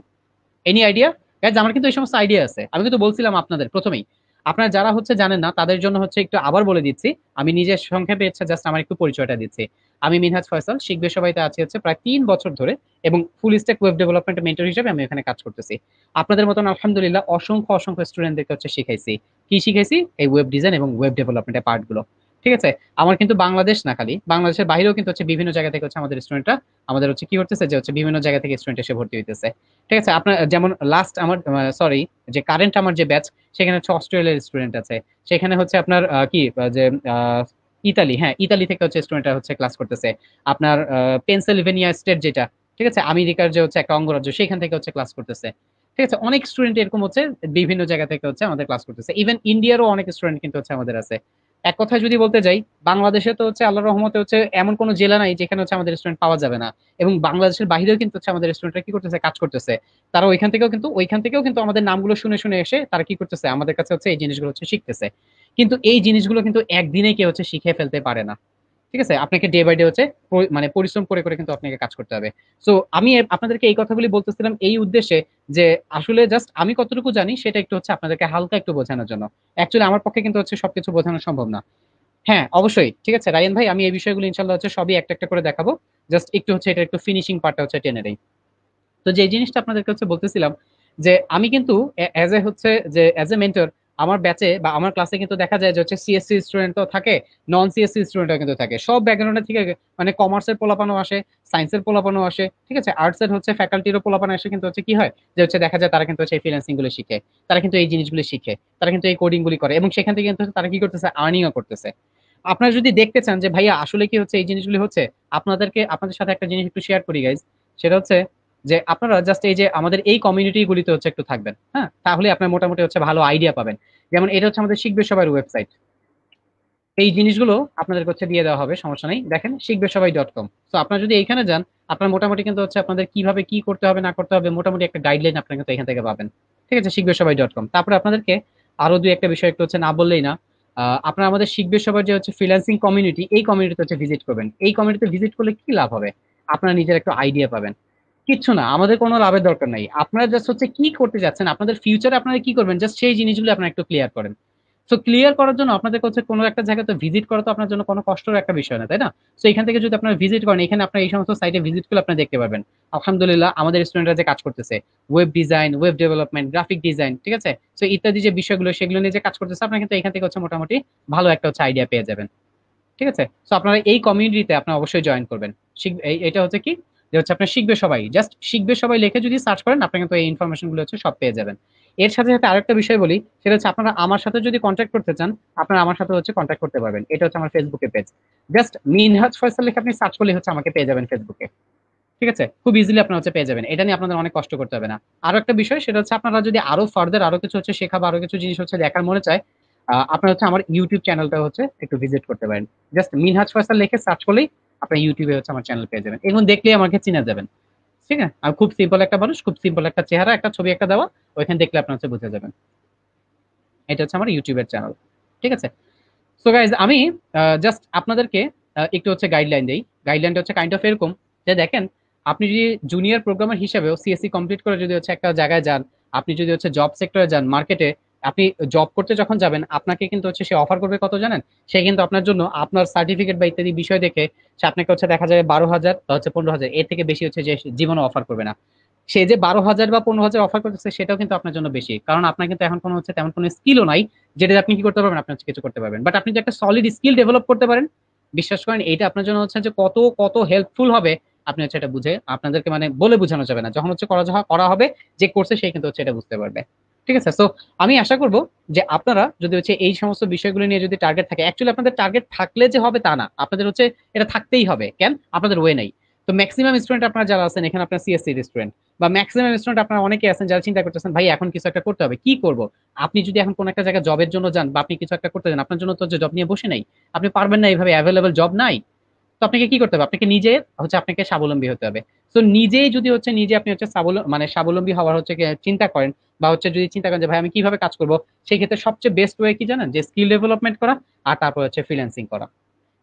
Any idea? গাইজ আমার কিন্তু এই সমস্ত আইডিয়া আছে, আমি কিন্তু বলছিলাম আপনাদের প্রথমেই। আপনারা যারা হচ্ছে জানেন না তাদের জন্য হচ্ছে একটু আবার বলে দিচ্ছি, আমি নিজের সংক্ষেপে হচ্ছে জাস্ট আমার একটু পরিচয়টা দিচ্ছি। আমি মিনহাজ ফয়সাল, শিখবে সবাইতে আছি হচ্ছে প্রায় 3 বছর ধরে, এবং ফুল স্ট্যাক ওয়েব ডেভেলপমেন্ট মেন্টর হিসেবে আমি এখানে কাজ করতেছি। আপনাদের মতন আলহামদুলিল্লাহ অসংখ্য অসংখ্য স্টুডেন্টদেরকে হচ্ছে শিখাইছি। কি শিখাইছি? এই ওয়েব ডিজাইন এবং ওয়েব ডেভেলপমেন্টের পার্ট গুলো। ঠিক আছে? আমার কিন্তু বাংলাদেশ না, খালি বাংলাদেশের বাইরেও কিন্তু হচ্ছে বিভিন্ন জায়গা থেকে হচ্ছে আমাদের স্টুডেন্টরা আমাদের হচ্ছে কি করতেছে যে হচ্ছে বিভিন্ন জায়গা থেকে স্টুডেন্ট এসে ভর্তি হইতেছে। ঠিক আছে? আপনার যেমন লাস্ট আমার সরি, যে কারেন্ট আমার যে ব্যাচ, সেখানে হচ্ছে অস্ট্রেলিয়ার স্টুডেন্ট আছে, সেখানে হচ্ছে আপনার কি যে ইতালি, হ্যাঁ ইতালি থেকে হচ্ছে স্টুডেন্টরা হচ্ছে ক্লাস করতেছে। আপনার পেনসিলভেনিয়া স্টেট যেটা, ঠিক আছে, আমেরিকার যে হচ্ছে একটা অঙ্গরাজ্য, সেখান থেকে হচ্ছে ক্লাস করতেছে। ঠিক আছে? অনেক স্টুডেন্ট এরকম হচ্ছে বিভিন্ন জায়গা থেকে হচ্ছে আমাদের ক্লাস করতেছে। ইভেন ইন্ডিয়ারও অনেক স্টুডেন্ট কিন্তু হচ্ছে আমাদের আছে। এক কথায় যদি বলতে যাই, বাংলাদেশে তো হচ্ছে আল্লাহর রহমতে হচ্ছে এমন কোনো জেলা নাই যেখানে হচ্ছে আমাদের স্টুডেন্ট পাওয়া যাবে না। এবং বাংলাদেশের বাইরেও কিন্তু হচ্ছে আমাদের স্টুডেন্টরা কি করতেছে, কাজ করতেছে। তারা ওইখান থেকেও কিন্তু আমাদের নামগুলো শুনে শুনে এসে তারা কি করতেছে, আমাদের কাছে হচ্ছে এই জিনিসগুলো হচ্ছে শিখতেছে। কিন্তু এই জিনিসগুলো কিন্তু একদিনে কেউ হচ্ছে শিখে ফেলতে পারে না। ঠিক আছে? আপনাকে ডে বাই ডে হচ্ছে মানে পরিশ্রম করে করে কিন্তু আপনাকে কাজ করতে হবে। সো আমি আপনাদেরকে এই কথাগুলি বলতেছিলাম এই উদ্দেশ্যে যে আসলে জাস্ট আমি কতটুকু জানি সেটা একটু হচ্ছে আপনাদেরকে হালকা একটু বোঝানোর জন্য। অ্যাকচুয়ালি আমার পক্ষে কিন্তু হচ্ছে সবকিছু বোঝানো সম্ভব না। হ্যাঁ অবশ্যই, ঠিক আছে রায়ান ভাই, আমি এই বিষয়গুলো ইনশাল্লাহ হচ্ছে সবই একটা একটা করে দেখাবো। জাস্ট একটু হচ্ছে এটা একটু ফিনিশিং পার্টটা হচ্ছে টেনে নেই। তো যে জিনিসটা আপনাদেরকে হচ্ছে বলতেছিলাম, যে আমি কিন্তু অ্যাজ এ হচ্ছে যে অ্যাজ এ মেন্টর, আমার ব্যাচে বা আমার ক্লাসে কিন্তু দেখা যায় যে হচ্ছে সিএসসি স্টুডেন্টও থাকে, নন সিএসসি স্টুডেন্টও কিন্তু থাকে, সব ব্যাকগ্রাউন্ডে থেকে, মানে কমার্সের পোলাপানও আসে, সায়েন্সের পোলাপানও আসে, ঠিক আছে, আর্টসের হচ্ছে ফ্যাকাল্টিরও পোলাপান আসে, কিন্তু হচ্ছে কি হয় যে হচ্ছে দেখা যায় তারা কিন্তু হচ্ছে এই ফ্রিল্যান্সিং গুলো শিখে, তারা কিন্তু এই জিনিসগুলো শিখে, তারা কিন্তু এই কোডিং গুলি করে, এবং সেখান থেকে কিন্তু হচ্ছে তারা কি করতেছে, আর্নিংও করতেছে। আপনারা যদি দেখতে চান যে ভাইয়া আসলে কি হচ্ছে এই জিনিসগুলি হচ্ছে, আপনাদের সাথে একটা জিনিস একটু শেয়ার করি গাইজ। সেটা হচ্ছে যে আপনারা জাস্ট এই যে আমাদের এই কমিউনিটি গুলিতে হচ্ছে একটু থাকবেন, হ্যাঁ, তাহলে আপনার মোটামুটি হচ্ছে ভালো আইডিয়া পাবেন। যেমন এটা হচ্ছে আমাদের শিখবে সবার ওয়েবসাইট, এই জিনিসগুলো আপনাদের হচ্ছে দিয়ে দেওয়া হবে, সমস্যা নেই, দেখেন শিখবে সবাই .com। তো আপনারা যদি এইখানে যান, আপনার মোটামুটি কিন্তু হচ্ছে আপনাদের কিভাবে কি করতে হবে না করতে হবে মোটামুটি একটা গাইডলাইন আপনারা কিন্তু এখান থেকে পাবেন। ঠিক আছে? শিখবে সবাই .com। তারপরে আপনাদেরকে আরো দুই একটা বিষয় একটু হচ্ছে না বললেই না, আপনারা আমাদের শিখবে সবার যে হচ্ছে ফ্রিল্যান্সিং কমিউনিটি, এই কমিউনিটিতে হচ্ছে ভিজিট করবেন। এই কমিউনিটিতে ভিজিট করলে কি লাভ হবে? আপনারা নিজের একটু আইডিয়া পাবেন। কিচ্ছু না, আমাদের কোনো লাভের দরকার নাই, আপনারা জাস্ট হচ্ছে কি করতে যাচ্ছেন, আপনাদের ফিউচারে আপনারা কি করবেন, জাস্ট সেই জিনিসগুলো আপনারা একটু ক্লিয়ার করেন। সো ক্লিয়ার করার জন্য আপনাদের হচ্ছে কোনো একটা জায়গাতে ভিজিট করা তো আপনার জন্য কোনো কষ্টের একটা বিষয় না, তাই না? সো এখান থেকে যদি আপনারা ভিজিট করেন, এখানে আপনার এই সমস্ত সাইটে ভিজিট করলে আপনি দেখতে পারবেন আলহামদুলিল্লাহ আমাদের স্টুডেন্টরা যে কাজ করতেছে, web design, web development, graphic design, ঠিক আছে, সো ইত্যাদি যে বিষয়গুলো সেগুলো নিয়ে যে কাজ করতেছে, আপনারা কিন্তু এখান থেকে হচ্ছে মোটামুটি ভালো একটা হচ্ছে আইডিয়া পেয়ে যাবেন। ঠিক আছে? সো আপনারা এই কমিউনিটিতে আপনারা অবশ্যই জয়েন করবেন। এটা হচ্ছে কি, যে হচ্ছে আপনার শিখবে সবাই, জাস্ট শিখবে সবাই লিখে যদি সার্চ করেন, আপনি কিন্তু এই ইনফরমেশন গুলো হচ্ছে সব পেয়ে যাবেন। এর সাথে সাথে আরেকটা বিষয় বলি, সেটা হচ্ছে আপনারা আমার সাথে যদি কন্ট্যাক্ট করতে চান, আপনারা আমার সাথে হচ্ছে কন্ট্যাক্ট করতে পারবেন। এটা হচ্ছে আমার ফেসবুকে পেজ, জাস্ট মিনহাজ ফয়সাল লিখে আপনি সার্চ করলে হচ্ছে আমাকে পেয়ে যাবেন ফেসবুকে। ঠিক আছে? খুব ইজিলি আপনারা হচ্ছে পেয়ে যাবেন, এটা নিয়ে আপনাদের অনেক কষ্ট করতে হবে না। আরো একটা বিষয়, সেটা হচ্ছে আপনারা যদি আরো ফার্দার আরো কিছু হচ্ছে শেখা বা আরো কিছু জিনিস হচ্ছে দেখার মনে চায়, আপনারা হচ্ছে আমার ইউটিউব চ্যানেলটা হচ্ছে একটু ভিজিট করতে পারেন। জাস্ট মিনহাজ ফয়সাল লিখে সার্চ করলেই আপনার ইউটিউবে হচ্ছে আমার চ্যানেল পেয়ে যাবেন, এবং দেখলেই আমাকে চিনে যাবেন। ঠিক আছে? আর খুব সিম্পল একটা মানুষ, খুব সিম্পল একটা চেহারা, একটা ছবি একটা দেওয়া, ওইখানে দেখলে আপনার হচ্ছে বুঝে যাবেন। এটা হচ্ছে আমার ইউটিউবের চ্যানেল। ঠিক আছে? সো গাইজ আমি জাস্ট আপনাদেরকে একটু হচ্ছে গাইডলাইন দেই। গাইডলাইনটা হচ্ছে কাইন্ড অফ এরকম, যে দেখেন, আপনি যদি জুনিয়র প্রোগ্রামার হিসেবেও সিএসসি কমপ্লিট করে যদি হচ্ছে একটা জায়গায় যান, আপনি যদি হচ্ছে জব সেক্টরে যান, মার্কেটে আপনি জব করতে যখন যাবেন, আপনাকে কিন্তু হচ্ছে সে অফার করবে কত জানেন? সে কিন্তু আপনার জন্য আপনার সার্টিফিকেট বা ইত্যাদি বিষয় দেখে সে আপনাকে হচ্ছে দেখা যায় 12,000 বা হচ্ছে 15,000, এর থেকে বেশি হচ্ছে যে জীবনে অফার করবে না। সে যে 12,000 বা 15,000 অফার করতেছে সেটাও কিন্তু আপনার জন্য বেশি, কারণ আপনার কিন্তু এখন কোনো হচ্ছে তেমন কোনো স্কিলও নাই যেটা আপনি কি করতে পারবেন, আপনি হচ্ছে কিছু করতে পারবেন। বাট আপনি যে একটা সলিড স্কিল ডেভেলপ করতে পারেন, বিশ্বাস করেন এইটা আপনার জন্য হচ্ছে যে কত কত হেল্পফুল হবে, আপনি হচ্ছে এটা বুঝে আপনাদেরকে মানে বলে বোঝানো যাবে না। যখন হচ্ছে করা করা হবে, যে করছে সেই কিন্তু হচ্ছে এটা বুঝতে পারবে। ঠিক আছে। সো আমি আশা করব যে আপনারা যদি হচ্ছে এই সমস্ত বিষয়গুলো নিয়ে যদি টার্গেট থাকে, অ্যাকচুয়ালি আপনাদের টার্গেট থাকলে যে হবে তা না, আপনাদের হচ্ছে এটা থাকতেই হবে। কেন? আপনাদের ওয়ে নাই। তো ম্যাক্সিমাম স্টুডেন্ট আপনারা যারা আছেন এখানে, আপনার সিএসসি স্টুডেন্ট বা ম্যাক্সিমাম স্টুডেন্ট আপনারা অনেকে আছেন যারা চিন্তা করতেছেন ভাই এখন কিছু একটা করতে হবে, কি করব? আপনি যদি এখন কোন একটা জায়গায় জবের জন্য যান বা আপনি কিছু একটা করতে যান, আপনার জন্য তো জব নিয়ে বসে নাই, আপনি পারবেন না, এইভাবে অ্যাভেলেবল জব নাই। তো আপনাকে কি করতে হবে? আপনাকে নিজে হচ্ছে আপনাকে স্বাবলম্বী হতে হবে। তো নিজেই যদি হচ্ছে নিজে আপনি হচ্ছে মানে স্বাবলম্বী হওয়ার হচ্ছে চিন্তা করেন, বা হচ্ছে যদি চিন্তা করেন যে ভাই আমি কিভাবে কাজ করবো, সেই ক্ষেত্রে সবচেয়ে বেস্ট ওয়ে কি জানেন? যে স্কিল ডেভেলপমেন্ট করা, আর তারপর হচ্ছে ফ্রিল্যান্সিং করা।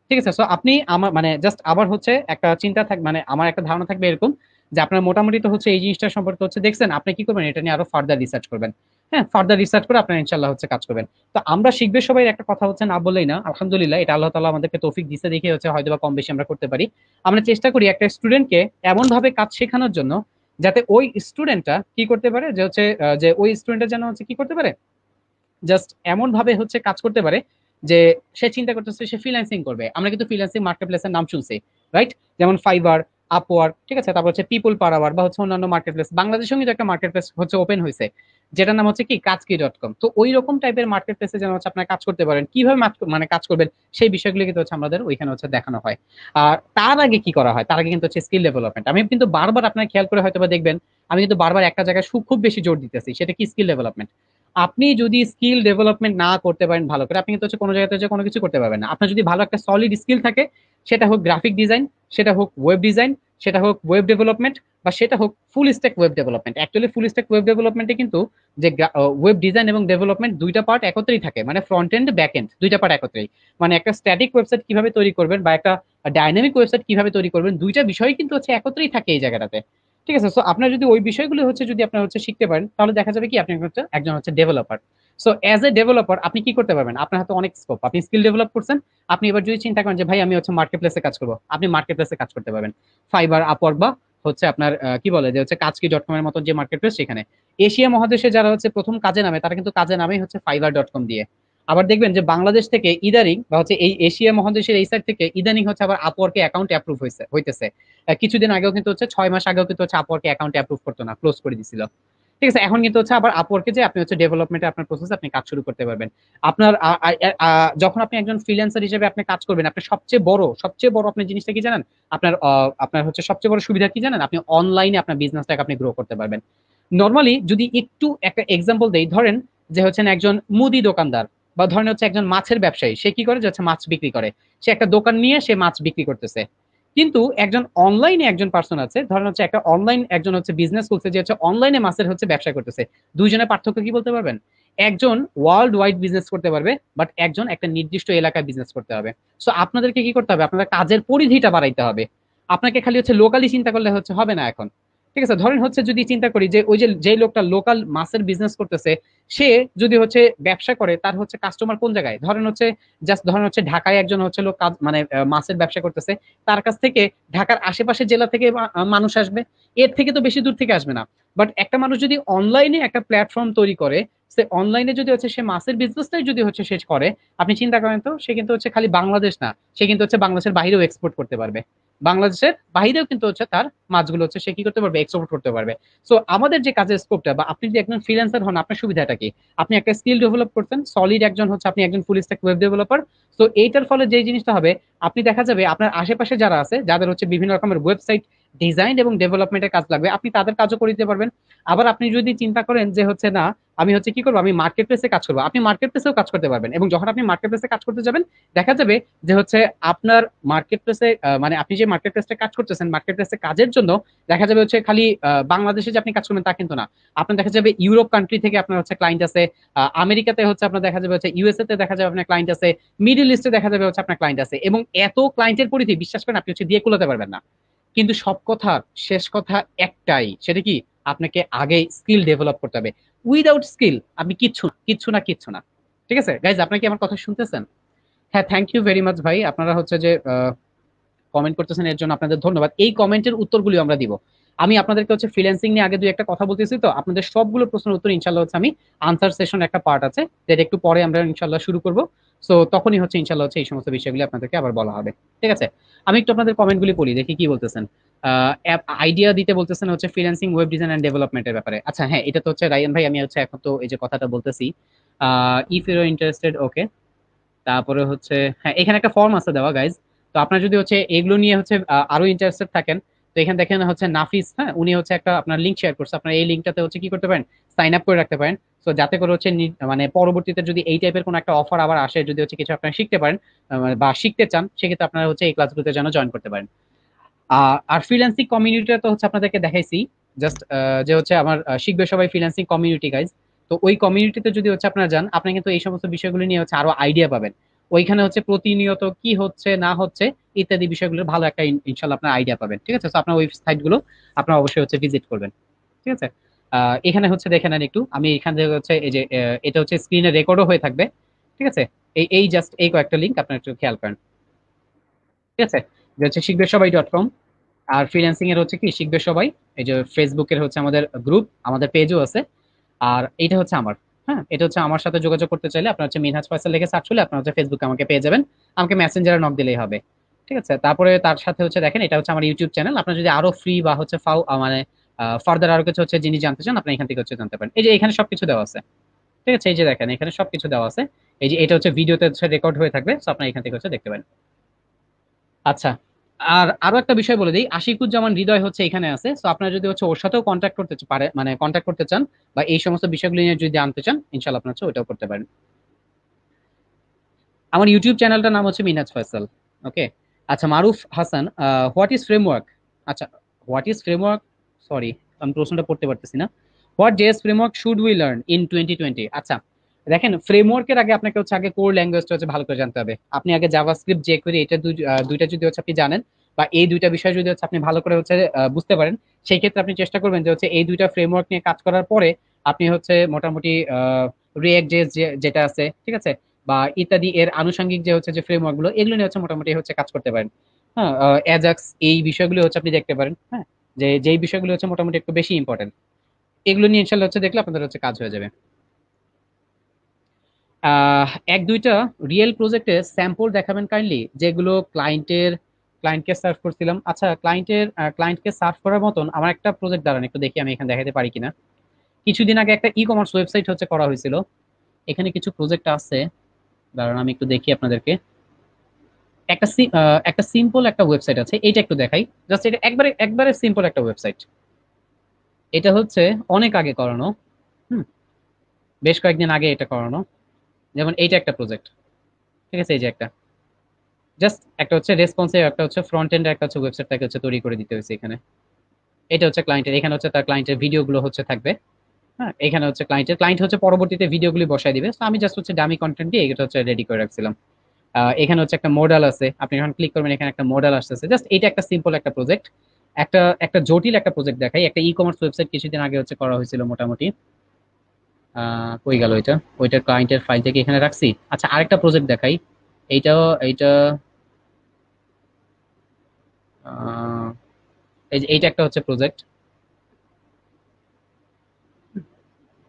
ঠিক আছে। সো আপনি আমার মানে জাস্ট আবার হচ্ছে একটা চিন্তা থাক, মানে আমার একটা ধারণা থাকবে এরকম, যে আপনার মোটামুটি তো হচ্ছে এই জিনিসটা সম্পর্কে হচ্ছে দেখছেন, আপনি কি করবেন? এটা নিয়ে আরো ফার্দার রিসার্চ করবেন। হ্যাঁ, ফার্দার রিসার্চ করে আপনার ইনশাল্লাহ হচ্ছে কাজ করবেন। তো আমরা শিখবে সবাই একটা কথা হচ্ছে না বললেই না, আলহামদুলিল্লাহ এটা আল্লাহ তাআলা আমাদেরকে তৌফিক দিতে দেখে হচ্ছে হয়তো বা কম বেশি আমরা করতে পারি। আমরা চেষ্টা করি একটা স্টুডেন্টকে এমন ভাবে কাজ শেখানোর জন্য যাতে ওই স্টুডেন্টটা কি করতে পারে, যে হচ্ছে যে ওই স্টুডেন্টটা যেন হচ্ছে কি করতে পারে, জাস্ট এমন ভাবে হচ্ছে কাজ করতে পারে যে সে চিন্তা করতেছে সে ফ্রিল্যান্সিং করবে। আমরা কিন্তু ফ্রিল্যান্সিং মার্কেট প্লেসের নাম শুনছি, রাইট? যেমন ফাইবার, আপওয়ার্ক, ঠিক আছে, তারপর হচ্ছে পিপল পার আওয়ার বা হচ্ছে অন্যান্য মার্কেট প্লেস। বাংলাদেশেও কিন্তু একটা মার্কেট প্লেস হচ্ছে ওপেন হয়েছে, যেটার নাম হচ্ছে কি কাজকি.কম। তো ওই রকম টাইপের মার্কেট প্লেসে যেন হচ্ছে আপনার কাজ করতে পারেন, কিভাবে মানে কাজ করবেন সেই বিষয়গুলো কিন্তু হচ্ছে আমাদের ওইখানে হচ্ছে দেখানো হয়। আর তার আগে কি করা হয়? তার আগে কিন্তু হচ্ছে স্কিল ডেভেলপমেন্ট। আমি কিন্তু বারবার আপনার খেয়াল করে হয়তো বা দেখবেন, আমি কিন্তু বারবার একটা জায়গায় খুব বেশি জোর দিতেছি, সেটা কি স্কিল ডেভেলপমেন্ট। আপনি যদি স্কিল ডেভেলপমেন্ট না করতে পারেন ভালো করে, আপনি কিন্তু হচ্ছে কোনো জায়গাতে কোনো কিছু করতে পারবেন না। আপনার যদি ভালো একটা সলিড স্কিল থাকে, সেটা হোক গ্রাফিক ডিজাইন, সেটা হোক ওয়েব ডিজাইন, সেটা হোক ওয়েব ডেভেলপমেন্ট, বা সেটা হোক full stack web development. Actually full stack web ডেভেলপমেন্টে কিন্তু যে ওয়েব ডিজাইন এবং ডেভেলপমেন্ট দুইটা পার্ট একত্রেই থাকে, মানে ফ্রন্ট এন্ড ব্যাক এন্ড দুইটা পার্ট একত্রেই। মানে একটা স্ট্যাটিক ওয়েবসাইট কিভাবে তৈরি করবেন বা একটা ডাইনামিক ওয়েবসাইট কিভাবে তৈরি করবেন, দুইটা বিষয় কিন্তু হচ্ছে একত্রেই থাকে এই জায়গাটাতে। ঠিক আছে। সো আপনার যদি ওই বিষয়গুলো হচ্ছে যদি আপনার হচ্ছে শিখতে পারেন, তাহলে দেখা যাবে কি আপনি হচ্ছে একজন হচ্ছে developer. So as a developer আপনি কি করতে পারবেন? আপনার হাতে অনেক স্কোপ, আপনি স্কিল ডেভেলপ করছেন। আপনি এবার যদি চিন্তা করেন যে ভাই আমি হচ্ছে মার্কেট প্লেসে কাজ করবো, আপনি মার্কেট প্লেসে কাজ করতে পারবেন। ফাইবার, আপওয়ার্ক বা হচ্ছে আপনার কি বলে যে হচ্ছে কাজকি.কম এর মতো যে মার্কেট প্লেস, সেখানে এশিয়া মহাদেশে যারা হচ্ছে প্রথম কাজে নামে তারা কিন্তু কাজে নামে হচ্ছে ফাইবার.কম দিয়ে। আবার দেখবেন যে বাংলাদেশ থেকে ইদানিং বা হচ্ছে এই এশিয়া মহাদেশের এই সাইড থেকে ইদানিং হচ্ছে আবার আপওয়ার্কে অ্যাকাউন্ট অ্যাপ্রুভ হইতেছে। কিছুদিন আগেও কিন্তু হচ্ছে 6 মাস আগেও কিন্তু হচ্ছে আপওয়ার্কে অ্যাকাউন্ট অ্যাপ্রুভ করতো না, ক্লোজ করে দিছিল। ঠিক আছে। এখন কিন্তু হচ্ছে আবার আপওয়ার্কে যে আপনি হচ্ছে ডেভেলপমেন্টে আপনার প্রসেস আপনি কাজ শুরু করতে পারবেন। আপনার যখন আপনি একজন ফ্রিল্যান্সার হিসেবে আপনি কাজ করবেন, আপনার সবচেয়ে বড় আপনি জিনিসটা কি জানেন? আপনার হচ্ছে সবচেয়ে বড় সুবিধা কি জানেন? আপনি অনলাইনে আপনার বিজনেসটাকে আপনি গ্রো করতে পারবেন। নর্মালি যদি একটু একটা এক্সাম্পল দেই, ধরেন যে হচ্ছেন একজন মুদি দোকানদার, বা ধরেন হচ্ছে একজন মাছের ব্যবসায়ী, সে কি করে? যে হচ্ছে মাছ বিক্রি করে। সে একটা দোকান নিয়ে সে মাছ বিক্রি করতেছে। কিন্তু একজন অনলাইনে একজন পার্সন আছে, ধরেন হচ্ছে একটা অনলাইন একজন হচ্ছে বিজনেস করছে, যে হচ্ছে অনলাইনে মাছের হচ্ছে ব্যবসা করতেছে। দুইজনের পার্থক্য কি বলতে পারবেন? একজন ওয়ার্ল্ড ওয়াইড বিজনেস করতে পারবে, বাট একজন একটা নির্দিষ্ট এলাকায় বিজনেস করতে হবে। সো আপনাদেরকে কি করতে হবে? আপনাদের কাজের পরিধিটা বাড়াইতে হবে। আপনাকে খালি হচ্ছে লোকালি চিন্তা করলে হচ্ছে হবে না এখন। ঠিক আছে। ধরেন হচ্ছে যদি চিন্তা করি যে ওই যে লোকটা লোকাল মাছের বিজনেস করতেছে, সে যদি হচ্ছে ব্যবসা করে, তার হচ্ছে কাস্টমার কোন জায়গায়? ধরেন হচ্ছে জাস্ট ধরেন হচ্ছে ঢাকায় একজন হচ্ছে লোক কাজ মানে মাছের ব্যবসা করতেছে, তার কাছ থেকে ঢাকার আশেপাশের জেলা থেকে মানুষ আসবে, এর থেকে তো বেশি দূর থেকে আসবে না। বাট একটা মানুষ যদি অনলাইনে একটা প্ল্যাটফর্ম তৈরি করে, সে অনলাইনে যদি হচ্ছে সে মাছের বিজনেসটাই যদি হচ্ছে সে করে, আপনি চিন্তা করেন তো, সে কিন্তু হচ্ছে খালি বাংলাদেশ না, সে কিন্তু হচ্ছে বাংলাদেশের বাইরেও এক্সপোর্ট করতে পারবে। বাংলাদেশের বাইরেও কিন্তু হচ্ছে তার মাছগুলো হচ্ছে সে কি করতে পারবে? এক্সপোর্ট করতে পারবে। সো আমাদের যে কাজের স্কোপটা, বা আপনি যদি একজন ফ্রিল্যান্সার হন, আপনার সুবিধাটা কি? আপনি একটা স্কিল ডেভেলপ করছেন, সলিড একজন হচ্ছে আপনি একজন ফুল স্ট্যাক ওয়েব ডেভেলপার। সো এইটার ফলে যে জিনিসটা হবে, আপনি দেখা যাবে আপনার আশেপাশে যারা আছে, যাদের হচ্ছে বিভিন্ন রকমের ওয়েবসাইট ডিজাইন এবং ডেভেলপমেন্টের কাজ লাগবে, আপনি তাদের কাজও করে দিতে পারবেন। আবার আপনি যদি চিন্তা করেন যে হচ্ছে না, আমি হচ্ছে কি করবো, আমি মার্কেট প্লেসে কাজ করবো, আপনি মার্কেট প্লেসেও কাজ করতে পারবেন। এবং যখন আপনি মার্কেট প্লেসে কাজ করতে যাবেন, দেখা যাবে যে হচ্ছে আপনার মার্কেট প্লেসে মানে আপনি যে মার্কেট প্লেসে কাজ করতেছেন, মার্কেট প্লেসে কাজের জন্য দেখা যাবে হচ্ছে খালি বাংলাদেশে যে আপনি কাজ করবেন তা কিন্তু না। আপনার দেখা যাবে ইউরোপ কান্ট্রি থেকে আপনার হচ্ছে ক্লায়েন্ট আছে, আমেরিকাতে হচ্ছে আপনার দেখা যাবে হচ্ছে ইউএসএ তে দেখা যাবে আপনার ক্লায়েন্ট আছে, মিডল ইস্টে দেখা যাবে হচ্ছে আপনার ক্লায়েন্ট আছে। এবং এত ক্লায়েন্টের পরিধি বিশ্বাস করেন আপনি হচ্ছে দিয়ে কুলাতে পারবেন না। কিন্তু সব কথার শেষ কথা একটাই, সেটা কি? আপনাকে আগে স্কিল ডেভেলপ করতে হবে। উইদাউট স্কিল আপনি কিচ্ছু না। ঠিক আছে গাইজ, আপনারা কি আমার কথা শুনতেছেন? হ্যাঁ, থ্যাংক ইউ ভেরি মাচ ভাই। আপনারা হচ্ছে যে কমেন্ট করতেছেন, এর জন্য আপনাদের ধন্যবাদ। এই কমেন্টের উত্তরগুলি আমরা দিব। আমি আপনাদেরকে হচ্ছে ফ্রিল্যান্সিং নিয়ে আগে দুই একটা কথা বলতেছি, তো আপনাদের সবগুলো প্রশ্নের উত্তর ইনশাল্লাহ হচ্ছে আমি আনসার সেশন একটা পার্ট আছে, যেটা একটু পরে আমরা ইনশাল্লাহ শুরু করব। সো তখনই হচ্ছে ইনশাল্লাহ হচ্ছে এই সমস্ত বিষয়গুলি আপনাদেরকে আবার বলা হবে। ঠিক আছে। আমি একটু আপনাদের কমেন্টগুলি পড়ি, দেখি কি বলতেছেন। আইডিয়া দিতে বলতেছেন হচ্ছে ফ্রিল্যান্সিং ওয়েব ডিজাইন এন্ড ডেভেলপমেন্টের ব্যাপারে। আচ্ছা হ্যাঁ, এটা তো হচ্ছে রায়ান ভাই, আমি হচ্ছে এখন তো এই যে কথাটা বলতেছি, ইফ ইউ আর ইন্টারেস্টেড, ওকে। তারপরে হচ্ছে হ্যাঁ, এখানে একটা ফর্ম আছে দেওয়া গাইজ। তো আপনার যদি হচ্ছে এগুলো নিয়ে হচ্ছে আরো ইন্টারেস্টেড থাকেন, তো এখানে দেখেন হচ্ছে নাফিস, হ্যাঁ, উনি হচ্ছে একটা আপনার লিঙ্ক শেয়ার করছে, আপনার এই লিঙ্কটাতে হচ্ছে কি করতে পারেন, সাইন আপ করে রাখতে পারেন। তো যাতে করে হচ্ছে মানে পরবর্তীতে যদি এই টাইপের কোনো একটা অফার আবার আসে, যদি হচ্ছে কিছু আপনারা শিখতে পারেন বা শিখতে চান, সেক্ষেত্রে আপনারা হচ্ছে এই ক্লাসগুলোতে যেন জয়েন করতে পারেন। আর ফ্রিল্যান্সিং কমিউনিটিটা তো হচ্ছে আপনাদেরকে দেখাইছি জাস্ট, যে হচ্ছে আমার শিখবে সবাই ফ্রিল্যান্সিং কমিউনিটি গাইজ। তো ওই কমিউনিটিতে যদি হচ্ছে আপনারা যান, আপনি কিন্তু এই সমস্ত বিষয়গুলো নিয়ে হচ্ছে আরো আইডিয়া পাবেন। ওইখানে হচ্ছে প্রতিনিয়ত কি হচ্ছে না হচ্ছে ইত্যাদি বিষয়গুলোর ভালো একটা ইনশাল্লাহ আপনার আইডিয়া পাবেন। ঠিক আছে, তো আপনার ওয়েবসাইট গুলো আপনার অবশ্যই হচ্ছে ভিজিট করবেন। ঠিক আছে, এখানে হচ্ছে দেখে নেন একটু, আমি এখান থেকে হচ্ছে এই যে এটা হচ্ছে স্ক্রিনে রেকর্ডও হয়ে থাকবে। ঠিক আছে, এই এই জাস্ট এই কয়েকটা লিঙ্ক আপনার একটু খেয়াল করেন। ঠিক আছে, যে হচ্ছে শিখবে সবাই .com। আর ফ্রিল্যান্সিং এর হচ্ছে কি শিখবে সবাই, এই যে ফেসবুকের হচ্ছে আমাদের গ্রুপ, আমাদের পেজও আছে। আর এইটা হচ্ছে আমার, হ্যাঁ, এটা হচ্ছে আমার সাথে যোগাযোগ করতে চাইলে আপনার হচ্ছে মিনহাজ ফয়সাল লিখে সার্চ করলে আপনার হচ্ছে ফেসবুকে আমাকে পেয়ে যাবেন। আমাকে মেসেঞ্জারে নক দিলেই হবে। ঠিক আছে, তারপরে তার সাথে হচ্ছে দেখেন এটা হচ্ছে আমার ইউটিউব চ্যানেল। আপনার যদি আরো ফ্রি বা হচ্ছে মানে ফার্দার আরো কিছু হচ্ছে জিনিস জানতে চান, আপনি এখান থেকে হচ্ছে জানতে পারেন। এই যে এখানে সবকিছু দেওয়া আছে। ঠিক আছে, এই যে দেখেন এখানে সবকিছু দেওয়া আছে। এই যে এটা হচ্ছে ভিডিওতে হচ্ছে রেকর্ড হয়ে থাকবে, তো আপনি এখান থেকে হচ্ছে দেখতে পারেন। আচ্ছা, আর আরো একটা বিষয় বলে দিই, আশিকুজ্জামান হৃদয় হচ্ছে এখানে আছে। তো আপনারা যদি হচ্ছে ওর সাথেও কন্ট্যাক্ট করতে পারে, মানে কন্ট্যাক্ট করতে চান বা এই সমস্ত বিষয়গুলো নিয়ে যদি জানতে চান, ইনশাল্লাহ আপনার হচ্ছে ওইটাও করতে পারেন। আমার ইউটিউব চ্যানেলটার নাম হচ্ছে মিনাজ ফয়সাল। ওকে। আচ্ছা, মারুফ হাসান, হোয়াট ইজ ফ্রেমওয়ার্ক? আচ্ছা, হোয়াট ইজ ফ্রেমওয়ার্ক, সরি আমি প্রশ্নটা পড়তে পারতেছি না। What JS framework should we learn in 2020? আচ্ছা, দেখেন ফ্রেমওয়ার্কের আগে আপনাকে হচ্ছে আগে কোর ল্যাঙ্গুয়েজটা হচ্ছে ভালো করে জানতে হবে। আপনি আগে জাভাস্ক্রিপ্ট, জেকুয়েরি, এটা দুইটা যদি হচ্ছে আপনি জানেন, বা এই দুইটা বিষয় যদি হচ্ছে আপনি ভালো করে হচ্ছে বুঝতে পারেন, সেই ক্ষেত্রে আপনি চেষ্টা করবেন যে হচ্ছে এই দুইটা ফ্রেমওয়ার্ক নিয়ে কাজ করার পরে আপনি হচ্ছে মোটামুটি রিয়েক্ট জেএস যেটা আছে, ঠিক আছে, বা ইত্যাদি এর আনুষঙ্গিক যে হচ্ছে যে ফ্রেমওয়ার্ক গুলো, এগুলো নিয়ে হচ্ছে মোটামুটি হচ্ছে কাজ করতে পারেন। হ্যাঁ, অ্যাজাক্স, এই বিষয়গুলো হচ্ছে আপনি দেখতে পারেন। হ্যাঁ, যে যেই বিষয়গুলো হচ্ছে মোটামুটি একটু বেশি ইম্পর্টেন্ট, এগুলো নিয়ে ইনশাল্লাহ হচ্ছে দেখলে আপনাদের হচ্ছে কাজ হয়ে যাবে। এক দুইটা রিয়েল প্রজেক্টে স্যাম্পল দেখাবেন কাইন্ডলি, যেগুলো ক্লায়েন্টকে সার্ভ করছিলাম। আচ্ছা, ক্লায়েন্টকে সার্ভ করার মতন আমার একটা প্রজেক্ট দাঁড়ান একটু দেখি আমি এখানে দেখাতে পারি কিনা। কিছুদিন আগে একটা ই কমার্স ওয়েবসাইট হচ্ছে করা হয়েছিল, এখানে কিছু প্রজেক্ট আছে, দাঁড়ান আমি একটু দেখি আপনাদেরকে। একটা সিম্পল একটা ওয়েবসাইট আছে, এইটা একটু দেখাই। জাস্ট এটা একবারে একবারে সিম্পল একটা ওয়েবসাইট। এটা হচ্ছে অনেক আগে করানো, হুম, বেশ কয়েকদিন আগে এটা করানো। যেমন এইটা একটা প্রজেক্ট, ঠিক আছে, এই যে একটা, জাস্ট একটা হচ্ছে রেসপন্সিভ, একটা হচ্ছে ফ্রন্ট এন্ড, একটা হচ্ছে ওয়েবসাইটটাকে হচ্ছে তৈরি করে দিতে হয়েছে এখানে। এটা হচ্ছে ক্লায়েন্টের, এখানে হচ্ছে তার ক্লায়েন্টের ভিডিওগুলো হচ্ছে থাকবে। হ্যাঁ, এখানে হচ্ছে ক্লায়েন্ট হচ্ছে পরবর্তীতে ভিডিওগুলি বসায় দিবে। তো আমি জাস্ট হচ্ছে ডামি কন্টেন্ট দিয়ে এটা হচ্ছে রেডি করে রাখছিলাম। এখানে হচ্ছে একটা মডেল আছে, আপনি যখন ক্লিক করবেন এখানে একটা মডেল আসতেছে। জাস্ট এটা একটা সিম্পল একটা প্রজেক্ট। একটা একটা জটিল একটা প্রজেক্ট দেখাই, একটা ই কমার্স ওয়েবসাইট কিছুদিন আগে হচ্ছে করা হয়েছিল মোটামুটি। কই গেল ওইটা, ওইটার ক্লায়েন্টের ফাইল থেকে এখানে রাখছি। আচ্ছা, আরেকটা প্রজেক্ট দেখাই। এইটা আহ, এই যে এইটা একটা হচ্ছে প্রজেক্ট,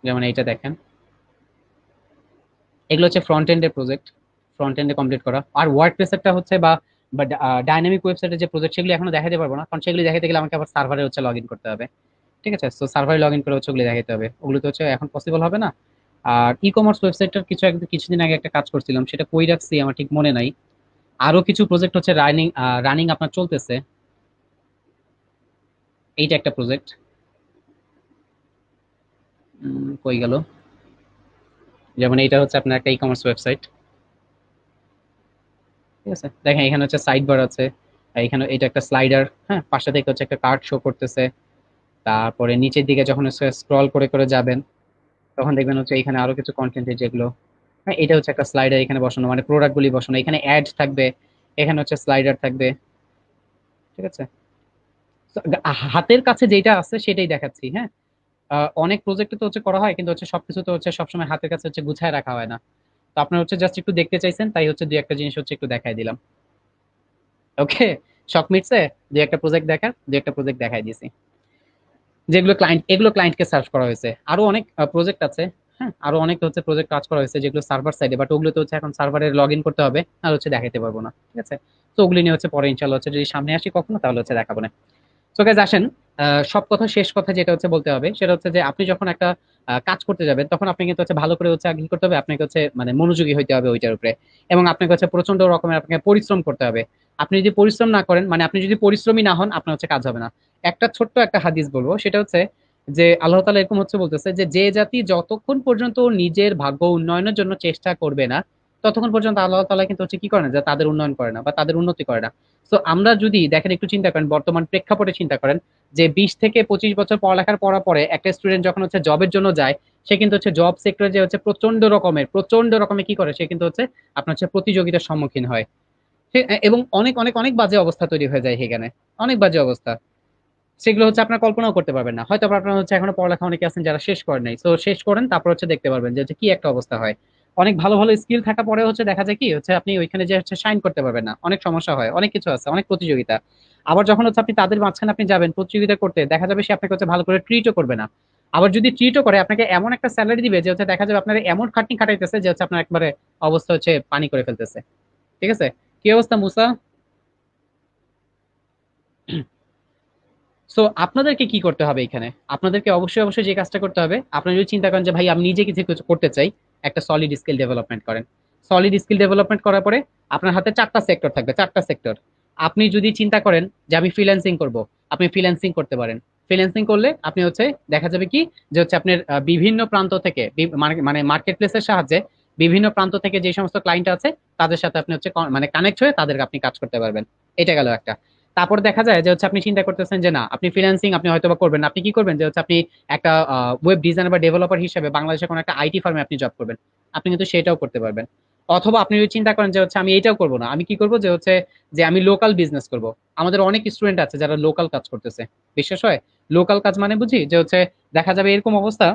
যেমন এইটা দেখেন, এগুলো হচ্ছে ফ্রন্ট এন্ডের প্রজেক্ট, ফ্রন্ট এন্ডে কমপ্লিট করা। আর ওয়ার্ডপ্রেসেরটা হচ্ছে বা ডাইনামিক ওয়েবসাইটের যে প্রজেক্ট, সেগুলো এখনো দেখাতে পারবো না, কারণ সেগুলি দেখাতে গেলে আমাকে আবার সার্ভারে হচ্ছে লগ ইন করতে হবে। ঠিক আছে, তো সার্ভারে লগ ইন করে হচ্ছে ওগুলো দেখাতে হবে, ওগুলো তো হচ্ছে এখন পসিবল হবে না। আর ই কমার্স ওয়েবসাইটটার কিছুদিন আগে একটা কাজ করছিলাম, সেটা কই রাখছি আমার ঠিক মনে নাই। আরো কিছু প্রজেক্ট হচ্ছে রানিং রানিং আপনার চলতেছে। এইটা একটা প্রজেক্ট, কই গেল, যেমন এইটা হচ্ছে আপনার একটা ই কমার্স ওয়েবসাইট। ঠিক আছে, দেখেন এখানে হচ্ছে সাইড বার আছে, আর এখানে এটা একটা স্লাইডার, হ্যাঁ, পাশে থেকে হচ্ছে একটা কার্ড শো করতেছে। তারপরে নিচের দিকে যখন স্ক্রল করে করে যাবেন, তখন দেখবেন হচ্ছে এখানে আরো কিছু কন্টেন্ট যেগুলো, হ্যাঁ, এটা হচ্ছে একটা স্লাইডার এখানে বসানো, মানে প্রোডাক্ট গুলি বসানো, এখানে অ্যাড থাকবে, এখানে হচ্ছে স্লাইডার থাকবে। ঠিক আছে, তো হাতের কাছে যেটা আছে সেটাই দেখাচ্ছি, হ্যাঁ। অনেক প্রজেক্টে তো হচ্ছে করা হয়, কিন্তু হচ্ছে সবকিছু তো হচ্ছে সবসময় হাতের কাছে হচ্ছে গুছায় রাখা হয় না। তো আপনার হচ্ছে জাস্ট একটু দেখতে চাইছেন, তাই হচ্ছে দুই একটা জিনিস হচ্ছে একটু দেখাই দিলাম। ওকে, শখ মিটছে, দুই একটা প্রজেক্ট দেখার, দুই একটা প্রজেক্ট দেখাই দিয়েছি, যেগুলো ক্লায়েন্ট, এগুলো ক্লায়েন্টকে সার্ভ করা হয়েছে। আরো অনেক প্রজেক্ট আছে, হ্যাঁ, আরো অনেক হচ্ছে প্রজেক্ট কাজ করা হয়েছে যেগুলো সার্ভার সাইডে, বাট ওগুলো তো হচ্ছে এখন সার্ভারে লগ ইন করতে হবে, আর হচ্ছে দেখাতে পারবো না। ঠিক আছে, তো ওগুলি নিয়ে হচ্ছে পরে ইনশাল্লাহ হচ্ছে যদি সামনে আসি কখনো, তাহলে হচ্ছে দেখাবো না। সো গাইজ আসেন, সব কথা শেষ কথা যেটা হচ্ছে বলতে হবে সেটা হচ্ছে যে আপনি যখন একটা কাজ করতে যাবেন তখন আপনি কিন্তু হচ্ছে ভালো করে হচ্ছে আগে কি করতে হবে, আপনাকে হচ্ছে মানে মনোযোগী হইতে হবে ওইটার উপরে, এবং আপনাকে হচ্ছে প্রচন্ড রকমের আপনাকে পরিশ্রম করতে হবে। আপনি যদি পরিশ্রম না করেন, মানে আপনি যদি পরিশ্রমী না হন, আপনার হচ্ছে কাজ হবে না। একটা ছোট্ট একটা হাদিস বলবো, সেটা হচ্ছে যে আল্লাহ তাআলা এরকম হচ্ছে বলতেছে যে যে জাতি যতক্ষণ পর্যন্ত নিজের ভাগ্য উন্নয়নের জন্য চেষ্টা করবে না, ততক্ষণ পর্যন্ত আল্লাহ তাআলা কিন্তু হচ্ছে কি করে না, যে তাদের উন্নয়ন করে না বা তাদের উন্নতি করে না। তো আমরা যদি দেখেন, একটু চিন্তা করেন, বর্তমান প্রেক্ষাপটে চিন্তা করেন, যে 20 থেকে 25 বছর পড়ালেখার পড়ার পরে একটা স্টুডেন্ট যখন হচ্ছে জবের জন্য যায়, সে কিন্তু হচ্ছে জব সেক্টরে যে হচ্ছে প্রচন্ড রকমের কি করে, সে কিন্তু হচ্ছে আপনার হচ্ছে প্রতিযোগিতার সম্মুখীন হয়। এবং অনেক অনেক অনেক বাজে অবস্থা তৈরি হয়ে যায় সেখানে, অনেক বাজে অবস্থা। সেগুলো হচ্ছে আপনার কল্পনাও করতে পারবেন না, হয়তো আপনার হচ্ছে এখনো পড়ালেখা অনেকে আছেন যারা শেষ করেন নাই, তো শেষ করেন, তারপর হচ্ছে দেখতে পারবেন যে হচ্ছে কি একটা অবস্থা হয়। অনেক ভালো ভালো স্কিল থাকা পরে হচ্ছে দেখা যায় কি হচ্ছে আপনি ওইখানে যে হচ্ছে শাইন করতে পারবেন না, অনেক সমস্যা হয়, অনেক কিছু আছে, অনেক প্রতিযোগিতা। আবার যখন হচ্ছে আপনি তাদের মাঝখানে আপনি যাবেন প্রতিযোগিতা করতে, দেখা যাবে সে আপনাকে হচ্ছে ভালো করে ট্রিটও করবে না। আবার যদি ট্রিটও করে, আপনাকে এমন একটা স্যালারি দিবে যে হচ্ছে দেখা যাবে আপনার এমন খাটনি খাটাইতেছে যে হচ্ছে আপনার একবারে অবস্থা হচ্ছে পানি করে ফেলতেছে। ঠিক আছে? কি অবস্থা মুসা? সো আপনাদেরকে কি করতে হবে এখানে? আপনাদেরকে অবশ্যই অবশ্যই যে কাজটা করতে হবে, আপনারা যদি চিন্তা করেন যে ভাই আমি নিজে কিছু করতে চাই, একটা সলিড স্কিল ডেভেলপমেন্ট করেন। সলিড স্কিল ডেভেলপমেন্ট করার পরে আপনার হাতে 4টা সেক্টর থাকবে, 4টা সেক্টর। আপনি যদি চিন্তা করেন যে আমি ফ্রিল্যান্সিং করব, আপনি ফ্রিল্যান্সিং করতে পারেন। ফ্রিল্যান্সিং করলে আপনি হচ্ছে দেখা যাবে কি যে হচ্ছে আপনার বিভিন্ন প্রান্ত থেকে মানে মার্কেট প্লেসের সাহায্যে বিভিন্ন প্রান্ত থেকে যে সমস্ত ক্লায়েন্ট আছে তাদের সাথে আপনি হচ্ছে মানে কানেক্ট হয়ে তাদেরকে আপনি কাজ করতে পারবেন। এটা গেল একটা। তারপর দেখা যায় যে হচ্ছে আপনি চিন্তা করতেছেন যে না, আপনি ফ্রিল্যান্সিং আপনি হয়তো বা করবেন না। আপনি কি করবেন যে হচ্ছে আপনি একটা ওয়েব ডিজাইনার বা ডেভেলপার হিসেবে বাংলাদেশের কোনো একটা আইটি ফার্মে আপনি জব করবেন। আপনি কিন্তু সেটাও করতে পারবেন। অথবা আপনি যদি চিন্তা করেন যে হচ্ছে আমি এটাও করবো না, আমি কি করবো যে হচ্ছে যে আমি লোকাল বিজনেস করব। আমাদের অনেক স্টুডেন্ট আছে যারা লোকাল কাজ করতেছে। বিশ্বাস হয়? লোকাল কাজ মানে বুঝি যে হচ্ছে দেখা যাবে এরকম অবস্থা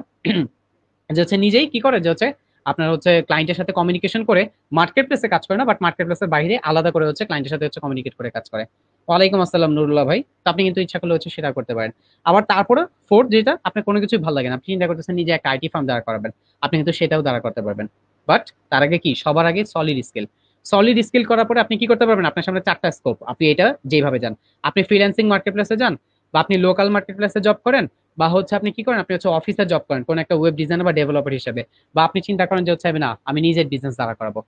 যে হচ্ছে নিজেই কি করে যে হচ্ছে আপনার হচ্ছে ক্লায়েন্টের সাথে কমিউনিকেশন করে, মার্কেট প্লেসে কাজ করে না, বাট মার্কেট প্লেসের বাইরে আলাদা করে হচ্ছে ক্লায়েন্টের সাথে হচ্ছে কমিউনিকেট করে কাজ করে। ওয়ালাইকুম আসসালাম নুরুল্লাহ ভাই। তো আপনি কিন্তু ইচ্ছা করলে হচ্ছে সেটা করতে পারেন। আবার তারপরে ফোর্থ, যেটা আপনার কোনো কিছুই ভালো লাগে না, আপনি চিন্তা করতেছেন নিজে একটা আইটি ফার্ম দাঁড়া করাবেন, আপনি কিন্তু সেটাও দাঁড়া করতে পারবেন। বাট তার আগে কি, সবার আগে সলিড স্কিল। সলিড স্কিল করার পরে আপনি কি করতে পারবেন, আপনার সামনে 4টা স্কোপ, আপনি এটা যেভাবে যান, আপনি ফ্রিল্যান্সিং মার্কেট প্লেসে যান, বা আপনি লোকাল মার্কেট প্লেসে জব করেন, বা হচ্ছে আপনি কি করেন, আপনি হচ্ছে অফিসে জব করেন কোন একটা ওয়েব ডিজাইনার বা ডেভেলপার হিসেবে, বা আপনি চিন্তা করেন যে হচ্ছে আমি না, আমি নিজের বিজনেস দাঁড়া করাবো।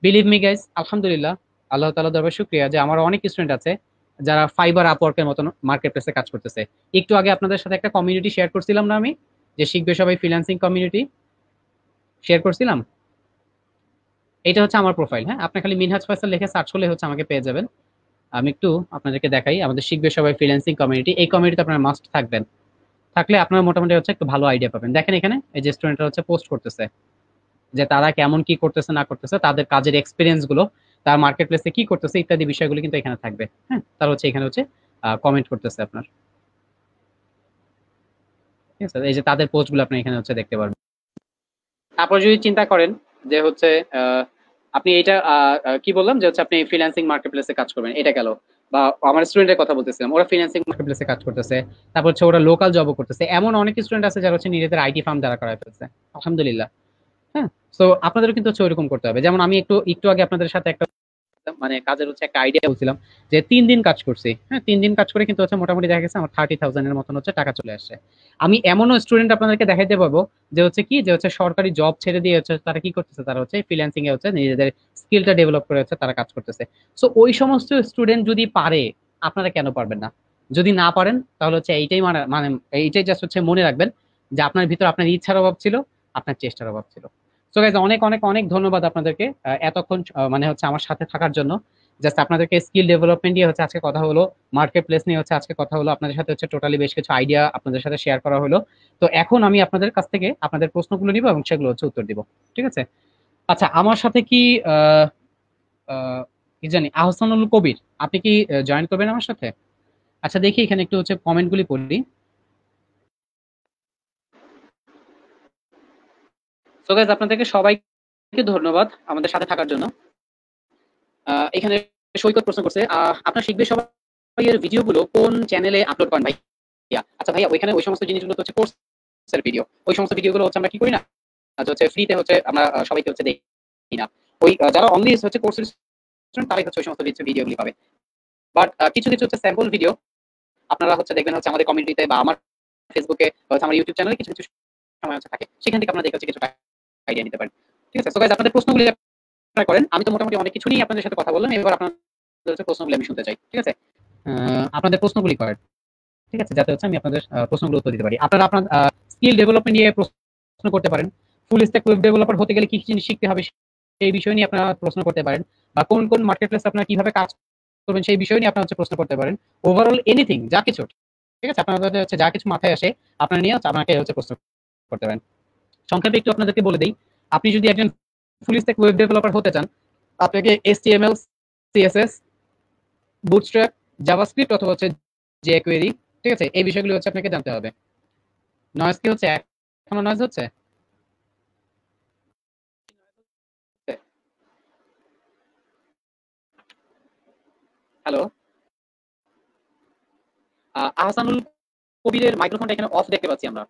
বিলিভ মি গাইস, আলহামদুলিল্লাহ, আল্লাহ তাআলা দরবার শুকরিয়া যে আমার অনেক স্টুডেন্ট আছে যারা ফাইবার আপওয়ার্কের মতন মার্কেট প্লেসে কাজ করতেছে। একটু আগে আপনাদের সাথে একটা কমিউনিটি শেয়ার করছিলাম না আমি, যে শিখবে সবাই ফ্রিল্যান্সিং কমিউনিটি শেয়ার করছিলাম। এটা হচ্ছে আমার প্রোফাইল। হ্যাঁ, আপনি খালি মিনহাজ ফয়সাল লিখে সার্চ করলে হচ্ছে আমাকে পেয়ে যাবেন। আমি একটু আপনাদেরকে দেখাই, আমাদের শিখবে সবাই ফ্রিল্যান্সিং কমিউনিটি, এই কমিউনিটিতে আপনারা মাস্ট থাকবেন। থাকলে আপনারা মোটামুটি হচ্ছে একটু ভালো আইডিয়া পাবেন। দেখেন এখানে এই যে স্টুডেন্টরা হচ্ছে পোস্ট করতেছে যে তারা কেমন কি করতেছে না করতেছে, তাদের কাজের এক্সপিরিয়েন্স গুলো, তার মার্কেট প্লেসে কি করতেছে ইত্যাদি বিষয়গুলো কিন্তু এখানে থাকবে। হ্যাঁ, তারা হচ্ছে এখানে হচ্ছে কমেন্ট করতেছে আপনার। ঠিক আছে, এই যে তাদের পোস্ট গুলো আপনি এখানে হচ্ছে দেখতে পারবেন। তারপর যদি চিন্তা করেন যে হচ্ছে আপনি এটা কি বললাম যে হচ্ছে আপনি ফ্রিল্যান্সিং মার্কেট প্লেসে কাজ করবেন, এটা গেল। বা আমার স্টুডেন্টের কথা বলতেছিলাম, ওরা ফ্রিল্যান্সিং মার্কেট প্লেসে কাজ করতেছে, তারপর হচ্ছে ওরা লোকাল জবও করতেছে। এমন অনেক স্টুডেন্ট আছে যারা হচ্ছে নিজেদের আইটি ফার্ম দ্বারা করায় ফেলছে, আলহামদুলিল্লাহ। হ্যাঁ, সো আপনাদেরও কিন্তু হচ্ছে ওইরকম করতে হবে। যেমন আমি একটু একটু আগে আপনাদের সাথে একটা মানে কাজের হচ্ছে একটা আইডিয়া বলছিলাম, যে 3 দিন কাজ করছি। হ্যাঁ, 3 দিন কাজ করে কিন্তু হচ্ছে মোটামুটি দেখা গেছে আমার 30,000 এর মতন হচ্ছে টাকা চলে আসছে। আমি এমনও স্টুডেন্ট আপনাদেরকে দেখাইতে পারবো যে হচ্ছে কি, যে হচ্ছে সরকারি জব ছেড়ে দিয়ে হচ্ছে তারা কি করতেছে, তারা হচ্ছে ফ্রিল্যান্সিং এ হচ্ছে নিজেদের স্কিলটা ডেভেলপ করে হচ্ছে তারা কাজ করতেছে। সো ওই সমস্ত স্টুডেন্ট যদি পারে, আপনারা কেন পারবেন না? যদি না পারেন তাহলে হচ্ছে এইটাই মানে মানে এইটাই জাস্ট হচ্ছে মনে রাখবেন যে আপনার ভিতর আপনার ইচ্ছার অভাব ছিল, আপনার চেষ্টার অভাব ছিল। সো গাইজ, অনেক অনেক অনেক ধন্যবাদ আপনাদেরকে এতক্ষণ মানে হচ্ছে আমার সাথে থাকার জন্য। জাস্ট আপনাদেরকে স্কিল ডেভেলপমেন্ট নিয়ে হচ্ছে আজকে কথা হলো, মার্কেট প্লেস নিয়ে হচ্ছে আজকে কথা হলো, আপনাদের সাথে হচ্ছে টোটালি বেশ কিছু আইডিয়া আপনাদের সাথে শেয়ার করা হলো। তো এখন আমি আপনাদের কাছ থেকে আপনাদের প্রশ্নগুলো নিব এবং সেগুলো হচ্ছে উত্তর দিব। ঠিক আছে? আচ্ছা, আমার সাথে কি আহ আহ কি জানি আহসানুল কবির, আপনি কি জয়েন করবেন আমার সাথে? আচ্ছা, দেখি এখানে একটু হচ্ছে কমেন্টগুলি পড়ি। সো গাইজ, আপনাদেরকে সবাইকে ধন্যবাদ আমাদের সাথে থাকার জন্য। এখানে সৈকত প্রশ্ন করছে, আপনার শিখবে সবাই এর ভিডিওগুলো কোন চ্যানেলে আপলোড করেন ভাইয়া? আচ্ছা ভাইয়া, ওইখানে ওই সমস্ত জিনিসগুলো তো হচ্ছে কোর্সের ভিডিও, ওই সমস্ত ভিডিওগুলো হচ্ছে আমরা কি করি না, হচ্ছে ফ্রিতে হচ্ছে আমরা সবাইকে হচ্ছে দেখি না। ওই যারা অনলি হচ্ছে কোর্সের স্টুডেন্ট তারাই হচ্ছে ওই সমস্ত ভিডিওগুলি পাবে। বাট কিছু কিছু হচ্ছে স্যাম্পল ভিডিও আপনারা হচ্ছে দেখবেন হচ্ছে আমাদের কমিউনিটিতে বা আমার ফেসবুকে হচ্ছে আমার ইউটিউব চ্যানেলে কিছু কিছু সময় হচ্ছে থাকে, সেখান থেকে আপনারা দেখে হচ্ছে কিছু আইডিয়া নিতে পারেন। ঠিক আছে, সো গাইস আপনাদের প্রশ্নগুলি আপনারা করেন। আমি তো মোটামুটি অনেক কিছু নিয়ে আপনাদের সাথে কথা বললাম, এবার আপনাদের হচ্ছে প্রশ্নগুলি আমি শুনতে চাই। ঠিক আছে, আপনাদের প্রশ্নগুলি করেন। ঠিক আছে, যাতে হচ্ছে আমি আপনাদের প্রশ্নগুলো উত্তর দিতে পারি। আপনারা আপনার স্কিল ডেভেলপমেন্ট নিয়ে প্রশ্ন করতে পারেন। ফুল স্ট্যাক ওয়েব ডেভেলপার হতে গেলে কি কি জিনিস শিখতে হবে সেই বিষয় নিয়ে আপনারা প্রশ্ন করতে পারেন, বা কোন কোন মার্কেট প্লেস আপনারা কিভাবে কাজ করবেন সেই বিষয় নিয়ে আপনারা হচ্ছে প্রশ্ন করতে পারেন। ওভারঅল এনিথিং, যা কিছু, ঠিক আছে, আপনাদের হচ্ছে যা কিছু মাথায় আসে আপনারা নিয়ে আমাকে হচ্ছে প্রশ্ন করতে পারেন। সংক্ষেপে একটু আপনাদেরকে বলে দিই, আপনি যদি একজন ফুল স্ট্যাক ওয়েব ডেভেলপার হতে চান, আপনাকে HTML, CSS, বুটস্ট্র্যাপ, জাভাস্ক্রিপ্ট অথবা হচ্ছে jQuery, ঠিক আছে, এই বিষয়গুলো হচ্ছে আপনাকে জানতে হবে। নয়েজ কি হচ্ছে? এখনো নয়েজ হচ্ছে? হ্যালো, আহসানুল কবিরের মাইক্রোফোনটা এখানে অফ দেখতে পাচ্ছি আমরা,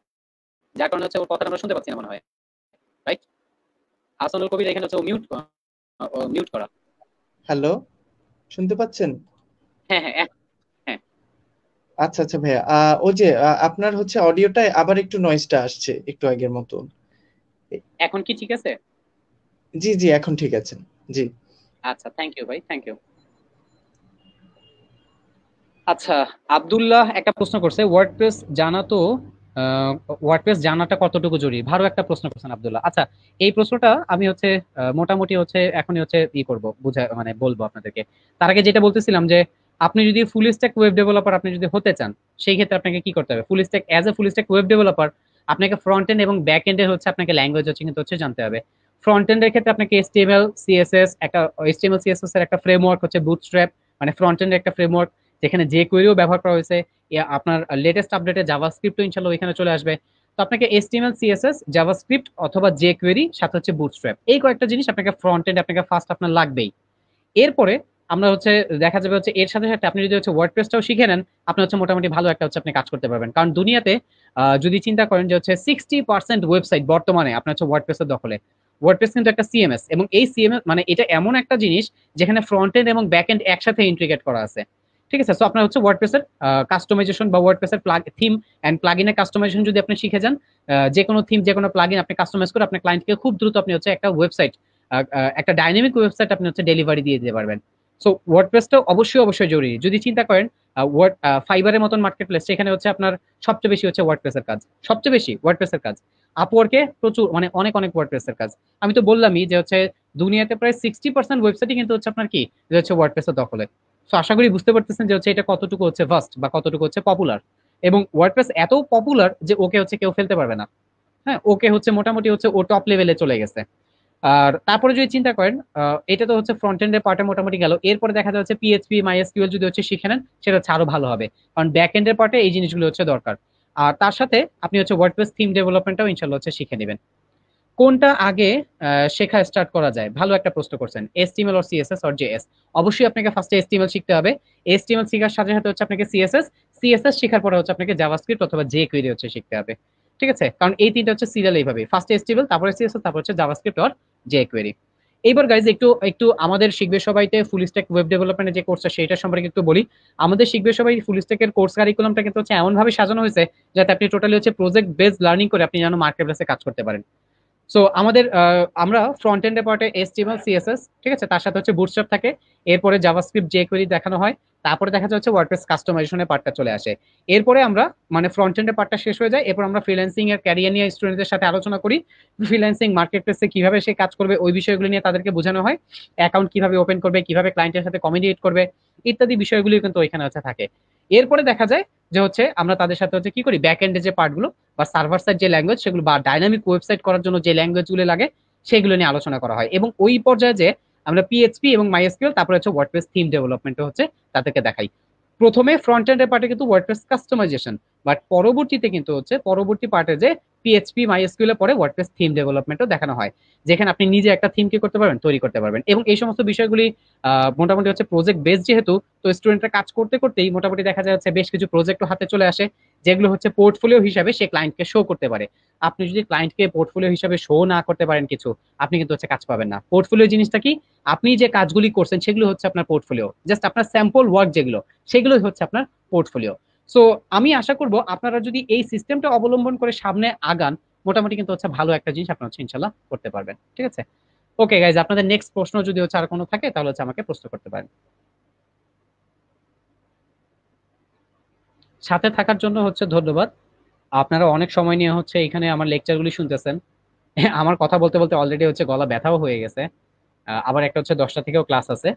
যার কারণে হচ্ছে ওর কথাটা আমরা শুনতে পাচ্ছি না মনে হয়, রাইট? আহসানুল কবির এখানে হচ্ছে মিউট করা। হ্যালো, শুনতে পাচ্ছেন? হ্যাঁ হ্যাঁ হ্যাঁ। আচ্ছা আচ্ছা ভাইয়া, ওই যে আপনার হচ্ছে অডিওটা আবার একটু নয়েজটা আসছে একটু আগের মতো। এখন কি ঠিক আছে? জি জি, এখন ঠিক আছে। জি আচ্ছা, থ্যাংক ইউ ভাই, থ্যাংক ইউ। আচ্ছা, আব্দুল্লাহ একটা প্রশ্ন করছে, ওয়ার্ডপ্রেস জানা তো ওয়ার্ডপ্রেস জানাটা কতটুকু জরুরি? ভালো একটা প্রশ্ন করছেন আব্দুল্লাহ। আচ্ছা, এই প্রশ্নটা আমি হচ্ছে মোটামুটি হচ্ছে এখনই হচ্ছে করব, বুঝা মানে বলবো আপনাদেরকে। তার আগে যেটা বলতেছিলাম যে আপনি যদি ফুল স্ট্যাক ওয়েব ডেভেলপার আপনি যদি হতে চান, সেই ক্ষেত্রে আপনাকে কি করতে হবে? Full stack as a full stack web developer আপনাকে ফ্রন্ট এন্ড এবং ব্যাক এন্ডের হচ্ছে আপনাকে ল্যাঙ্গুয়েজ হচ্ছে কিন্তু হচ্ছে জানতে হবে। ফ্রন্ট এন্ডের ক্ষেত্রে আপনাকে HTML, CSS, একটা HTML CSS এর একটা ফ্রেমওয়ার্ক হচ্ছে বুটস্ট্র্যাপ, মানে ফ্রন্ট এন্ডের একটা ফ্রেমওয়ার্ক, যেখানে যে কোয়েরিও ব্যবহার করা হয়েছে। আপনার লেটেস্ট আপডেটে জাভাস্ক্রিপ্ট ইনশাআল্লাহ এখানে চলে আসবে। তো আপনাকে HTML, CSS, জাভাস্ক্রিপ্ট অথবা যে কোয়েরি, সাথে হচ্ছে বুটস্ট্র্যাপ, এই কয়েকটা জিনিস আপনাকে ফ্রন্ট এন্ড আপনাকে ফার্স্ট আপনার লাগবেই। এরপরে আমরা হচ্ছে দেখা যাবে হচ্ছে এর সাথে সাথে আপনি যদি হচ্ছে ওয়ার্ডপ্রেসটাও শিখে নেন, আপনি হচ্ছে মোটামুটি ভালো একটা হচ্ছে আপনি কাজ করতে পারবেন। কারণ দুনিয়াতে যদি চিন্তা করেন যে হচ্ছে 60% ওয়েবসাইট বর্তমানে আপনার হচ্ছে ওয়ার্ডপ্রেসের দখলে। ওয়ার্ডপ্রেস কিন্তু একটা CMS, এবং এই CMS মানে এটা এমন একটা জিনিস যেখানে ফ্রন্ট এন্ড এবং ব্যাক এন্ড একসাথে ইন্টিগ্রেট করা আছে। ঠিক আছে, সো আপনার হচ্ছে ওয়ার্ডপ্রেসের কাস্টমাইজেশন বা ওয়ার্ডপ্রেসের থিম এন্ড প্লাগইনের কাস্টমাইজেশন যদি আপনি শিখে যান, যে কোনো থিম, যে কোনো প্লাগইন আপনি কাস্টমাইজ করে আপনার ক্লায়েন্টকে খুব দ্রুত আপনি হচ্ছে একটা ওয়েবসাইট, একটা ডাইনামিক ওয়েবসাইট আপনি হচ্ছে ডেলিভারি দিয়ে দিতে পারবেন। সো ওয়ার্ডপ্রেসটা অবশ্যই অবশ্যই জরুরি। যদি চিন্তা করেন ফাইবারের মতন মার্কেট প্লেস, সেখানে হচ্ছে আপনার সবচেয়ে বেশি হচ্ছে ওয়ার্ডপ্রেসের কাজ, সবচেয়ে বেশি ওয়ার্ডপ্রেসের কাজ। আপওয়ার্কে প্রচুর, মানে অনেক অনেক ওয়ার্ডপ্রেসের কাজ। আমি তো বললামই যে হচ্ছে দুনিয়াতে প্রায় 60% ওয়েবসাইটই কিন্তু হচ্ছে আপনার কি, যে হচ্ছে ওয়ার্ডপ্রেসের দখলে। তো আশা করি বুঝতে পারতেছেন যে হচ্ছে এটা কতটুকু হচ্ছে ভাস্ট বা কতটুকু হচ্ছে পপুলার। এবং ওয়ার্ডপ্রেস এত পপুলার যে ওকে হচ্ছে কেউ ফেলতে পারবে না। হ্যাঁ, ওকে হচ্ছে মোটামুটি হচ্ছে ও টপ লেভেলে চলে গেছে। আর তারপরে যদি চিন্তা করেন, এটা তো হচ্ছে ফ্রন্ট এন্ডের পার্টে মোটামুটি গেল। এরপরে দেখা যাচ্ছে PHP, MySQL যদি হচ্ছে শিখে নেন, সেটা হচ্ছে আরো ভালো হবে, কারণ ব্যাক এন্ডের পার্টে এই জিনিসগুলো হচ্ছে দরকার। আর তার সাথে আপনি হচ্ছে ওয়ার্ডপ্রেস থিম ডেভেলপমেন্টটাও ইনশাল্লাহ হচ্ছে শিখে নেবেন। কোনটা আগে শেখা স্টার্ট করা যায়? ভালো একটা প্রশ্ন করছেন। HTML or CSS or JS? অবশ্যই আপনাকে ফার্স্টে HTML শিখতে হবে। HTML শেখার সাথে সাথে হচ্ছে আপনাকে CSS শেখার পরে হচ্ছে আপনাকে জাভাস্ক্রিপ্ট অথবা jQuery হচ্ছে শিখতে হবে। ঠিক আছে, কারণ এই তিনটা হচ্ছে সিরিয়াল এইভাবে, ফার্স্টে HTML, তারপরে CSS, তারপর হচ্ছে জাভাস্ক্রিপ্ট অর jQuery। এইবার গাইজ একটু একটু আমাদের শিখবে সবাইতে ফুল স্ট্যাক ওয়েব ডেভেলপমেন্টের যে কোর্সটা সেটা সম্পর্কে একটু বলি। আমাদের শিখবে সবাই ফুল স্ট্যাকের কোর্স কারিকুলামটা কিন্তু হচ্ছে এমন ভাবে সাজানো হয়েছে যাতে আপনি টোটালি হচ্ছে প্রজেক্ট বেসড লার্নিং করে আপনি যেন মার্কেট প্লেসে কাজ করতে পারেন। সো আমাদের আমরা ফ্রন্ট এন্ডের পার্টে HTML, CSS, ঠিক আছে, তার সাথে হচ্ছে বুটস্ট্র্যাপ থাকে। এরপরে জাভাস্ক্রিপ্ট, jQuery দেখানো হয়। তারপরে দেখা যাচ্ছে ওয়ার্ডপ্রেস কাস্টমাইজেশনের পার্টটা চলে আসে। এরপরে আমরা মানে ফ্রন্ট এন্ডের পার্টটা শেষ হয়ে যায়, এরপর আমরা ফ্রিল্যান্সিং এর ক্যারিয়ার নিয়ে স্টুডেন্টদের সাথে আলোচনা করি। ফ্রিল্যান্সিং মার্কেট প্লেসে কিভাবে সে কাজ করবে ওই বিষয়গুলো নিয়ে তাদেরকে বোঝানো হয়। অ্যাকাউন্ট কিভাবে ওপেন করবে, কিভাবে ক্লায়েন্টের সাথে কমিউনিকেট করবে, ইত্যাদি বিষয়গুলো কিন্তু ওইখানে হচ্ছে থাকে। এরপরে দেখা যায় যে হচ্ছে আমরা তাদের সাথে হচ্ছে কি করি, ব্যাক এন্ডে যে পার্টগুলো বা সার্ভার সাইড যে ল্যাঙ্গুয়েজ সেগুলো, বা ডাইনামিক ওয়েবসাইট করার জন্য যে ল্যাঙ্গুয়েজ গুলো লাগে সেগুলো নিয়ে আলোচনা করা হয়। এবং ওই পর্যায়ে যে আমরা PHP এবং MySQL, তারপরে হচ্ছে ওয়ার্ডপ্রেস থিম ডেভেলপমেন্ট হচ্ছে তাদেরকে দেখাই। প্রথমে ফ্রন্ট এন্ডের পার্টে কিন্তু ওয়ার্ডপ্রেস কাস্টমাইজেশন, বাট পরবর্তীতে কিন্তু হচ্ছে পরবর্তী পার্টে যে PHP, MySQL এর পরে ওয়ার্ডপ্রেস থিম ডেভেলপমেন্টও দেখানো হয়, যেখানে আপনি নিজে একটা থিম কি করতে পারবেন, তৈরি করতে পারবেন। এবং এই সমস্ত বিষয়গুলি মোটামুটি হচ্ছে প্রজেক্ট বেস যেহেতু, তো স্টুডেন্টরা কাজ করতে করতেই মোটামুটি দেখা যাচ্ছে বেশ কিছু প্রজেক্টও হাতে চলে আসে, যেগুলো হচ্ছে পোর্টফোলিও হিসাবে সে ক্লায়েন্টকে শো করতে পারে। আপনি যদি ক্লায়েন্টকে পোর্টফোলিও হিসাবে শো না করতে পারেন কিছু, আপনি কিন্তু হচ্ছে কাজ পাবেন না। পোর্টফোলিও জিনিসটা কি? আপনি যে কাজগুলি করছেন সেগুলো হচ্ছে আপনার পোর্টফোলিও, জাস্ট আপনার স্যাম্পল ওয়ার্ক যেগুলো, সেগুলোই হচ্ছে আপনার পোর্টফোলিও। সো আমি আশা করব আপনারা যদি এই সিস্টেমটা অবলম্বন করে সামনে আগান, মোটামুটি কিন্তু হচ্ছে ভালো একটা জিনিস আপনারা হচ্ছে ইনশাল্লাহ করতে পারবেন। ঠিক আছে, ওকে গাইজ, আপনাদের নেক্সট প্রশ্ন যদি হচ্ছে আর কোনো থাকে তাহলে হচ্ছে আমাকে প্রশ্ন করতে পারেন। সাথে থাকার জন্য হচ্ছে ধন্যবাদ। আপনারা অনেক সময় নিয়ে হচ্ছে এখানে আমার লেকচারগুলি শুনতেছেন। আমার কথা বলতে বলতে অলরেডি হচ্ছে গলা ব্যথাও হয়ে গেছে। আবার একটা হচ্ছে 10টা থেকেও ক্লাস আছে।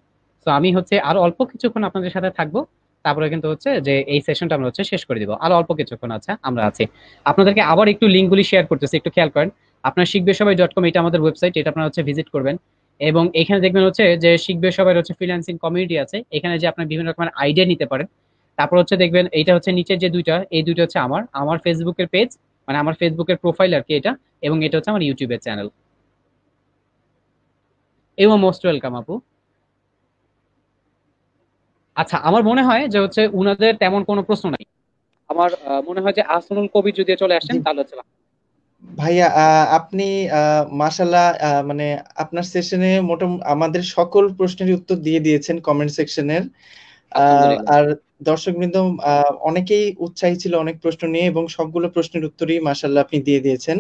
তো আমি হচ্ছে আরো অল্প কিছুক্ষণ আপনাদের সাথে থাকবো, তারপরে কিন্তু হচ্ছে যে এই সেশনটা আমরা হচ্ছে শেষ করে দিব। আরো অল্প কিছুক্ষণ আছে আমরা আছি। আপনাদেরকে আবার একটু লিঙ্কগুলি শেয়ার করতেছি, একটু খেয়াল করেন। আপনার শিখবেসবাই.com, এটা আমাদের ওয়েবসাইট, এটা আপনারা হচ্ছে ভিজিট করবেন। এবং এখানে দেখবেন হচ্ছে যে শিখবে সবাই হচ্ছে ফ্রিল্যান্সিং কমিউনিটি আছে, এখানে যে আপনার বিভিন্ন রকমের আইডিয়া নিতে পারেন। তারপর হচ্ছে দেখবেন এইটা হচ্ছে নিচের যে দুইটা, এই দুইটা হচ্ছে আমার আমার ফেসবুকের পেজ, মানে আমার ফেসবুকের প্রোফাইল আর কি এটা, এবং এটা হচ্ছে আমার ইউটিউবের channel. You are most welcome আপু। আচ্ছা, আমার মনে হয় যে হচ্ছে উনাদের তেমন কোনো প্রশ্ন নাই। আমার মনে হয় যে আহসানুল কবির যদি চলে আসেন জি তাহলে হচ্ছে ভাইয়া, আপনি মাশাল্লাহ, মানে আপনার সেশনে মোটামুটি আমাদের সকল প্রশ্নের উত্তর দিয়ে দিয়েছেন কমেন্ট সেকশনের। আলহামদুলিল্লাহ। আর দর্শকবৃন্দ অনেকেই উৎসাহী ছিল অনেক প্রশ্ন নিয়ে, এবং সবগুলো প্রশ্নের উত্তরই মাশাল্লাহ আপনি দিয়ে দিয়েছেন।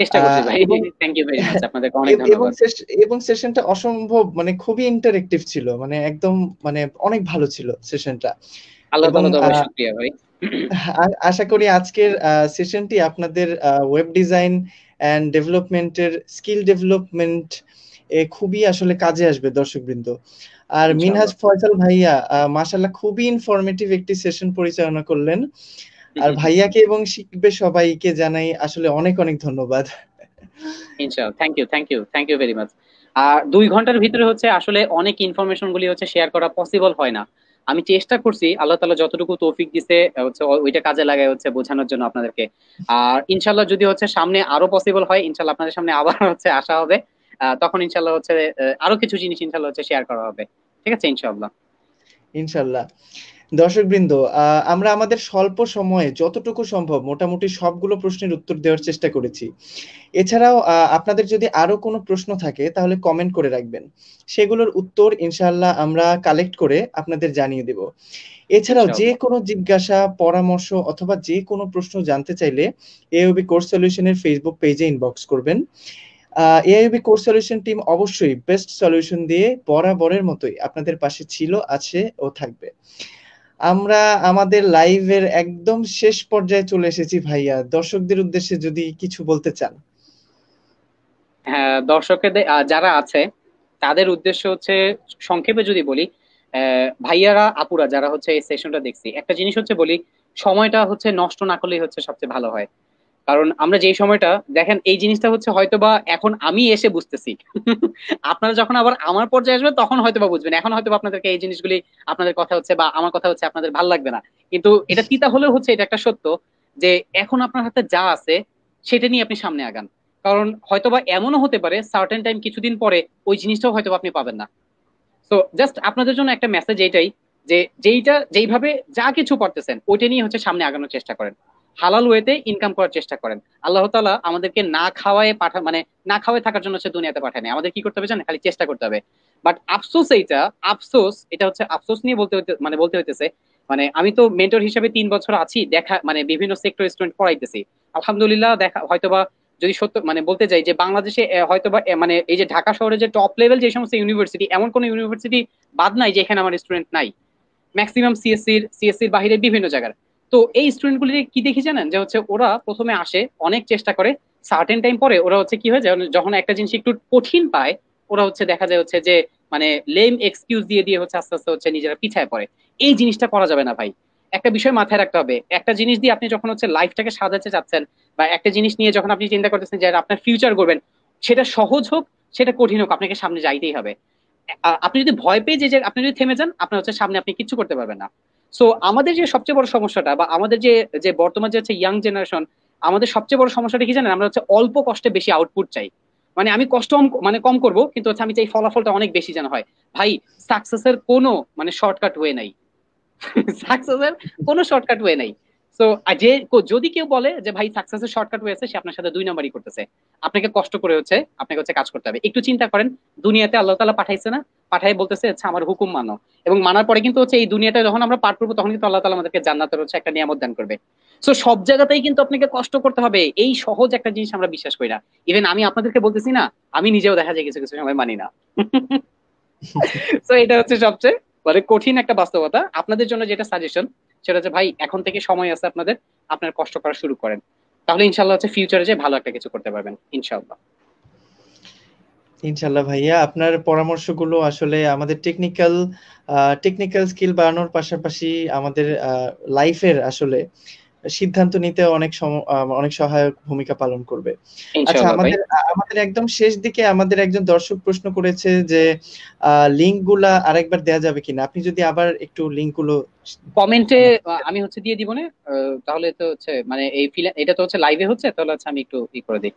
চেষ্টা করছি ভাই, এবং থ্যাংক ইউ ভেরি মাচ, আপনাদেরকে অনেক ধন্যবাদ। এবং সেশনটা অসম্ভব মানে খুবই ইন্টারেক্টিভ ছিল, মানে একদম মানে অনেক ভালো ছিল সেশনটা। আল্লাহ এবং তাআলা দরবারে শুকরিয়া ভাই। আশা করি আজকের সেশনটি আপনাদের ওয়েব ডিজাইন অ্যান্ড ডেভেলপমেন্টের স্কিল ডেভেলপমেন্ট খুবই আসলে কাজে আসবে দর্শকবৃন্দ। আর মিনহাজ ইনশাআল্লাহ। ফয়সাল ভাইয়া মাশাআল্লাহ খুবই ইনফরমেটিভ একটি সেশন পরিচালনা করলেন। আর ভাইয়াকে এবং শিখবে সবাইকে জানাই আসলে অনেক অনেক ধন্যবাদ। ইনশাআল্লাহ, থ্যাংক ইউ ভেরি মাচ। আর 2 ঘন্টার ভিতরে হচ্ছে আসলে অনেক ইনফরমেশন গুলি হচ্ছে শেয়ার করা পসিবল হয় না। আমি চেষ্টা করছি, আল্লাহ তাআলা যতটুকু তৌফিক দিছে হচ্ছে ওইটা কাজে লাগায় হচ্ছে বোঝানোর জন্য আপনাদেরকে। আর ইনশাআল্লাহ যদি হচ্ছে সামনে আরো পসিবল হয়, ইনশাআল্লাহ আপনাদের সামনে আবার হচ্ছে আসা হবে। তখন ইনশাআল্লাহ হচ্ছে আরো কিছু জিনিস ইনশাআল্লাহ হচ্ছে শেয়ার করা হবে। ঠিক আছে ইনশাআল্লাহ। ইনশাল্লাহ। দর্শকবৃন্দ, আমরা আমাদের স্বল্প সময়ে যতটুকু সম্ভব মোটামুটি সবগুলো প্রশ্নের উত্তর দেওয়ার চেষ্টা করেছি। এছাড়াও আপনাদের যদি আরো কোনো প্রশ্ন থাকে তাহলে কমেন্ট করে রাখবেন, সেগুলোর উত্তর ইনশাআল্লাহ আমরা কালেক্ট করে আপনাদের জানিয়ে দেব। এছাড়াও যে ইনশাআল্লাহ। কোনো জিজ্ঞাসা, পরামর্শ অথবা যে কোনো প্রশ্ন জানতে চাইলে এওবি কোর্স সলিউশনের ফেসবুক পেজে ইনবক্স করবেন। এআইবি কোর্স সলিউশন টিম অবশ্যই বেস্ট সলিউশন দিয়ে বরাবরের মতোই আপনাদের পাশে ছিল, আছে ও থাকবে। আমরা আমাদের লাইভের একদম শেষ পর্যায়ে চলে এসেছি ভাইয়া, দর্শকদের উদ্দেশ্যে যদি কিছু বলতে চান। হ্যাঁ, দর্শকদের যারা আছে তাদের উদ্দেশ্য হচ্ছে সংক্ষেপে যদি বলি, ভাইয়ারা আপুরা যারা হচ্ছে এই সেশনটা দেখছি, একটা জিনিস হচ্ছে বলি, সময়টা হচ্ছে নষ্ট না করলেই হচ্ছে সবচেয়ে ভালো হয়। কারণ আমরা যেই সময়টা দেখেন, এই জিনিসটা হচ্ছে হয়তোবা এখন আমি এসে বুঝতেছি। আপনারা যখন আবার আমার পর্যায়ে আসবে তখন হয়তোবা বুঝবেন, এখন হয়তোবা আপনাদেরকে এই জিনিসগুলি, আপনাদের কথা হচ্ছে বা আমার কথা হচ্ছে আপনাদের ভালো লাগবে না। কিন্তু এটা তিতা হলেও হচ্ছে এটা একটা সত্য, যে এখন আপনার হাতে যা আছে সেটা নিয়ে আপনি সামনে আগান। কারণ হয়তোবা এমনও হতে পারে সার্টেন টাইম কিছুদিন পরে ওই জিনিসটাও হয়তো আপনি পাবেন না। তো জাস্ট আপনাদের জন্য একটা মেসেজ এইটাই, যে যেইভাবে যা কিছু পারতেছেন ওইটা নিয়ে হচ্ছে সামনে আগানোর চেষ্টা করেন, হালাল ওয়েতে ইনকাম করার চেষ্টা করেন। আল্লাহ তাআলা আমাদেরকে না খাওয়ায় মানে না খাওয়ায় থাকার জন্য হচ্ছে দুনিয়াতে পাঠায় নাই, আমাদের কি করতে হবে জানেন, খালি চেষ্টা করতে হবে। বাট আফসোস এটা হচ্ছে আফসোস নিয়ে বলতে হইতেছে। মানে আমি তো মেন্টর হিসেবে 3 বছর আছি, দেখা মানে বিভিন্ন সেক্টর স্টুডেন্ট পড়াইতেছি। আলহামদুলিল্লাহ, দেখা হয়তোবা যদি সত্য মানে বলতে যাই যে বাংলাদেশে হয়তোবা মানে এই যে ঢাকা শহরে যে টপ লেভেল যে সমস্ত ইউনিভার্সিটি, এমন কোন ইউনিভার্সিটি বাদ নাই যেখানে আমার স্টুডেন্ট নাই। ম্যাক্সিমাম সিএসসির বাহিরে বিভিন্ন জায়গার। তো এই স্টুডেন্টগুলি কি দেখি জানেন, যে হচ্ছে ওরা প্রথমে আসে, অনেক চেষ্টা করে, সার্টেন টাইম পরে ওরা হচ্ছে কি হয়, যখন একটা জিনিস একটু কঠিন পায়, ওরা হচ্ছে দেখা যায় হচ্ছে যে মানে লেম এক্সকিউজ দিয়ে দিয়ে হচ্ছে আস্তে আস্তে হচ্ছে নিজেরা পিছায় পড়ে। এই জিনিসটা করা যাবে না ভাই। একটা বিষয় মাথায় রাখতে হবে, একটা জিনিস দিয়ে আপনি যখন হচ্ছে লাইফটাকে সাজাতে চাচ্ছেন, বা একটা জিনিস নিয়ে যখন আপনি চিন্তা করতেছেন যে আপনার ফিউচার করবেন, সেটা সহজ হোক সেটা কঠিন হোক, আপনাকে সামনে যাইতেই হবে। আপনি যদি ভয় পেয়ে যে আপনি যদি থেমে যান, আপনার হচ্ছে সামনে আপনি কিচ্ছু করতে পারবেন না। সো আমাদের যে সবচেয়ে বড় সমস্যাটা, বা আমাদের যে যে বর্তমান যে হচ্ছে ইয়াং জেনারেশন, আমাদের সবচেয়ে বড় সমস্যাটা কি জানেন, আমরা হচ্ছে অল্প কষ্টে বেশি আউটপুট চাই। মানে আমি কষ্ট মানে কম করব, কিন্তু হচ্ছে আমি চাই ফলাফলটা অনেক বেশি যেন হয়। ভাই, সাকসেসের কোনো মানে শর্টকাট ওয়ে নাই। সাকসেসের কোনো শর্টকাট ওয়ে নাই। সো যদি কেউ বলে যে ভাই সাকসেসের শর্টকাট হয়েছে, সে আপনার সাথে 2 নাম্বারই করতেছে। আপনাকে কষ্ট করে আপনাকে কাজ করতে হবে। একটু চিন্তা করেন, দুনিয়াতে আল্লাহ তাআলা পাঠাইছে না, পাঠাই বলতেছে আচ্ছা আমার হুকুম মানো, এবং মানার পরে কিন্তু এই দুনিয়াটা যখন আমরা পার করবো তখন কিন্তু আল্লাহ তাআলা আমাদেরকে জান্নাতের একটা নিয়ামত দান করবে। সো সব জায়গাতেই কিন্তু আপনাকে কষ্ট করতে হবে, এই সহজ একটা জিনিস আমরা বিশ্বাস করি না। ইভেন আমি আপনাদেরকে বলতেছি না, আমি নিজেও দেখা যায় কিছু কিছু সময় মানি না। তো এটা সবচেয়ে কঠিন একটা বাস্তবতা। আপনাদের জন্য যেটা সাজেশন সেটা ভাই এখন থেকে সময় আছে আপনাদের, আপনার কষ্ট করা শুরু করেন, তাহলে ইনশাল্লাহ ফিউচারে যে ভালো একটা কিছু করতে পারবেন ইনশাল্লাহ। ইনশাল্লাহ ভাইয়া, আপনার পরামর্শগুলো আসলে আমাদের টেকনিক্যাল স্কিল বাড়ানোর পাশাপাশি আমাদের লাইফের আসলে সিদ্ধান্ত নিতে অনেক সহায়ক ভূমিকা পালন করবে। আচ্ছা, আমাদের একদম শেষ দিকে আমাদের একজন দর্শক প্রশ্ন করেছে যে লিংক গুলা আরেকবার দেয়া যাবে কিনা, আপনি যদি আবার একটু লিংক গুলো কমেন্টে আমি দিয়ে দিব না, তাহলে তো মানে এটা তো লাইভে হচ্ছে, তাহলে আমি একটু করে দিই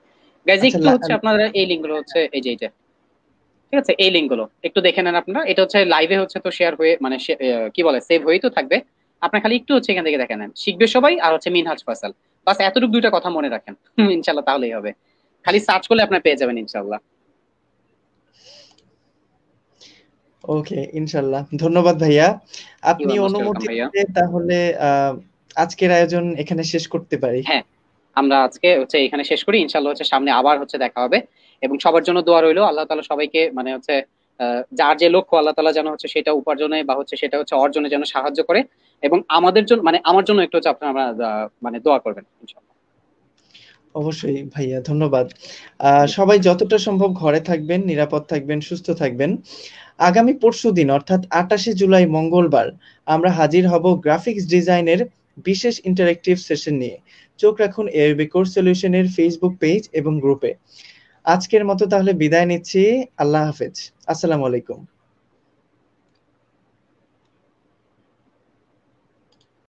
গাইজ, একটু আপনারা এই লিংক গুলো এই যে এটা, ঠিক আছে, এই লিংক গুলো একটু দেখে নেন আপনারা। এটা লাইভে তো শেয়ার হয়ে মানে কি বলে সেভ হয়েই তো থাকবে, আপনার খালি একটু এখান থেকে দেখে নেন। শিখবে সবাই, আর মিনহাজ ফয়সাল, বাস এতটুকু দুইটা কথা মনে রাখেন। ইনশাল্লাহ তাহলেই হবে, খালি সার্চ করলে আপনার পেয়ে যাবেন ইনশাল্লাহ। ওকে, ইনশাল্লাহ। ধন্যবাদ ভাইয়া, আপনি অনুমতি দিলে তাহলে আজকের আয়োজন এখানে শেষ করতে পারি। হ্যাঁ, আমরা আজকে এখানে শেষ করি, ইনশাল্লাহ সামনে আবার দেখা হবে, এবং সবার জন্য দোয়া রইলো। আল্লাহ তাআলা সবাইকে মানে যার যে লক্ষ্য আল্লাহ তাআলা যেন সেটা উপার্জনে বা সেটা অর্জনে যেন সাহায্য করে, এবং আমাদের জন্য মানে আমার জন্য একটু আপনারা মানে দোয়া করবেন ইনশাল্লাহ। অবশ্যই ভাইয়া, ধন্যবাদ। সবাই যতটা সম্ভব ঘরে থাকবেন, নিরাপদ থাকবেন, সুস্থ থাকবেন। আগামী পরশুদিন অর্থাৎ 28শে জুলাই মঙ্গলবার আমরা হাজির হব গ্রাফিক্স ডিজাইনের বিশেষ ইন্টারেক্টিভ সেশন নিয়ে। চোখ রাখুন এআইবি কোর্স সলিউশনের ফেসবুক পেজ এবং গ্রুপে। আজকের মতো তাহলে বিদায় নিচ্ছি, আল্লাহ হাফেজ, আসসালামু আলাইকুম।